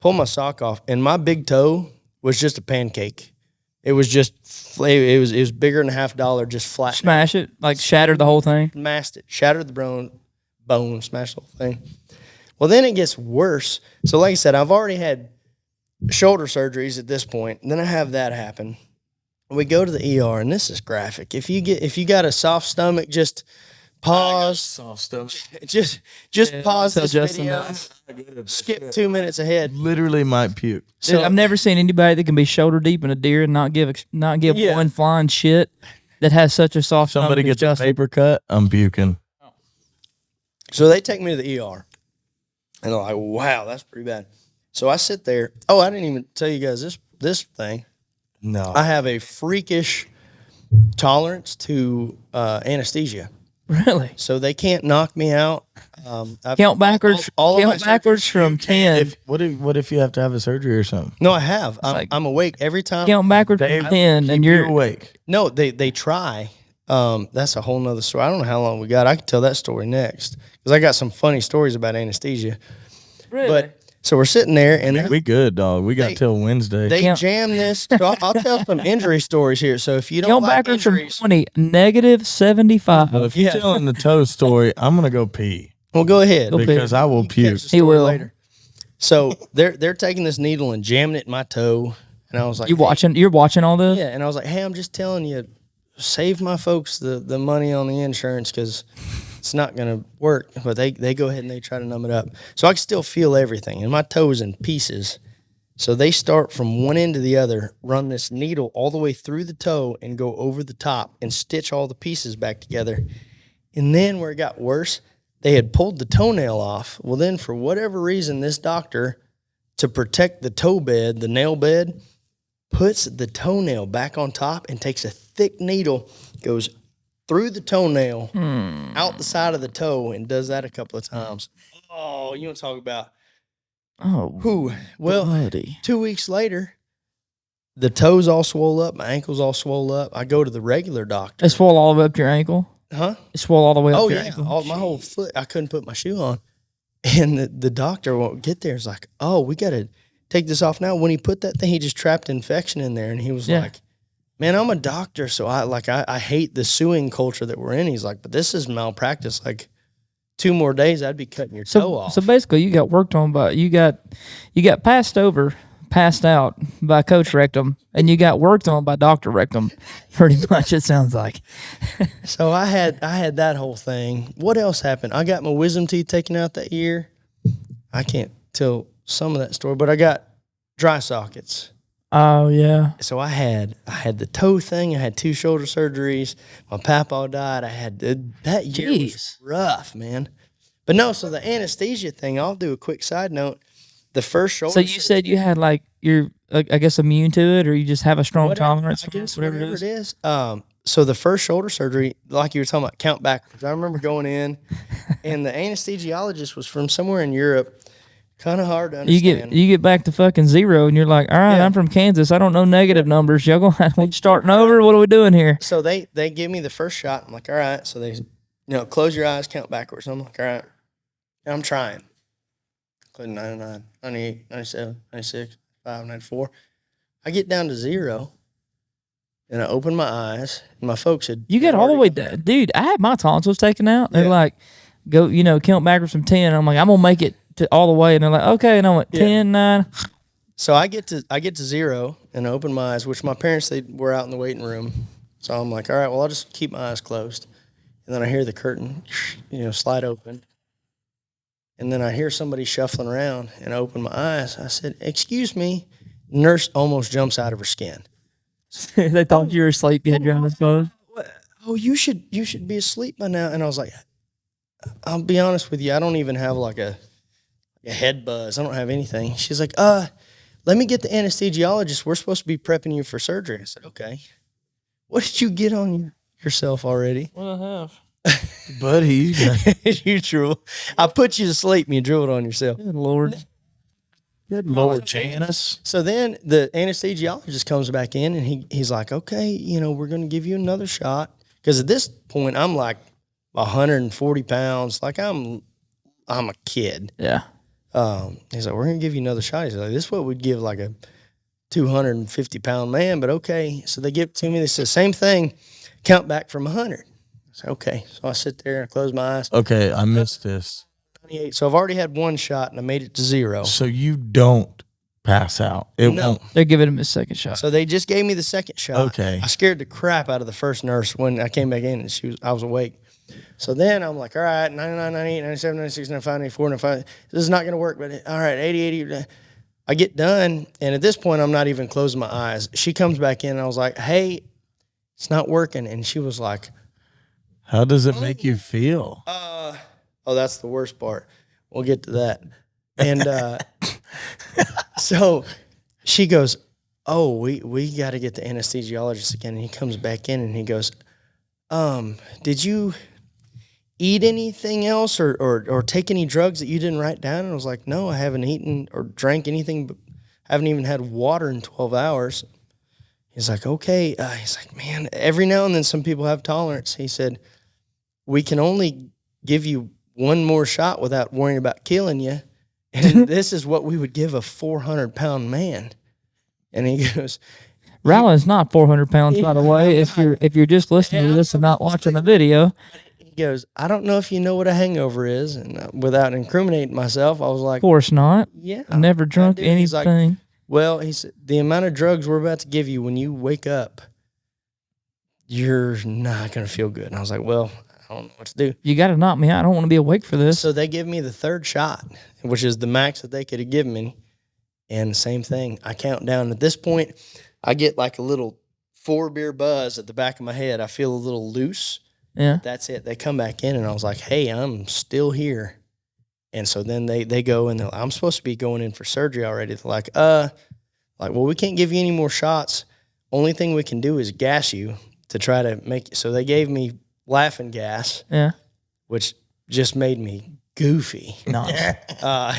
Pull my sock off, and my big toe was just a pancake. It was just, it was bigger than $50, just flat. Smash it, like shatter the whole thing. Smashed it, shattered the bone, smashed the whole thing. Well, then it gets worse. So like I said, I've already had shoulder surgeries at this point, and then I have that happen. We go to the ER, and this is graphic. If you got a soft stomach, just pause. Soft stomach. Just pause tell this Justin video. Skip 2 minutes ahead. Literally might puke. Dude, I've never seen anybody that can be shoulder deep in a deer and not give Yeah. one flying shit that has such a soft Somebody stomach as gets a Justin. paper cut, I'm puking. So they take me to the ER, and they're like, "Wow, that's pretty bad." So I sit there. Oh, I didn't even tell you guys this thing. No. I have a freakish tolerance to anesthesia, Really? so they can't knock me out. Count backwards. all of my Count backwards from 10. What if you have to have a surgery or something? No, I have. like- I'm awake every time. Count backwards from 10, and You're you're awake. No, they try. That's a whole nother story. I don't know how long we got. I can tell that story next because I got some funny stories about anesthesia. really. But so we're sitting there, and We good, dog. We got They- till Wednesday. they Count- jam this. So I'll tell some injury stories here. So if you don't count like backwards from injuries, 20. Negative 75. Well, if you're Yeah. telling the toe story, I'm gonna go pee well, go ahead. Go pee. because I will Catch puke. the He story will. later. So they're taking this needle and jamming it in my toe, and I was like, You're watching all this? yeah, and I was like, hey, I'm just telling you, save my folks the money on the insurance because it's not gonna work. But they go ahead and they try to numb it up, so I can still feel everything, and my toe is in pieces. So they start from one end to the other, run this needle all the way through the toe, and go over the top and stitch all the pieces back together. And then where it got worse, they had pulled the toenail off. Well, then for whatever reason, this doctor, to protect the toe bed, the nail bed, puts the toenail back on top and takes a thick needle, goes through the toenail, out the side of the toe, and does that a couple of times. Oh, you want to talk about Oh, who? Well, buddy. 2 weeks later, the toes all swole up, my ankles all swole up. I go to the regular doctor. It swole all the way up to your ankle? Huh? It swole all the way up Oh, to your yeah. ankle? All, my whole foot, I couldn't put my shoe on. And the doctor won't get there. It's like, oh, we got to take this off now. When he put that thing, he just trapped infection in there. And he was Yeah. like, man, I'm a doctor, so I hate the suing culture that we're in. He's like, but this is malpractice. Like 2 more days, I'd be cutting your toe off. So basically, you got worked on by you got passed out by Coach Rectum, and you got worked on by Dr. Rectum. Pretty much, it sounds like. So I had that whole thing. What else happened? I got my wisdom teeth taken out that year. I can't tell some of that story, but I got dry sockets. Oh yeah. So I had the toe thing. I had 2 shoulder surgeries. My papa died. I had that year Jeez. was rough, man. But no, so the anesthesia thing. I'll do a quick side note. The first shoulder. So you said you had like I guess immune to it, or you just have a strong tolerance. I guess whatever it is. So the first shoulder surgery, like you were talking about, count backwards. I remember going in, and the anesthesiologist was from somewhere in Europe. Kind of hard to understand. You get back to fucking zero, and you're like, all right, Yeah. I'm from Kansas. I don't know negative numbers. Y'all going we starting over? What are we doing here? So they give me the first shot. I'm like, all right. So they, close your eyes, count backwards. I'm like, all right. And I'm trying. Including 99, 98, 97, 96, 95, 94. I get down to zero, and I open my eyes, and my folks had. You got all the way down. Dude, I had my tonsils taken out. They're like, go, count backwards from 10. I'm like, I'm going to make it to all the way. And they're like, okay. And I went 10, 9. So I get to zero, and I open my eyes, which my parents, they were out in the waiting room. So I'm like, all right, well, I'll just keep my eyes closed. And then I hear the curtain, slide open. And then I hear somebody shuffling around, and I open my eyes. I said, excuse me. Nurse almost jumps out of her skin. They thought you were asleep. You had your eyes closed. Oh, you should be asleep by now. And I was like, I'll be honest with you, I don't even have like a head buzz. I don't have anything. She's like, let me get the anesthesiologist. We're supposed to be prepping you for surgery. I said, okay. What did you get on yourself already? What I have? Buddy, You drool. I put you to sleep and you drooled on yourself. Good Lord. good Lord, Janice. So then the anesthesiologist comes back in, and he's like, okay, we're going to give you another shot. Because at this point, I'm like 140 pounds. Like I'm a kid. Yeah. He's like, we're going to give you another shot. He's like, this is what we'd give like a 250-pound man, but okay. So they give it to me. They say, same thing, count back from 100. I said, okay. So I sit there and I close my eyes. Okay, I missed this. 98. So I've already had one shot, and I made it to zero. So you don't pass out. It No. won't. They're giving him his second shot. So they just gave me the second shot. Okay. I scared the crap out of the first nurse when I came back in, and I was awake. So then I'm like, all right, 99, 98, 97, 96, 95, 94, 95. This is not going to work, but all right, 80, 80. I get done, and at this point, I'm not even closing my eyes. She comes back in, and I was like, hey, it's not working. And she was like, How does it make you feel? oh, that's the worst part. We'll get to that. And so she goes, oh, we got to get the anesthesiologist again. And he comes back in, and he goes, did you eat anything else or take any drugs that you didn't write down? And I was like, no, I haven't eaten or drank anything, but I haven't even had water in 12 hours. He's like, okay. He's like, man, every now and then some people have tolerance. He said, we can only give you one more shot without worrying about killing you. And this is what we would give a 400-pound man. And he goes, Rylan's not 400 pounds, by the way. If you're just listening to this and not watching the video, he goes, I don't know if you know what a hangover is. And without incriminating myself, I was like, of course not. yeah. I've never drunk I do. He's like, anything. well, he said, the amount of drugs we're about to give you when you wake up, you're not going to feel good. And I was like, well, I don't know what to do. You got to knock me out. I don't want to be awake for this. So they give me the third shot, which is the max that they could have given me. And same thing. I count down. At this point, I get like a little 4-beer buzz at the back of my head. I feel a little loose. Yeah. That's it. They come back in, and I was like, hey, I'm still here. And so then they go, and I'm supposed to be going in for surgery already. They're like, well, we can't give you any more shots. Only thing we can do is gas you to try to make. So they gave me laughing gas, Yeah. which just made me goofy. Nice.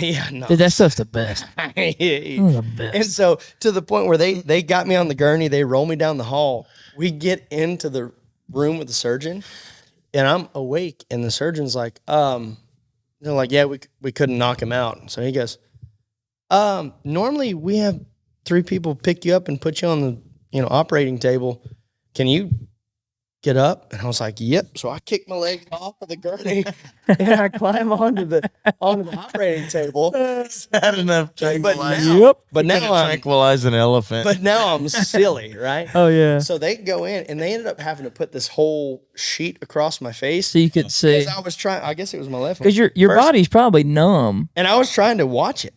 Yeah, no. Dude, that stuff's the best. And so to the point where they got me on the gurney, they roll me down the hall. We get into the room with the surgeon, and I'm awake, and the surgeon's like, they're like, yeah, we couldn't knock him out. So he goes, normally we have 3 people pick you up and put you on the operating table. Can you get up? And I was like, yep. So I kicked my legs off of the gurney and I climb onto the operating table. Is that enough tranquilizer? Yep. But now I'm Tranquilize an elephant. But now I'm silly, right? Oh, yeah. So they go in, and they ended up having to put this whole sheet across my face. So you could see. I was trying, I guess it was my left one. Because your First- body's probably numb. And I was trying to watch it.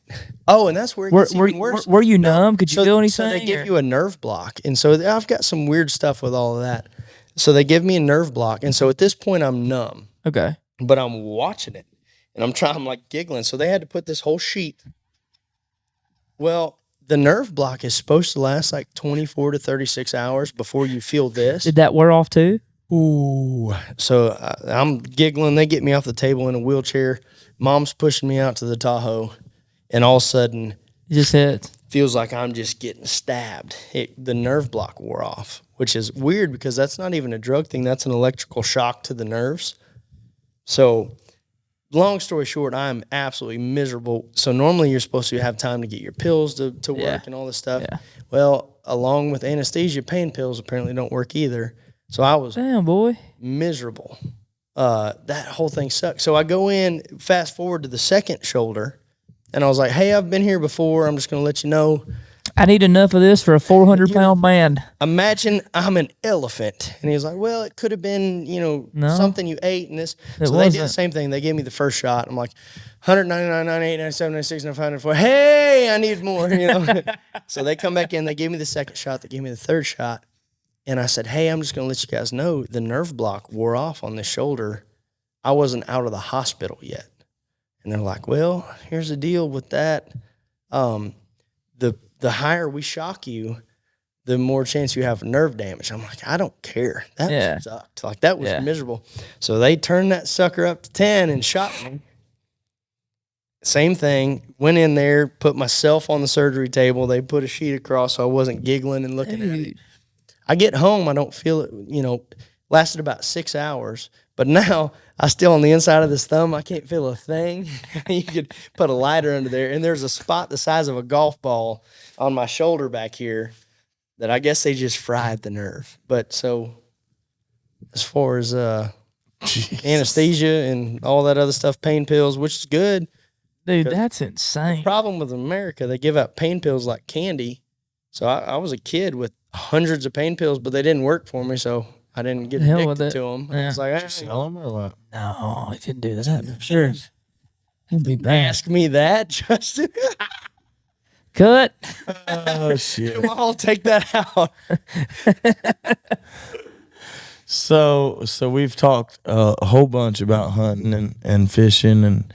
Oh, and that's where it gets even worse. Were you numb? Could you feel anything? So they give you a nerve block. And so I've got some weird stuff with all of that. So they give me a nerve block. And so at this point, I'm numb. Okay. But I'm watching it. And I'm like giggling. So they had to put this whole sheet. Well, the nerve block is supposed to last like 24 to 36 hours before you feel this. Did that wear off too? Ooh. So I'm giggling. They get me off the table in a wheelchair. Mom's pushing me out to the Tahoe. And all of a sudden, It just hit. feels like I'm just getting stabbed. The nerve block wore off, which is weird because that's not even a drug thing. That's an electrical shock to the nerves. So long story short, I'm absolutely miserable. So normally you're supposed to have time to get your pills to work Yeah. and all this stuff. Yeah. Well, along with anesthesia, pain pills apparently don't work either. So I was Damn, boy. miserable. That whole thing sucked. So I go in, fast forward to the second shoulder, and I was like, hey, I've been here before. I'm just going to let you know. I need enough of this for a 400-pound man. Imagine I'm an elephant. And he was like, well, it could have been, No. something you ate and this. It So they did the wasn't. same thing. They gave me the first shot. I'm like, 199, 98, 97, 96, 95, 94. Hey, I need more, So they come back in. They gave me the second shot. They gave me the third shot. And I said, hey, I'm just going to let you guys know the nerve block wore off on this shoulder. I wasn't out of the hospital yet. And they're like, well, here's the deal with that. The higher we shock you, the more chance you have of nerve damage. I'm like, I don't care. That sucked. Like, that was miserable. So they turned that sucker up to 10 and shot me. Same thing. Went in there, put myself on the surgery table. They put a sheet across so I wasn't giggling and looking at it. I get home, I don't feel it, lasted about 6 hours. But now I still on the inside of this thumb, I can't feel a thing. You could put a lighter under there, and there's a spot the size of a golf ball on my shoulder back here that I guess they just fried the nerve. But so as far as anesthesia and all that other stuff, pain pills, which is good. Dude, that's insane. Problem with America, they give out pain pills like candy. So I was a kid with hundreds of pain pills, but they didn't work for me, so I didn't get Hell with addicted it. to them. Yeah. I was like, Sell them or what? No, I didn't do that. Sure. It'd be bad. ask me that, Justin. Cut. Oh shit! I'll take that out. So we've talked a whole bunch about hunting and fishing and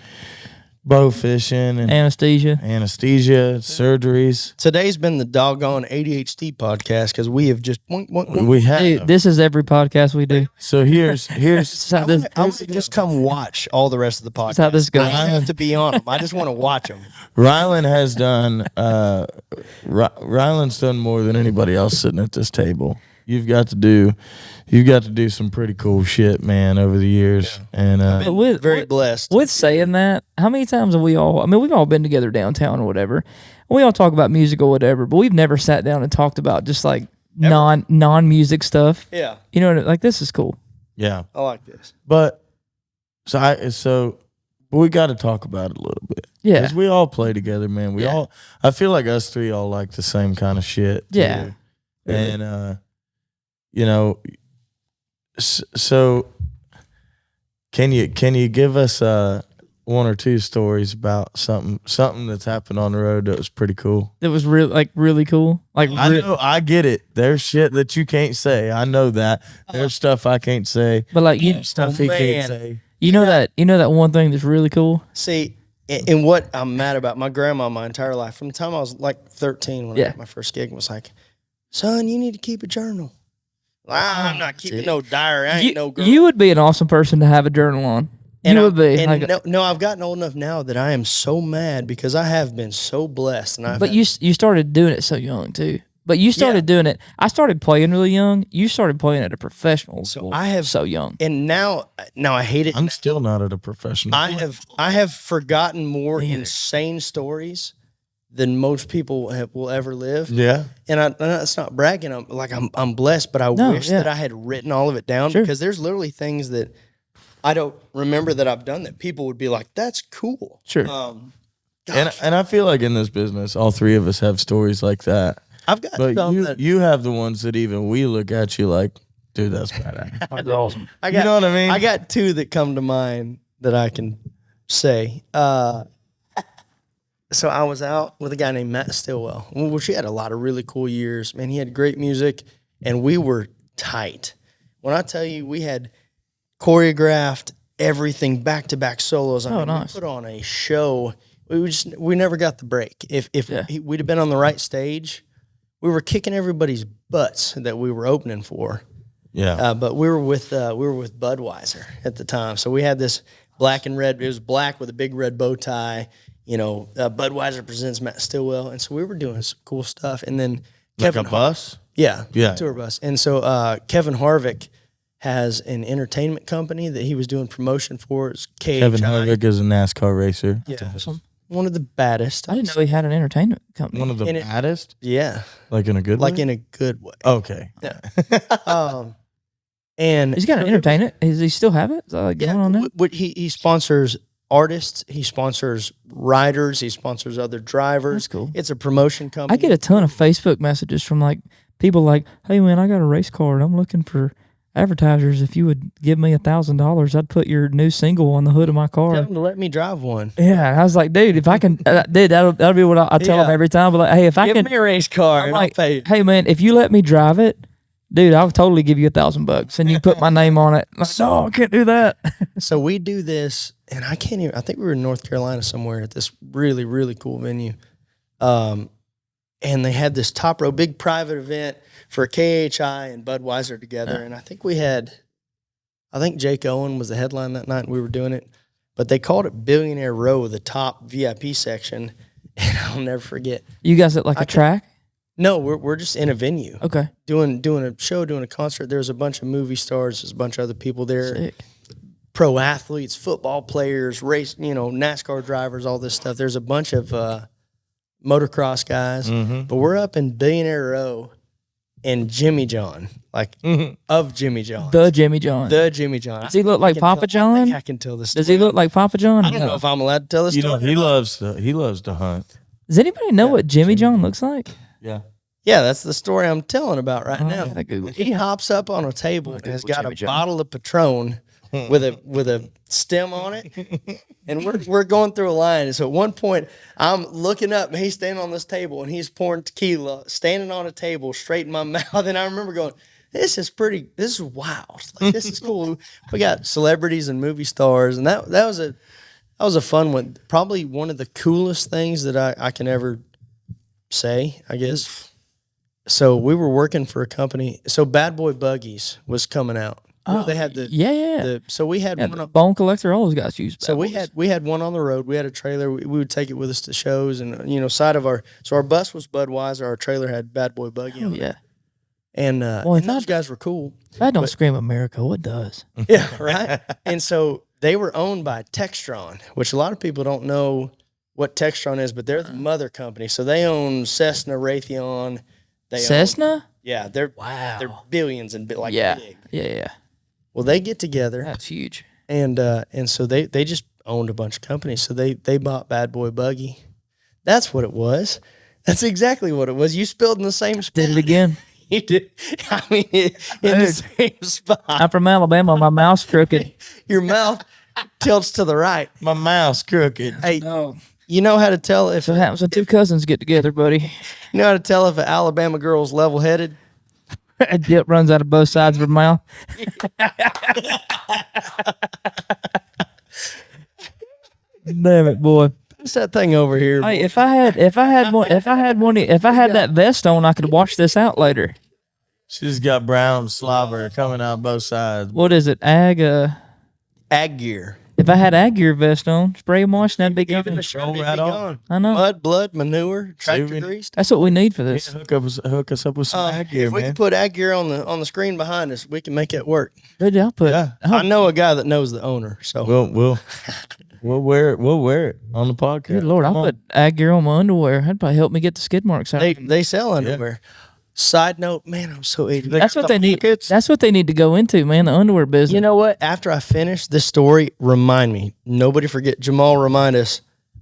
bow fishing and Anesthesia. surgeries. Today's been the doggone ADHD podcast because we have just We have. Dude, this is every podcast we do. So here's This is how this, I want to just come watch all the rest of the podcast. this is how this I goes. don't have to be on them. I just want to watch them. Rylan has done. Rylan's done more than anybody else sitting at this table. You've got to do some pretty cool shit, man, over the years. And But with, Very blessed. with saying that, how many times have we all, we've all been together downtown or whatever. We all talk about music or whatever, but we've never sat down and talked about just like non-music stuff. Yeah, You know, like this is cool. yeah, I like this. but so we got to talk about it a little bit. Yeah. 'Cause we all play together, man. I feel like us three all like the same kind of shit. Yeah. too. And so can you give us one or two stories about something that's happened on the road that was pretty cool? It was really cool. Like I get it. There's shit that you can't say. I know that. There's stuff I can't say. but like you Stuff he man. can't say. you know that one thing that's really cool? See, and what I'm mad about, my grandma my entire life, from the time I was like 13 when I got my first gig, was like, son, you need to keep a journal. I'm not keeping no diary. I ain't no girl. You would be an awesome person to have a journal on. You would be. And Like, no, I've gotten old enough now that I am so mad because I have been so blessed. And but you started doing it so young too. But you started doing it. I started playing really young. You started playing at a professional level I have so young. And now I hate it. I'm still not at a professional. I have forgotten more insane stories than most people will ever live. Yeah. And it's not bragging. I'm blessed, but I wish that I had written all of it down because there's literally things that I don't remember that I've done that people would be like, "That's cool." Sure. And I feel like in this business, all three of us have stories like that. I've got But some that you have the ones that even we look at you like, dude, that's badass. That's awesome. I got, You know what I mean? I got two that come to mind that I can say. So I was out with a guy named Matt Stillwell, which he had a lot of really cool years. Man, he had great music, and we were tight. When I tell you, we had choreographed everything, back-to-back solos. I mean, nice. we put on a show. we never got the break. If we'd have been on the right stage, we were kicking everybody's butts that we were opening for. Yeah. But we were with Budweiser at the time, so we had this black and red. It was black with a big red bow tie. Budweiser presents Matt Stillwell, and so we were doing some cool stuff. And then Kevin bus. Yeah, Yeah. tour bus. And so Kevin Harvick has an entertainment company that he was doing promotion for. It's KHI. Kevin Harvick is a NASCAR racer. Yeah, one of the baddest. I didn't know he had an entertainment company. One of the baddest? Yeah. Like in a good way? Like in a good way. Okay. Yeah. And he's got an entertainment. Does he still have it? Is that like going on now? He sponsors artists. He sponsors riders. He sponsors other drivers. That's cool. It's a promotion company. I get a ton of Facebook messages from like people like, "Hey man, I got a race car and I'm looking for advertisers. If you would give me $1,000, I'd put your new single on the hood of my car." Tell them to let me drive one. Yeah, I was like, dude, if I can, dude, that'll be what I tell them every time. But like, hey, if I Give can, me a race car, I'm and like, I'll pay. hey man, if you let me drive it, dude, I'll totally give you $1,000 and you put my name on it. I'm like, no, I can't do that. So we do this, and I can't even. I think we were in North Carolina somewhere at this really, really cool venue, and they had this top row big private event for KHI and Budweiser together, and I think Jake Owen was the headline that night, and we were doing it, but they called it Billionaire Row, the top VIP section, and I'll never forget. You guys at like a track? No, we're just in a venue. Okay. Doing a show, doing a concert. There's a bunch of movie stars. There's a bunch of other people there. Sick. Pro athletes, football players, NASCAR drivers, all this stuff. There's a bunch of motocross guys. Mm-hmm. But we're up in Billionaire Row and Jimmy John, of Jimmy John. The Jimmy John. The Jimmy John. Does he look like Papa I John? think I can tell this story. Does he look like Papa John? I don't know if I'm allowed to tell this story. He loves to hunt. Does anybody know what Jimmy John looks like? Yeah. Yeah, that's the story I'm telling about right now. I Google it. He hops up on a table and has got Jimmy a John. bottle of Patron with a stem on it, and we're going through a line. And so at one point, I'm looking up, and he's standing on this table, and he's pouring tequila, standing on a table, straight in my mouth. And I remember going, "This is wild. Like, this is cool." We got celebrities and movie stars, and that was a fun one. Probably one of the coolest things that I can ever say, I guess. So we were working for a company. So Bad Boy Buggies was coming out. Oh, they had the yeah. so we had one. The Bone Collector, all those guys use. So we had one on the road. We had a trailer. We would take it with us to shows, and side of our bus was Budweiser. Our trailer had Bad Boy Buggy on it. Yeah. And those guys were cool. That don't scream America. What does? Yeah, right. And so they were owned by Textron, which a lot of people don't know what Textron is, but they're the mother company. So they own Cessna, Raytheon. Cessna? They're billions and big. Yeah. Well, they get together. That's huge. And so they just owned a bunch of companies. So they bought Bad Boy Buggy. That's what it was. That's exactly what it was. You spilled in the same spot. Did it again. You did. I mean, in the same spot. I'm from Alabama. My mouth's crooked. Your mouth tilts to the right. My mouth's crooked. Hey, No. you know how to tell if So what happens when two cousins get together, buddy? you know how to tell if an Alabama girl's level-headed? A dip runs out of both sides of her mouth. Damn it, boy! What's that thing over here? Hey, if I had that vest on, I could wash this out later. She's got brown slobber coming out both sides. What is it? Ag gear. If I had ag gear vest on, spray and wash, that'd be good. Even the shirt would be right on. gone. I know. Mud, blood, manure, tractor See, we- grease. That's what we need for this. Hook us up with some ag gear, If we man. can put ag gear on the screen behind us, we can make it work. Dude, I'll put. Yeah. I know a guy that knows the owner, so We'll wear it. We'll wear it on the podcast. Good Lord, I'll put ag gear on my underwear. That'd probably help me get the skid marks out. they sell underwear. Side note, man, I'm so 80. That's what they need. That's what they need to go into, man. The underwear business. You know what? After I finish this story, remind me. Nobody forget. Jamal, remind us.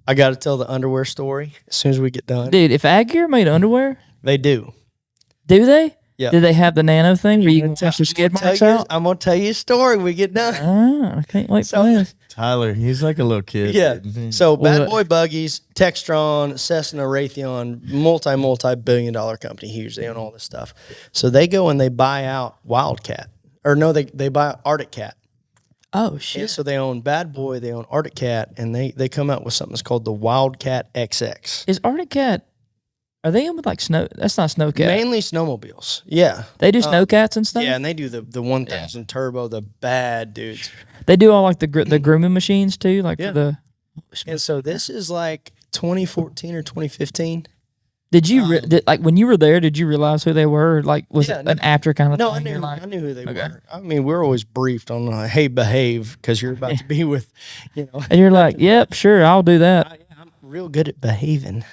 I got to tell the underwear story as soon as we get done. Dude, if ag gear made underwear, They do. do they? Yeah. Do they have the nano thing where you can wash your skid marks out? I'm going to tell you a story when we get done. Ah, I can't wait for this. Tyler, he's like a little kid. Yeah. So Well, Bad Boy Buggies, Textron, Cessna, Raytheon, multi-billion-dollar company, huge. They own all this stuff. So they go and they buy out Wildcat. Or no, they buy Arctic Cat. Oh And shit! so they own Bad Boy, they own Arctic Cat, and they come out with something that's called the Wildcat XX. Is Arctic Cat? Are they in with like snow? That's not Snowcat. Mainly snowmobiles. Yeah. They do Snowcats and stuff. Yeah, and they do the 1000 turbo, the bad dudes. They do all like the grooming machines too, like Yeah. for the. And so this is like 2014 or 2015. Did you like when you were there? Did you realize who they were? Or, like, was Yeah, it an after kind of No, thing? I You're knew like, I knew who they Okay. were. I mean, we're always briefed on hey, behave, because you're about to be with, and you're like, yep, sure, I'll do that. I'm real good at behaving.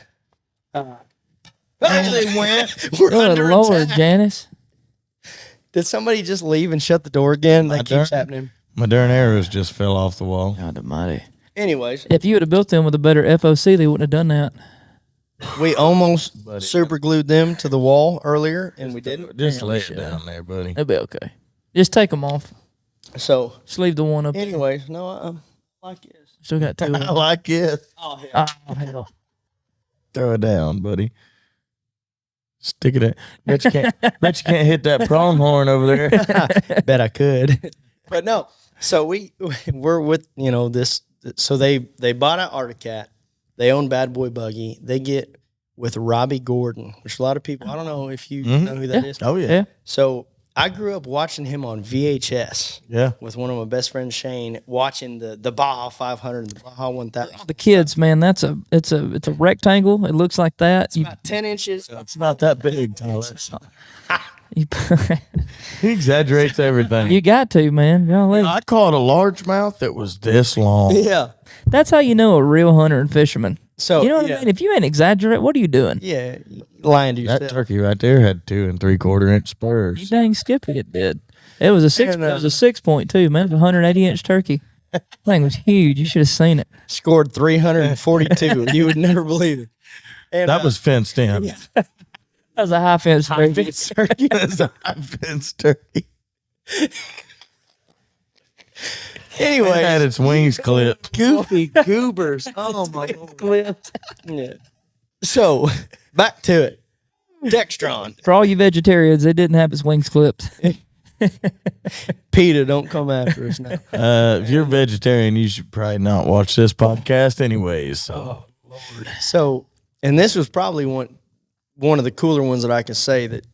They went. We're Good under Lord, attack. Janice. Did somebody just leave and shut the door again? That keeps happening. My darn arrows just fell off the wall. God Almighty. Anyways, If you would have built them with a better FOC, they wouldn't have done that. we almost super glued them to the wall earlier, and we didn't. Just lay it down there, buddy. It'll be okay. Just take them off. So, Just leave the one up. anyways, no, I like this. Still got two. I like it. Oh, yeah. Oh hell. Throw it down, buddy. Stick it in. Bet you can't hit that pronghorn over there. Bet I could. But no. So we're with, this. So they bought out Arctic Cat. They own Bad Boy Buggy. They get with Robbie Gordon, which a lot of people, I don't know if you know who that is. Oh, yeah. Yeah. So I grew up watching him on VHS Yeah. with one of my best friends, Shane, watching the Baja 500 and the Baja 1000. The kids, man, it's a rectangle. It looks like that. You, About 10 inches. It's not that big, Tyler. you, He exaggerates everything. you got to, man. Golly. I caught a largemouth that was this long. Yeah. That's how you know a real hunter and fisherman. So, You know what yeah. I mean? If you ain't exaggerate, what are you doing? Yeah. Lying to That yourself. turkey right there had 2 3/4 inch You spurs. dang skippy, it did. It was a six. And, It was a 6.2, man. It was a 180-inch turkey. Thing was huge. You should have seen it. Scored 342. You would never believe it. And, That was fenced in. That was a high fence turkey. That's a high fenced turkey. anyway. It had its wings clipped. Goofy goobers. Oh my God. Yeah. So back to it. Dextron. For all you vegetarians, they didn't have his wings clipped. PETA, don't come after us now. If you're a vegetarian, you should probably not watch this podcast anyways. So So, and this was probably one of the cooler ones that I can say that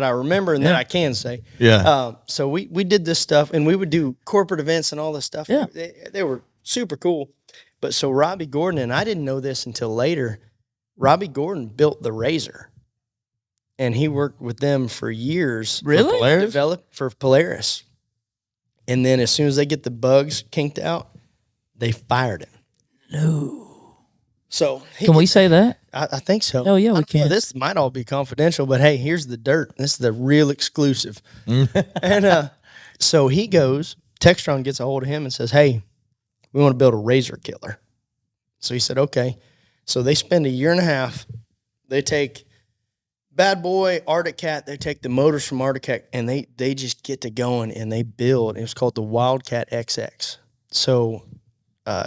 I remember and that I can say. yeah. So we did this stuff, and we would do corporate events and all this stuff. Yeah. They were super cool. But so Robbie Gordon, and I didn't know this until later, Robbie Gordon built the Razor. And he worked with them for years. Really? Polaris? Developed for Polaris. And then as soon as they get the bugs kinked out, they fired him. No. So Can we say that? I think so. Hell yeah, we I don't know, can. This might all be confidential, but hey, here's the dirt. This is the real exclusive. And so he goes, Textron gets a hold of him and says, hey, we want to build a Razor killer. So he said, okay. So they spend a year and a half. They take Bad Boy, Arctic Cat, they take the motors from Arctic Cat, and they just get to going, and they build. It was called the Wildcat XX. So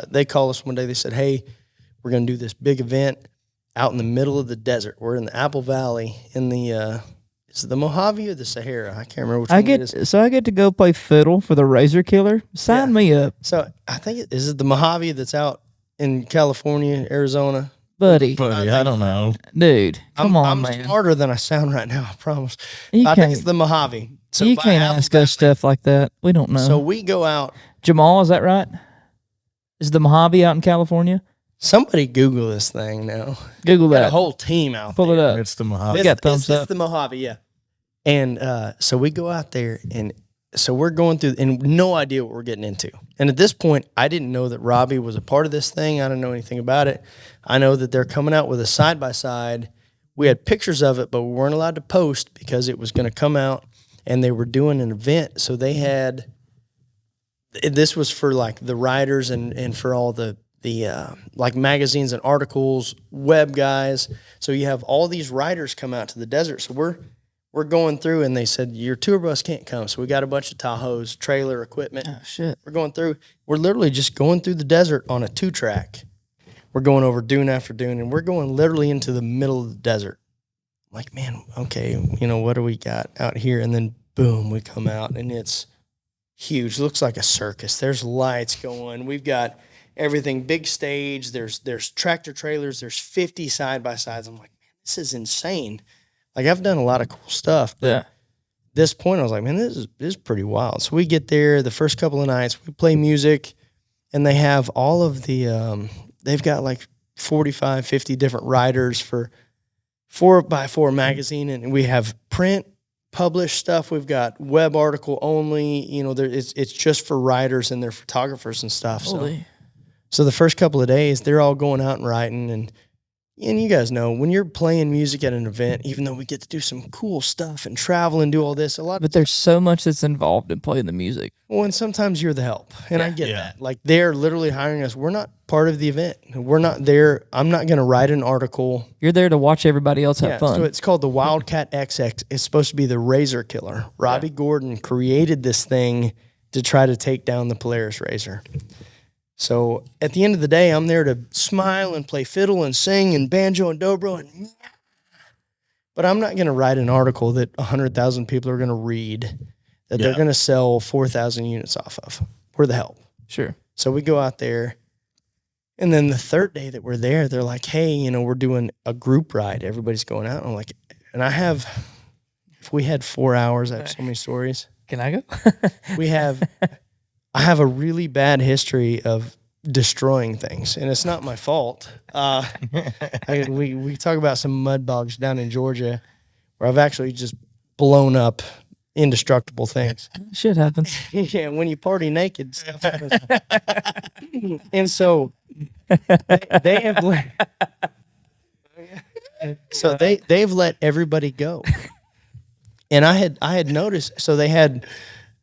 they call us one day. They said, hey, we're going to do this big event out in the middle of the desert. We're in the Apple Valley in the is it the Mojave or the Sahara? I can't remember which one it is. I get to go play fiddle for the Razor Killer. Sign me up, So I think is it the Mojave that's out in California, Arizona? buddy. Buddy, I don't know. Dude, come on, I'm man. smarter than I sound right now. I promise. You I think it's can't- the Mojave. So you by can't Apple ask us stuff like that. We don't know. So we go out. Jamal, is that right? Is the Mojave out in California? Somebody Google this thing now. Google Got a that. whole team out Pull there. it up. It's the Mojave. They got thumbs It's up. the Mojave, yeah. And so we go out there, and so we're going through, and no idea what we're getting into. And at this point, I didn't know that Robbie was a part of this thing. I didn't know anything about it. I know that they're coming out with a side-by-side. We had pictures of it, but we weren't allowed to post because it was going to come out, and they were doing an event. So they had, this was for like the writers and for all the like magazines and articles, web guys. So you have all these writers come out to the desert. So we're going through, and they said, your tour bus can't come. So we got a bunch of Tahoes, trailer equipment. Oh, shit. We're going through. We're literally just going through the desert on a 2-track. We're going over dune after dune, and we're going literally into the middle of the desert. I'm like, man, okay, what do we got out here? And then boom, we come out, and it's huge. Looks like a circus. There's lights going. We've got everything, big stage. There's tractor trailers. There's 50 side-by-sides. I'm like, man, this is insane. Like, I've done a lot of cool stuff. But Yeah. at this point, I was like, man, this is pretty wild. So we get there the first couple of nights. We play music, and they have all of the they've got like 45, 50 different writers for 4x4 magazine, and we have print published stuff. We've got web article only. You know, it's just for writers and their photographers and stuff. So the first couple of days, they're all going out and writing, and you guys know when you're playing music at an event, even though we get to do some cool stuff and travel and do all this, But there's so much that's involved in playing the music. well, and sometimes you're the help, and I get that. Like, they're literally hiring us. We're not part of the event. We're not there. I'm not going to write an article. You're there to watch everybody else have fun. So it's called the Wildcat XX. It's supposed to be the Razor Killer. Robbie Gordon created this thing to try to take down the Polaris Razor. So at the end of the day, I'm there to smile and play fiddle and sing and banjo and dobro, but I'm not going to write an article that 100,000 people are going to read that they're going to sell 4,000 units off of. We're the help. Sure. So we go out there, and then the third day that we're there, they're like, hey, you know, we're doing a group ride. Everybody's going out. And I'm like, and if we had 4 hours, I have so many stories. Can I go? I have a really bad history of destroying things, and it's not my fault. We talk about some mud bogs down in Georgia where I've actually just blown up indestructible things. Shit happens. Yeah, when you party naked, stuff happens. And so they have they've let everybody go. And I had noticed, so they had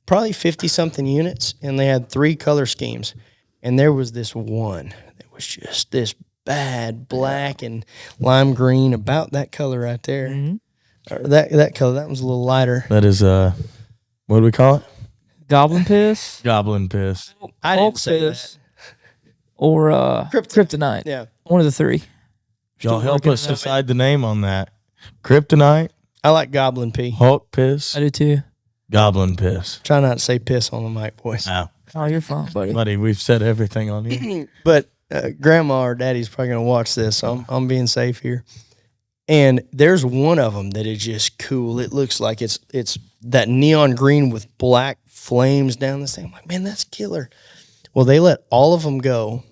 probably 50 something units, and they had 3 color schemes, and there was this one that was just this bad black and lime green, about that color right there. Or that color, that one's a little lighter. That is what do we call it? Goblin piss. Goblin piss. I didn't say that. Or kryptonite. Yeah, One of the 3. Y'all help us decide the name on that. Kryptonite, I like goblin pee. Hulk piss, I do too. Goblin piss. Try not to say piss on the mic, boys. Wow. Oh, you're fine, buddy. Buddy, we've said everything on you. But grandma or daddy's probably going to watch this, so I'm being safe here. And there's one of them that is just cool. It looks like it's that neon green with black flames down this thing. I'm like, man, that's killer. Well, they let all of them go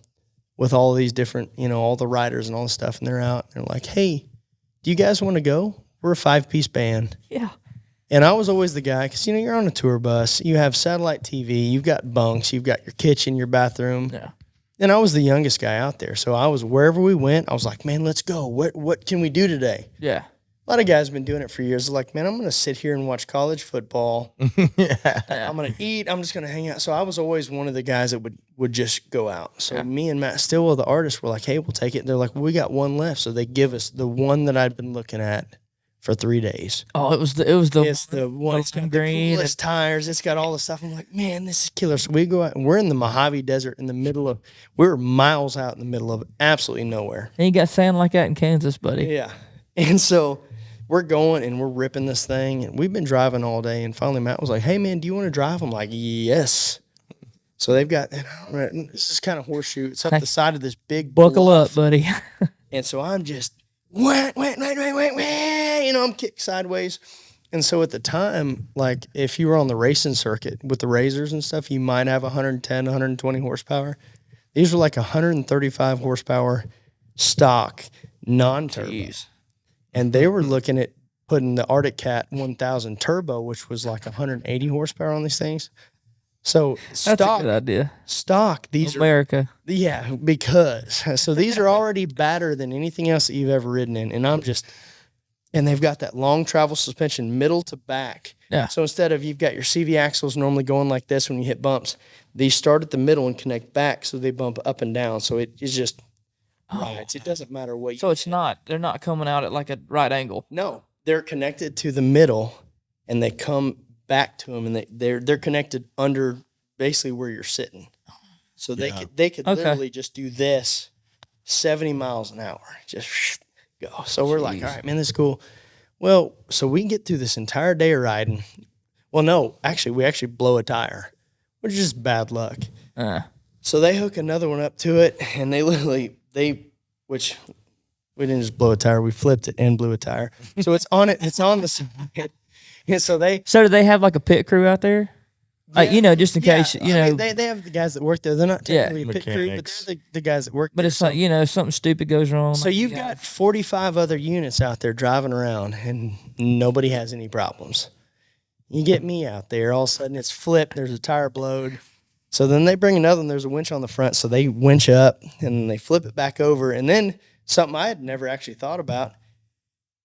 with all these different, you know, all the riders and all the stuff, and they're out. They're like, hey, do you guys want to go? We're a 5-piece band. Yeah. And I was always the guy, because, you know, you're on a tour bus. You have satellite TV. You've got bunks. You've got your kitchen, your bathroom. Yeah. And I was the youngest guy out there. So I was, wherever we went, I was like, man, let's go. What can we do today? Yeah. A lot of guys have been doing it for years. They're like, man, I'm going to sit here and watch college football. I'm going to eat. I'm just going to hang out. So I was always one of the guys that would just go out. So me and Matt Stillwell, the artist, were like, hey, we'll take it. They're like, well, we got one left. So they give us the one that I'd been looking at for 3 days. Oh, it's the one. It's got green. the coolest tires. It's got all the stuff. I'm like, man, this is killer. So we go out, and we're in the Mojave Desert in the middle of, we're miles out in the middle of absolutely nowhere. And you got sand like that in Kansas, buddy. Yeah. And so we're going and we're ripping this thing, and we've been driving all day. And finally Matt was like, hey man, do you want to drive? I'm like, yes. So they've got, this is kind of horseshoe. It's up the side of this big Buckle bluff. up, buddy. And so I'm just, wait, you know, I'm kicked sideways. And so at the time, like, if you were on the racing circuit with the razors and stuff, you might have 110, 120 horsepower. These were like 135 horsepower stock, non-turbo. And they were looking at putting the Arctic Cat 1000 turbo, which was like 180 horsepower on these things. So That's a good idea. Stock, these America. Yeah, because. So these are already better than anything else that you've ever ridden in. And and they've got that long travel suspension middle to back. Yeah. So instead of, you've got your CV axles normally going like this when you hit bumps, these start at the middle and connect back, so they bump up and down. So it is just rides. It doesn't matter what you So they're not coming out at like a right angle. No, they're connected to the middle, and they come back to them, and they're connected under basically where you're sitting. So they could literally just do this 70 miles an hour. Just go. So we're like, all right, man, this is cool. Well, so we can get through this entire day of riding. Well, no, actually, we blow a tire. which is just bad luck. So they hook another one up to it, and which we didn't just blow a tire, we flipped it and blew a tire. So it's on the side. And so do they have like a pit crew out there? Just in case, they have the guys that work there. They're not technically a pit crew, but they're the guys that work there. But it's like, something stupid goes wrong. So you've got 45 other units out there driving around, and nobody has any problems. You get me out there, all of a sudden it's flipped, there's a tire blowed. So then they bring another one, there's a winch on the front, so they winch up, and they flip it back over. And then something I had never actually thought about,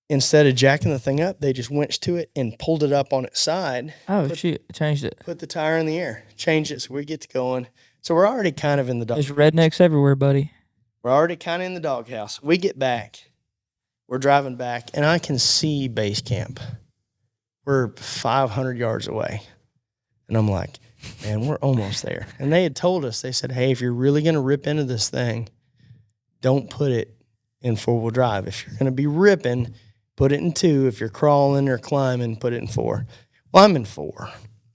instead of jacking the thing up, they just winched to it and pulled it up on its side. Oh, changed it. Put the tire in the air, changed it, so we get to going. So we're already kind of in the dog. There's rednecks everywhere, buddy. We're already kind of in the doghouse. We get back. We're driving back, and I can see base camp. We're 500 yards away. And I'm like, man, we're almost there. And they had told us, they said, hey, if you're really going to rip into this thing, don't put it in four-wheel drive. If you're going to be ripping, put it in 2. If you're crawling or climbing, put it in 4. Well, I'm in 4.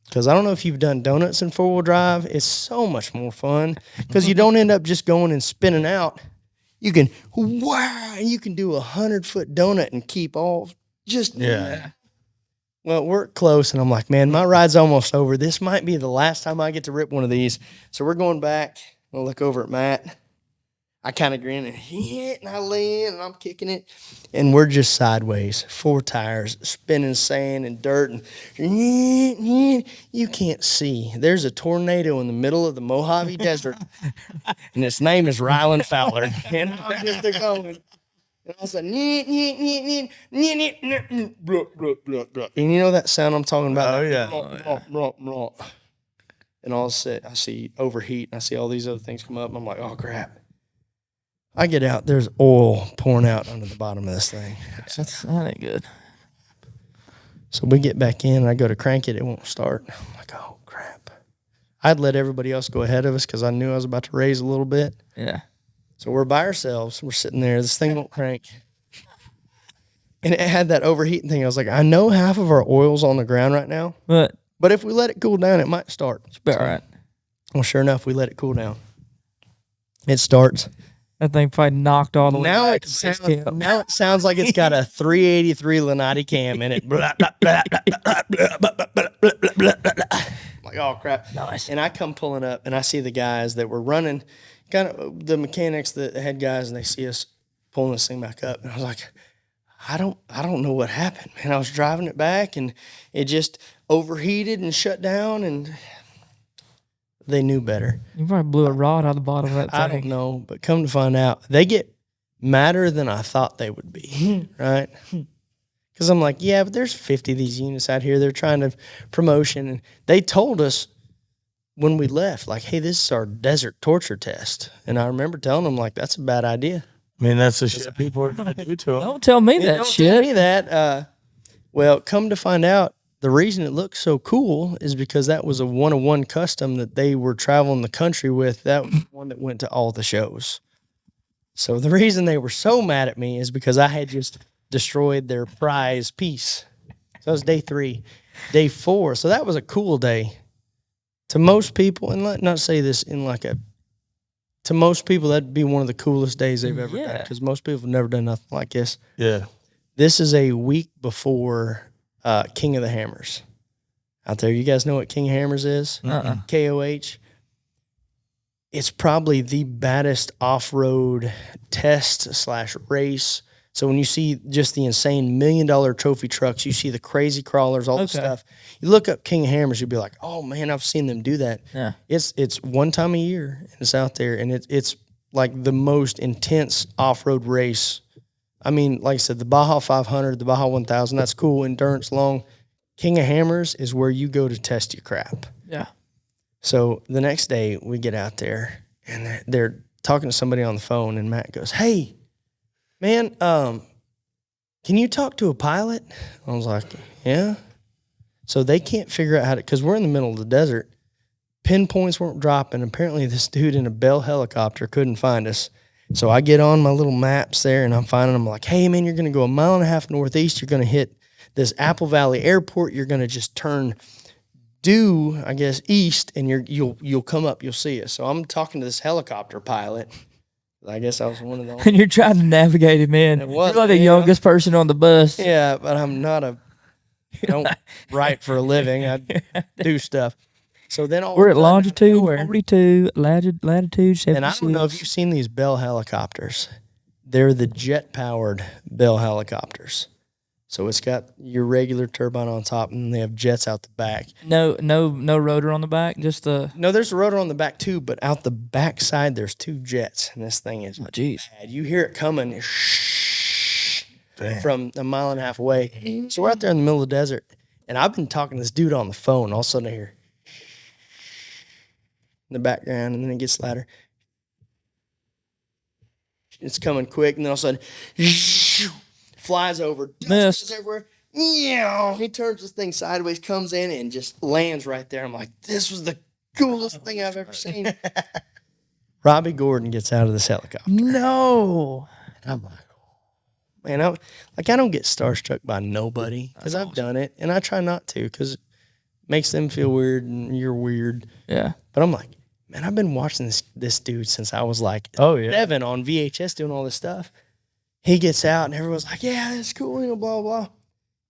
Because I don't know if you've done donuts in four-wheel drive. It's so much more fun. Because you don't end up just going and spinning out. You can, you can do 100-foot donut and keep all just, Well, we're close, and I'm like, man, my ride's almost over. This might be the last time I get to rip one of these. So we're going back. I'll look over at Matt. I kind of grin and I lay in and I'm kicking it. And we're just sideways, 4 tires, spinning sand and dirt. And you can't see. There's a tornado in the middle of the Mojave Desert. And its name is Rylan Fowler. And I'm just going. And I said, and you know that sound I'm talking about? Oh, yeah. And all of a sudden, I see overheat, and I see all these other things come up, and I'm like, oh, crap. I get out, there's oil pouring out under the bottom of this thing. That ain't good. So we get back in, and I go to crank it, it won't start. I'm like, oh, crap. I'd let everybody else go ahead of us because I knew I was about to raise a little bit. Yeah. So we're by ourselves. We're sitting there. This thing won't crank. And it had that overheating thing. I was like, I know half of our oil's on the ground right now. But if we let it cool down, it might start. It's about right. Well, sure enough, we let it cool down. It starts. That thing probably knocked all the way Now back. Now it sounds like it's got a 383 Lanati cam in it. Like, oh, crap. Nice. And I come pulling up, and I see the guys that were running, kind of the mechanics, the head guys, and they see us pulling this thing back up. And I was like, I don't know what happened, man. I was driving it back, and it just overheated and shut down, and they knew better. You probably blew a rod out of the bottom of that thing. I don't know, but come to find out, they get madder than I thought they would be, right? Because I'm like, yeah, but there's 50 of these units out here. They're trying to promotion, and they told us when we left, like, hey, this is our desert torture test. And I remember telling them, like, that's a bad idea. I mean, that's the shit people are going to do to them. Don't tell me that Don't shit. tell me that. Well, come to find out, the reason it looks so cool is because that was a one-of-one custom that they were traveling the country with. That was one that went to all the shows. So the reason they were so mad at me is because I had just destroyed their prize piece. So that was day 3. Day 4, so that was a cool day. To most people, and let not say this in like a, to most people, that'd be one of the coolest days they've ever done, because most people have never done nothing like this. Yeah. This is a week before King of the Hammers out there. You guys know what King of Hammers is? KOH. It's probably the baddest off-road test / race. So when you see just the insane $1 million trophy trucks, you see the crazy crawlers, all the stuff. You look up King of Hammers, you'll be like, oh man, I've seen them do that. Yeah. It's one time a year, and it's out there, and it's like the most intense off-road race. I mean, like I said, the Baja 500, the Baja 1000, that's cool, endurance long. King of Hammers is where you go to test your crap. Yeah. So the next day we get out there, and they're talking to somebody on the phone, and Matt goes, hey, man, can you talk to a pilot? I was like, yeah. So they can't figure out how to, because we're in the middle of the desert. Pinpoints weren't dropping. Apparently this dude in a Bell helicopter couldn't find us. So I get on my little maps there, and I'm finding them like, hey, man, you're going to go 1.5 miles northeast. You're going to hit this Apple Valley Airport. You're going to just turn due, I guess, east, and you'll come up, you'll see us. So I'm talking to this helicopter pilot. I guess I was one of those. And you're trying to navigate him in. It was, You're like the yeah. youngest person on the bus. Yeah, but I don't write for a living. I do stuff. So then We're at longitude nowhere, 42, latitude 76. and I don't know if you've seen these Bell helicopters. They're the jet-powered Bell helicopters. So it's got your regular turbine on top, and they have jets out the back. No rotor on the back, just the. No, there's a rotor on the back too, but out the back side there's 2 jets, and this thing is bad. You hear it coming from a mile and a half away. So we're out there in the middle of the desert, and I've been talking to this dude on the phone. All of a sudden I hear in the background, and then it gets louder. It's coming quick, and then all of a sudden flies over, dust everywhere. Yeah, he turns this thing sideways, comes in, and just lands right there. I'm like, this was the coolest thing I've ever seen. Robbie Gordon gets out of this helicopter. No. And I'm like, man, I don't get starstruck by nobody because I've done it, and I try not to because it makes them feel weird and you're weird. Yeah. But I'm like, man, I've been watching this dude since I was like 7 on VHS doing all this stuff. He gets out, and everyone's like, yeah, that's cool, blah, blah.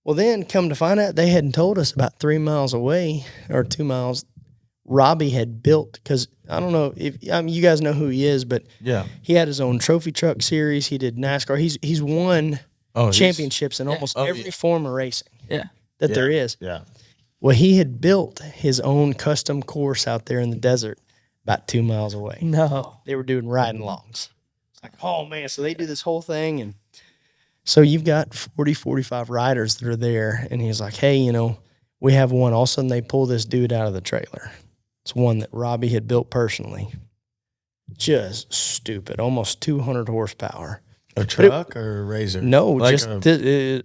Well, then come to find out, they hadn't told us about 3 miles away or 2 miles. Robbie had built, because I don't know if you guys know who he is, but Yeah. he had his own trophy truck series. He did NASCAR. He's won championships in almost every form of racing that there is. Yeah. Well, he had built his own custom course out there in the desert about 2 miles away. No. They were doing riding longs. It's like, oh, man. So they do this whole thing. And so you've got 40, 45 riders that are there. And he's like, hey, we have one. All of a sudden, they pull this dude out of the trailer. It's one that Robbie had built personally. Just stupid. Almost 200 horsepower. A truck or a Razor? No, like just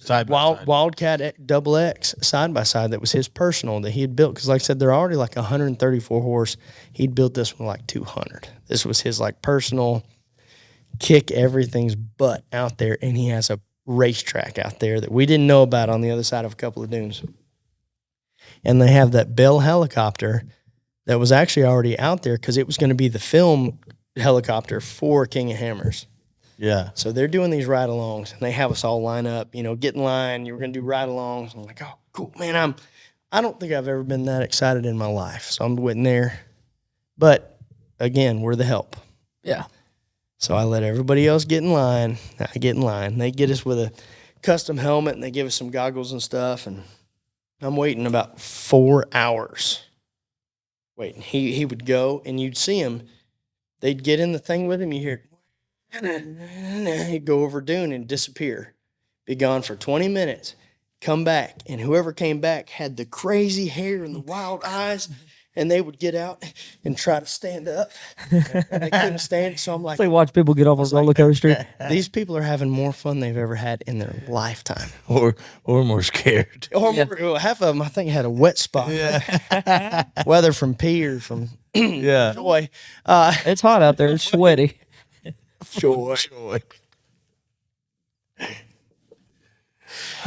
side by side. Wildcat Double X side by side. That was his personal that he had built. Because like I said, they're already like 134 horse. He'd built this one like 200. This was his like personal kick everything's butt out there. And he has a racetrack out there that we didn't know about on the other side of a couple of dunes. And they have that Bell helicopter that was actually already out there because it was going to be the film helicopter for King of Hammers. Yeah. So they're doing these ride-alongs, and they have us all line up, get in line. You were going to do ride-alongs. I'm like, oh, cool, man. I don't think I've ever been that excited in my life. So I'm waiting there. But, again, we're the help. Yeah. So I let everybody else get in line. I get in line. They get us with a custom helmet, and they give us some goggles and stuff. And I'm waiting about 4 hours. Waiting. He would go, and you'd see him. They'd get in the thing with him. You hear, he'd go over dune and disappear. Be gone for 20 minutes. Come back. And whoever came back had the crazy hair and the wild eyes. And they would get out and try to stand up. And they couldn't stand. So I'm like, It's like watch people get off a roller coaster. these people are having more fun they've ever had in their lifetime. Or more scared. Or more, half of them, I think, had a wet spot. Yeah. Whether from pee or from Yeah. joy. It's hot out there. It's sweaty. Joy.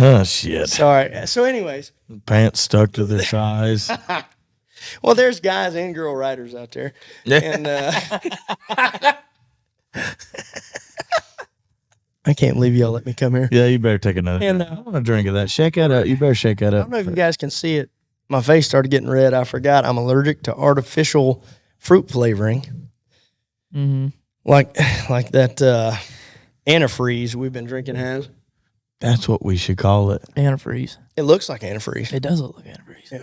Oh, shit. Sorry. So anyways, Pants stuck to their thighs. well, there's guys and girl riders out there. And I can't believe y'all let me come here. Yeah, you better take another. And, I want a drink of that. Shake that up. You better shake that I up. don't know if you guys can see it. My face started getting red. I forgot I'm allergic to artificial fruit flavoring. Mm-hmm. Like that antifreeze we've been drinking has. That's what we should call it. Antifreeze. It looks like antifreeze. It does look like antifreeze. Yeah.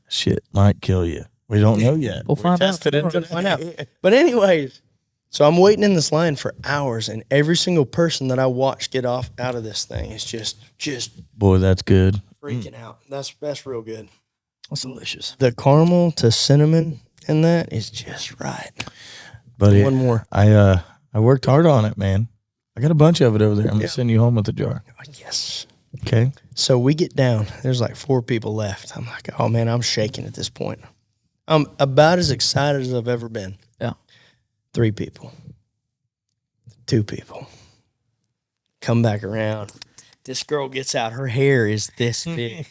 Shit might kill you. We don't know yet. We'll find out. Tested it We're gonna today. find out. But anyways, so I'm waiting in this line for hours, and every single person that I watch get off out of this thing is just Boy, that's good. freaking out. That's real good. That's delicious. The caramel to cinnamon in that is just right. But One more. I worked hard on it, man. I got a bunch of it over there. I'm gonna send you home with a jar. Yes. Okay. So we get down. There's like 4 people left. I'm like, oh man, I'm shaking at this point. I'm about as excited as I've ever been. Yeah. 3 people. 2 people. Come back around. This girl gets out. Her hair is this big.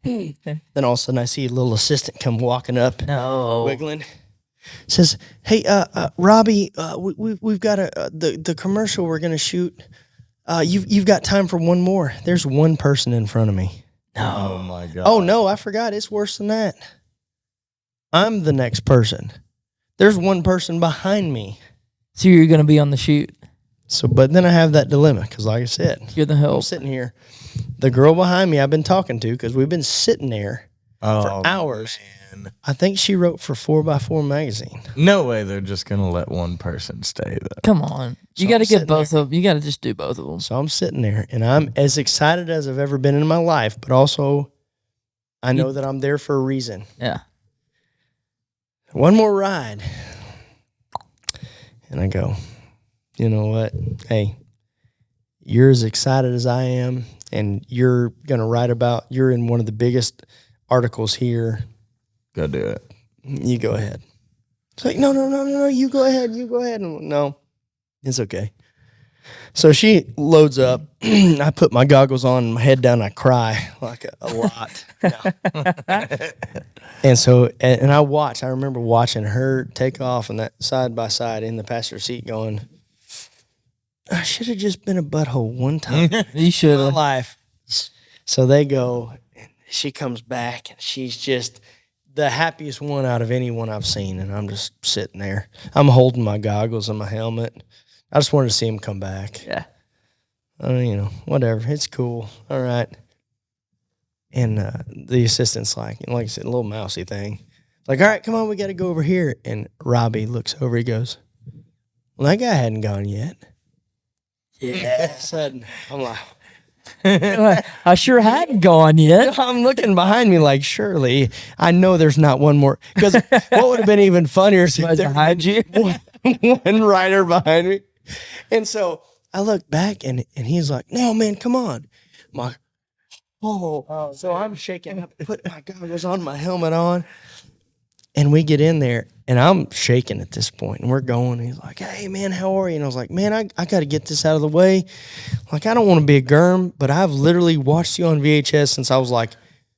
Then all of a sudden I see a little assistant come walking up, wiggling. Says, "Hey, Robbie, we've got the commercial we're gonna shoot. You've got time for one more. There's one person in front of me. Oh my God. Oh no, I forgot. It's worse than that. I'm the next person. There's one person behind me. So you're going to be on the shoot. So, but then I have that dilemma because, like I said, You're the help. I'm sitting here. The girl behind me I've been talking to because we've been sitting there for hours. Man. I think she wrote for 4x4 magazine. No way they're just going to let one person stay, though. Come on. You So got to I'm get sitting both of them. You got to just do both of them. So I'm sitting there, and I'm as excited as I've ever been in my life, but also I know that I'm there for a reason. Yeah. One more ride. And I go, you know what? Hey, you're as excited as I am, and you're going to write about, you're in one of the biggest articles here. Go do it. You go ahead. It's like, no, you go ahead. And no, it's okay. So she loads up. I put my goggles on, my head down, I cry like a lot. And so, and I remember watching her take off on that side by side in the passenger seat going, I should have just been a butthole one time You should in my have. life. So they go, and she comes back, and she's just the happiest one out of anyone I've seen. And I'm just sitting there. I'm holding my goggles and my helmet. I just wanted to see him come back. Yeah. Whatever. It's cool. All right. And the assistant's like I said, a little mousy thing. Like, all right, come on, we got to go over here. And Robbie looks over. He goes, well, that guy hadn't gone yet. Yeah. All of a sudden, I'm like, I sure hadn't gone yet. I'm looking behind me like, surely I know there's not one more. Because what would have been even funnier is if there Behind you. one rider behind me. And so I look back, and he's like, no, man, come on. I'm like, so I'm shaking up, put my goggles on, my helmet on. And we get in there, and I'm shaking at this point, and we're going. He's like, hey, man, how are you? And I was like, man, I got to get this out of the way. Like, I don't want to be a germ, but I've literally watched you on VHS since I was like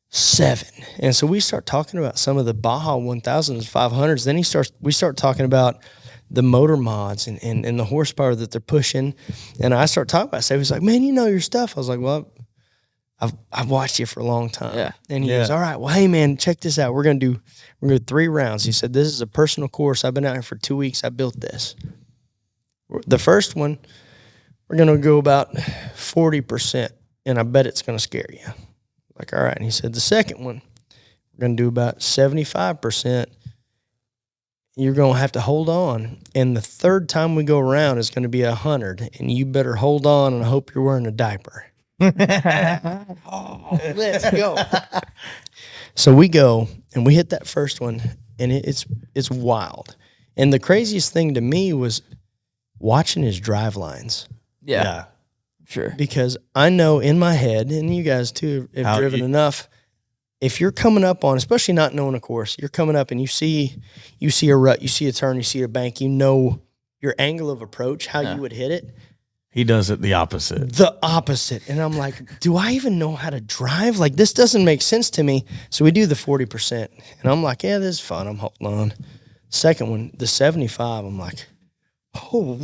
7. And so we start talking about some of the Baja 1000s, 500s. Then we start talking about the motor mods and the horsepower that they're pushing. And I start talking about it. So he's like, man, you know your stuff. I was like, well, I've watched you for a long time. Yeah. And he goes, all right, well, hey, man, check this out. We're going to do 3 rounds. He said, this is a personal course. I've been out here for 2 weeks. I built this. The first one, we're going to go about 40%, and I bet it's going to scare you. Like, all right. And he said, the second one, we're going to do about 75%. You're going to have to hold on. And the third time we go around is going to be 100, and you better hold on, and I hope you're wearing a diaper. Let's go. So we go, and we hit that first one, and it's wild. And the craziest thing to me was watching his drive lines. Yeah. Sure. Because I know in my head, and you guys too have driven enough, if you're coming up on, especially not knowing a course, you're coming up and you see a rut, you see a turn, you see a bank, you know your angle of approach, how you would hit it. He does it the opposite. The opposite. And I'm like, do I even know how to drive? Like, this doesn't make sense to me. So we do the 40%. And I'm like, yeah, this is fun. I'm holding on. Second one, the 75, I'm like, oh,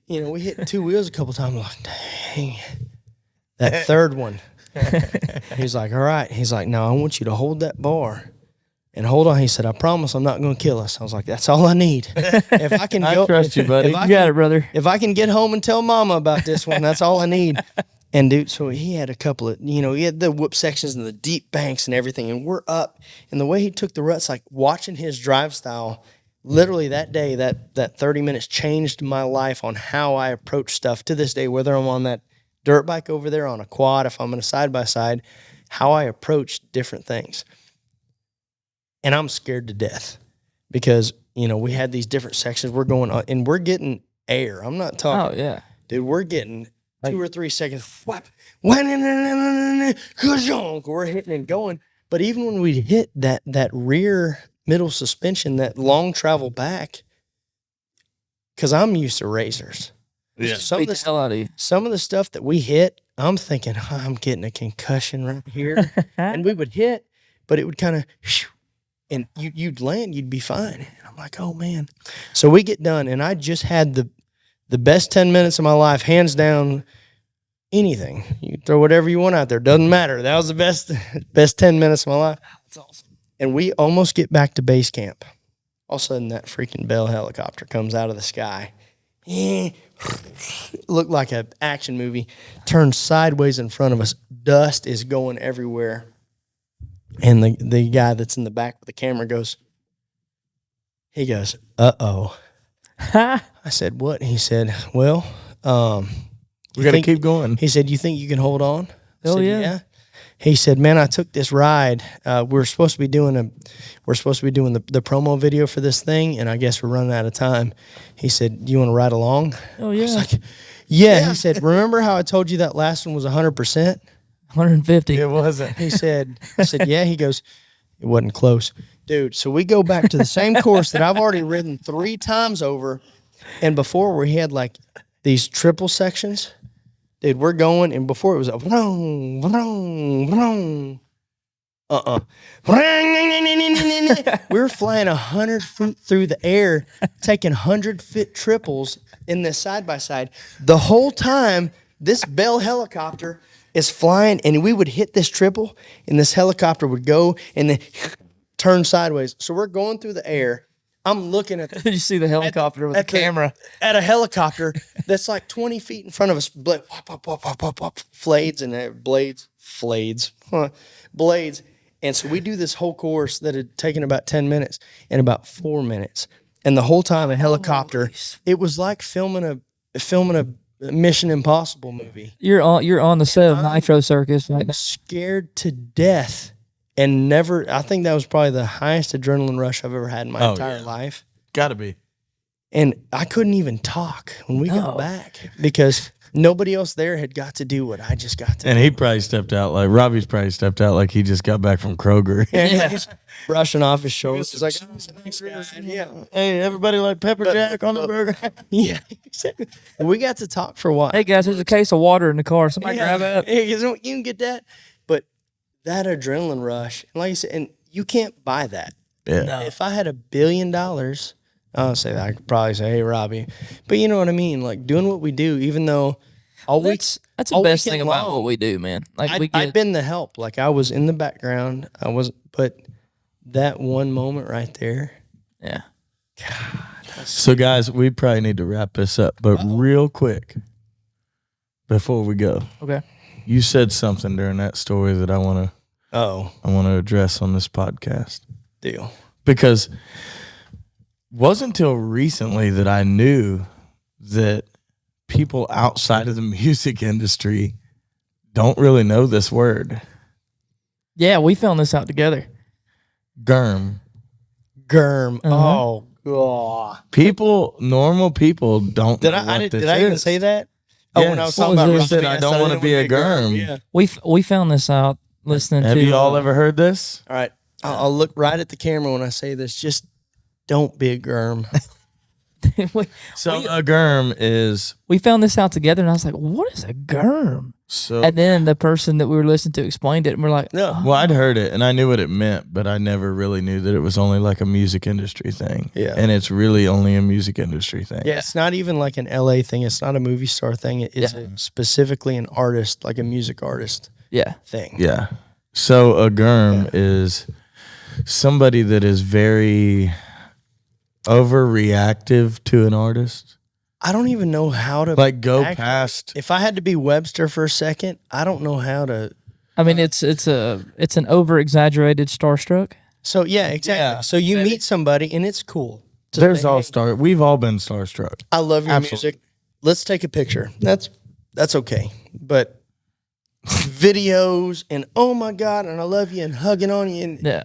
we hit 2 wheels a couple times. I'm like, dang. That third one. He's like, all right. He's like, now I want you to hold that bar. And hold on, he said, I promise I'm not going to kill us. I was like, that's all I need. If I can I trust you, buddy. You got it, brother. If I can get home and tell mama about this one, that's all I need. And dude, so he had a couple of, he had the whoop sections and the deep banks and everything. And we're up. And the way he took the ruts, like watching his drive style, literally that day, that 30 minutes changed my life on how I approach stuff to this day, whether I'm on that dirt bike over there, on a quad, if I'm in a side-by-side, how I approach different things. And I'm scared to death because, we had these different sections we're going on, and we're getting air. I'm not talking. Oh, yeah. Dude, we're getting 2 or 3 seconds. Whap, we're hitting and going. But even when we hit that rear middle suspension, that long travel back, because I'm used to racers. Yeah. Some Beat of the hell out of you. the stuff that we hit, I'm thinking, I'm getting a concussion right here. And we would hit, but it would kind of, and you'd land, you'd be fine. And I'm like, oh, man. So we get done, and I just had the best 10 minutes of my life, hands down. Anything. You throw whatever you want out there. Doesn't matter. That was the best 10 minutes of my life. That's awesome. And we almost get back to base camp. All of a sudden, that freaking Bell helicopter comes out of the sky. It looked like an action movie. Turns sideways in front of us. Dust is going everywhere. And the guy that's in the back with the camera goes, uh-oh. I said, what? He said, well, we got to keep going. He said, you think you can hold on? I said, yeah. He said, man, I took this ride. We're supposed to be doing the promo video for this thing, and I guess we're running out of time. He said, do you want to ride along? Oh, yeah. I was like, yeah. He said, remember how I told you that last one was 100%? 150. It wasn't. He said, I said, yeah. He goes, it wasn't close. Dude, so we go back to the same course that I've already ridden 3 times over, and before we had like these triple sections. Dude, we're going, and before it was a vroom, vroom, vroom. We were flying 100 feet through the air, taking 100-foot triples in this side-by-side. The whole time, this Bell helicopter is flying, and we would hit this triple, and this helicopter would go and then turn sideways. So we're going through the air. I'm looking at You see the helicopter with the camera. At a helicopter that's like 20 feet in front of us. Blades. And so we do this whole course that had taken about 10 minutes in about 4 minutes. And the whole time a helicopter, it was like filming a Mission Impossible movie. You're on the set of Nitro Circus right now. Scared to death. And never, I think that was probably the highest adrenaline rush I've ever had in my entire life. Gotta be. And I couldn't even talk when we got back because nobody else there had got to do what I just got to And do. he probably stepped out Robbie's probably stepped out like he just got back from Kroger. Yeah. He's brushing off his shoulders. He's like, yeah. Hey, everybody like pepper jack on the burger? Yeah. We got to talk for a while. Hey, guys, there's a case of water in the car. Somebody grab it. Hey, you can get that. But that adrenaline rush, and like you said, and you can't buy that. Yeah. No. If I had $1 billion, I'll say that. I could probably say, hey, Robbie. But you know what I mean? Like doing what we do, even though That's the best thing about what we do, man. Like I've been the help. Like I was in the background. But that one moment right there. Yeah. So guys, we probably need to wrap this up, but real quick before we go. Okay. You said something during that story that I want Oh, to address on this podcast. deal. Because wasn't until recently that I knew that people outside of the music industry don't really know this word. Yeah, we found this out together. Germ. Germ. Uh-huh. Oh, God. Normal people don't know what this Did I even is. say that? Oh, when I was talking What about was it? Robbie, I don't want to be a germ. Yeah. We found this out listening Have to. you all ever heard this? All right. I'll look right at the camera when I say this. Just don't be a germ. So a germ is we found this out together, and I was like, "What is a germ?" so. And then the person that we were listening to explained it, and we're like, No. Well, I'd heard it and I knew what it meant, but I never really knew that it was only like a music industry thing. Yeah. And it's really only a music industry thing. Yeah, it's not even like an LA thing. It's not a movie star thing. It's specifically an artist, like a music artist "Yeah, thing. Yeah. So a germ is somebody that is very overreactive to an artist. I don't even know how to Like go act- past. If I had to be Webster for a second, I don't know how to. I mean, it's an over exaggerated starstruck." So yeah, exactly. Yeah. So you meet somebody and it's cool. to There's say, all "Hey, we've all been starstruck. I love your Absolutely. music. Let's take a picture. That's okay. But videos and oh my God, and I love you and hugging on you and Yeah,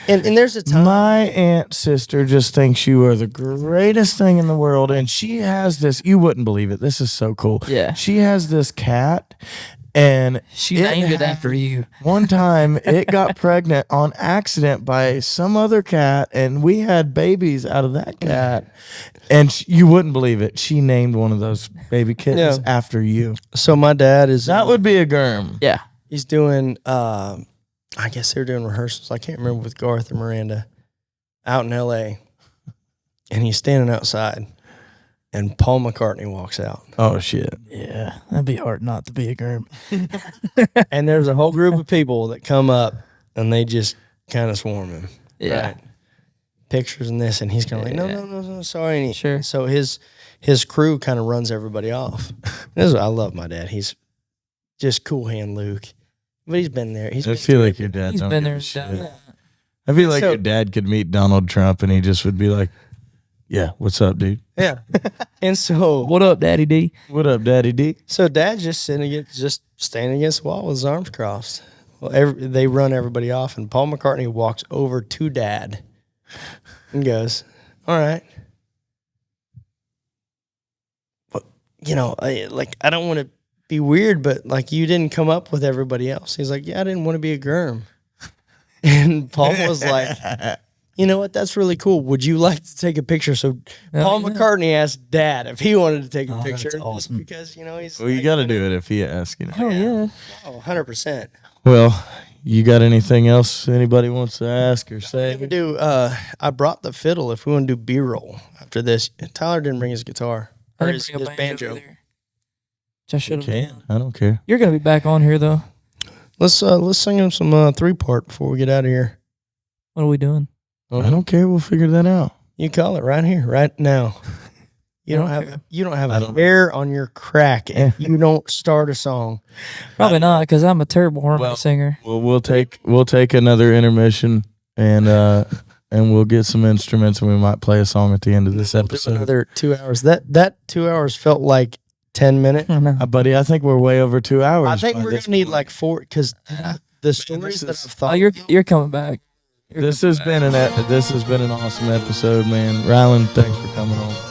and there's a time. My aunt sister just thinks you are the greatest thing in the world, and she has this. You wouldn't believe it. This is so cool. Yeah. She has this cat, And She named it after you. one time it got pregnant on accident by some other cat, and we had babies out of that cat. And you wouldn't believe it. She named one of those baby kittens after you. So my dad is That would be a germ. Yeah. he's doing I guess they're doing rehearsals. I can't remember with Garth or Miranda out in LA. And he's standing outside and Paul McCartney walks out. Oh, shit. Yeah. That'd be hard not to be a germ. And there's a whole group of people that come up and they just kind of swarm him. Yeah. Right? Pictures and this, and he's kind of like, no, sorry. And Sure. So his crew kind of runs everybody off. I love my dad. He's just cool hand Luke. But he's been there. I feel like your dad. He's don't been give there a and shit. done that. I feel like your dad could meet Donald Trump and he just would be like, yeah, what's up, dude? Yeah. And so What up, Daddy D? What up, Daddy D? So Dad's just standing against the wall with his arms crossed. Well, they run everybody off, and Paul McCartney walks over to Dad and goes, "All right, but I don't want to be weird, but like you didn't come up with everybody else." He's like, "Yeah, I didn't want to be a germ," and Paul was like, "You know what? That's really cool. Would you like to take a picture?" So Paul McCartney asked Dad if he wanted to take a picture. That's awesome. Because he's. Well, you got to do it if he asks, you know. Oh, yeah. Oh, 100%. Well, you got anything else anybody wants to ask or say? We do. I brought the fiddle if we want to do B-roll after this. Tyler didn't bring his guitar I or didn't his bring a banjo. either. Which I should have. Can. I don't care. You're going to be back on here, though. Let's sing him some 3-part before we get out of here. What are we doing? I don't care. We'll figure that out. You call it right here, right now. You don't have a hair on your crack if you don't start a song. Probably not, because I'm a terrible harmony singer. Well, we'll take another intermission and we'll get some instruments and we might play a song at the end of this episode. Another 2 hours. That 2 hours felt like 10 minutes. Buddy, I think we're way over 2 hours. I think by we're this gonna need point. like 4 because the stories that I've thought. Oh, you're coming back. This has been an awesome episode, man. Rylan, thanks for coming on.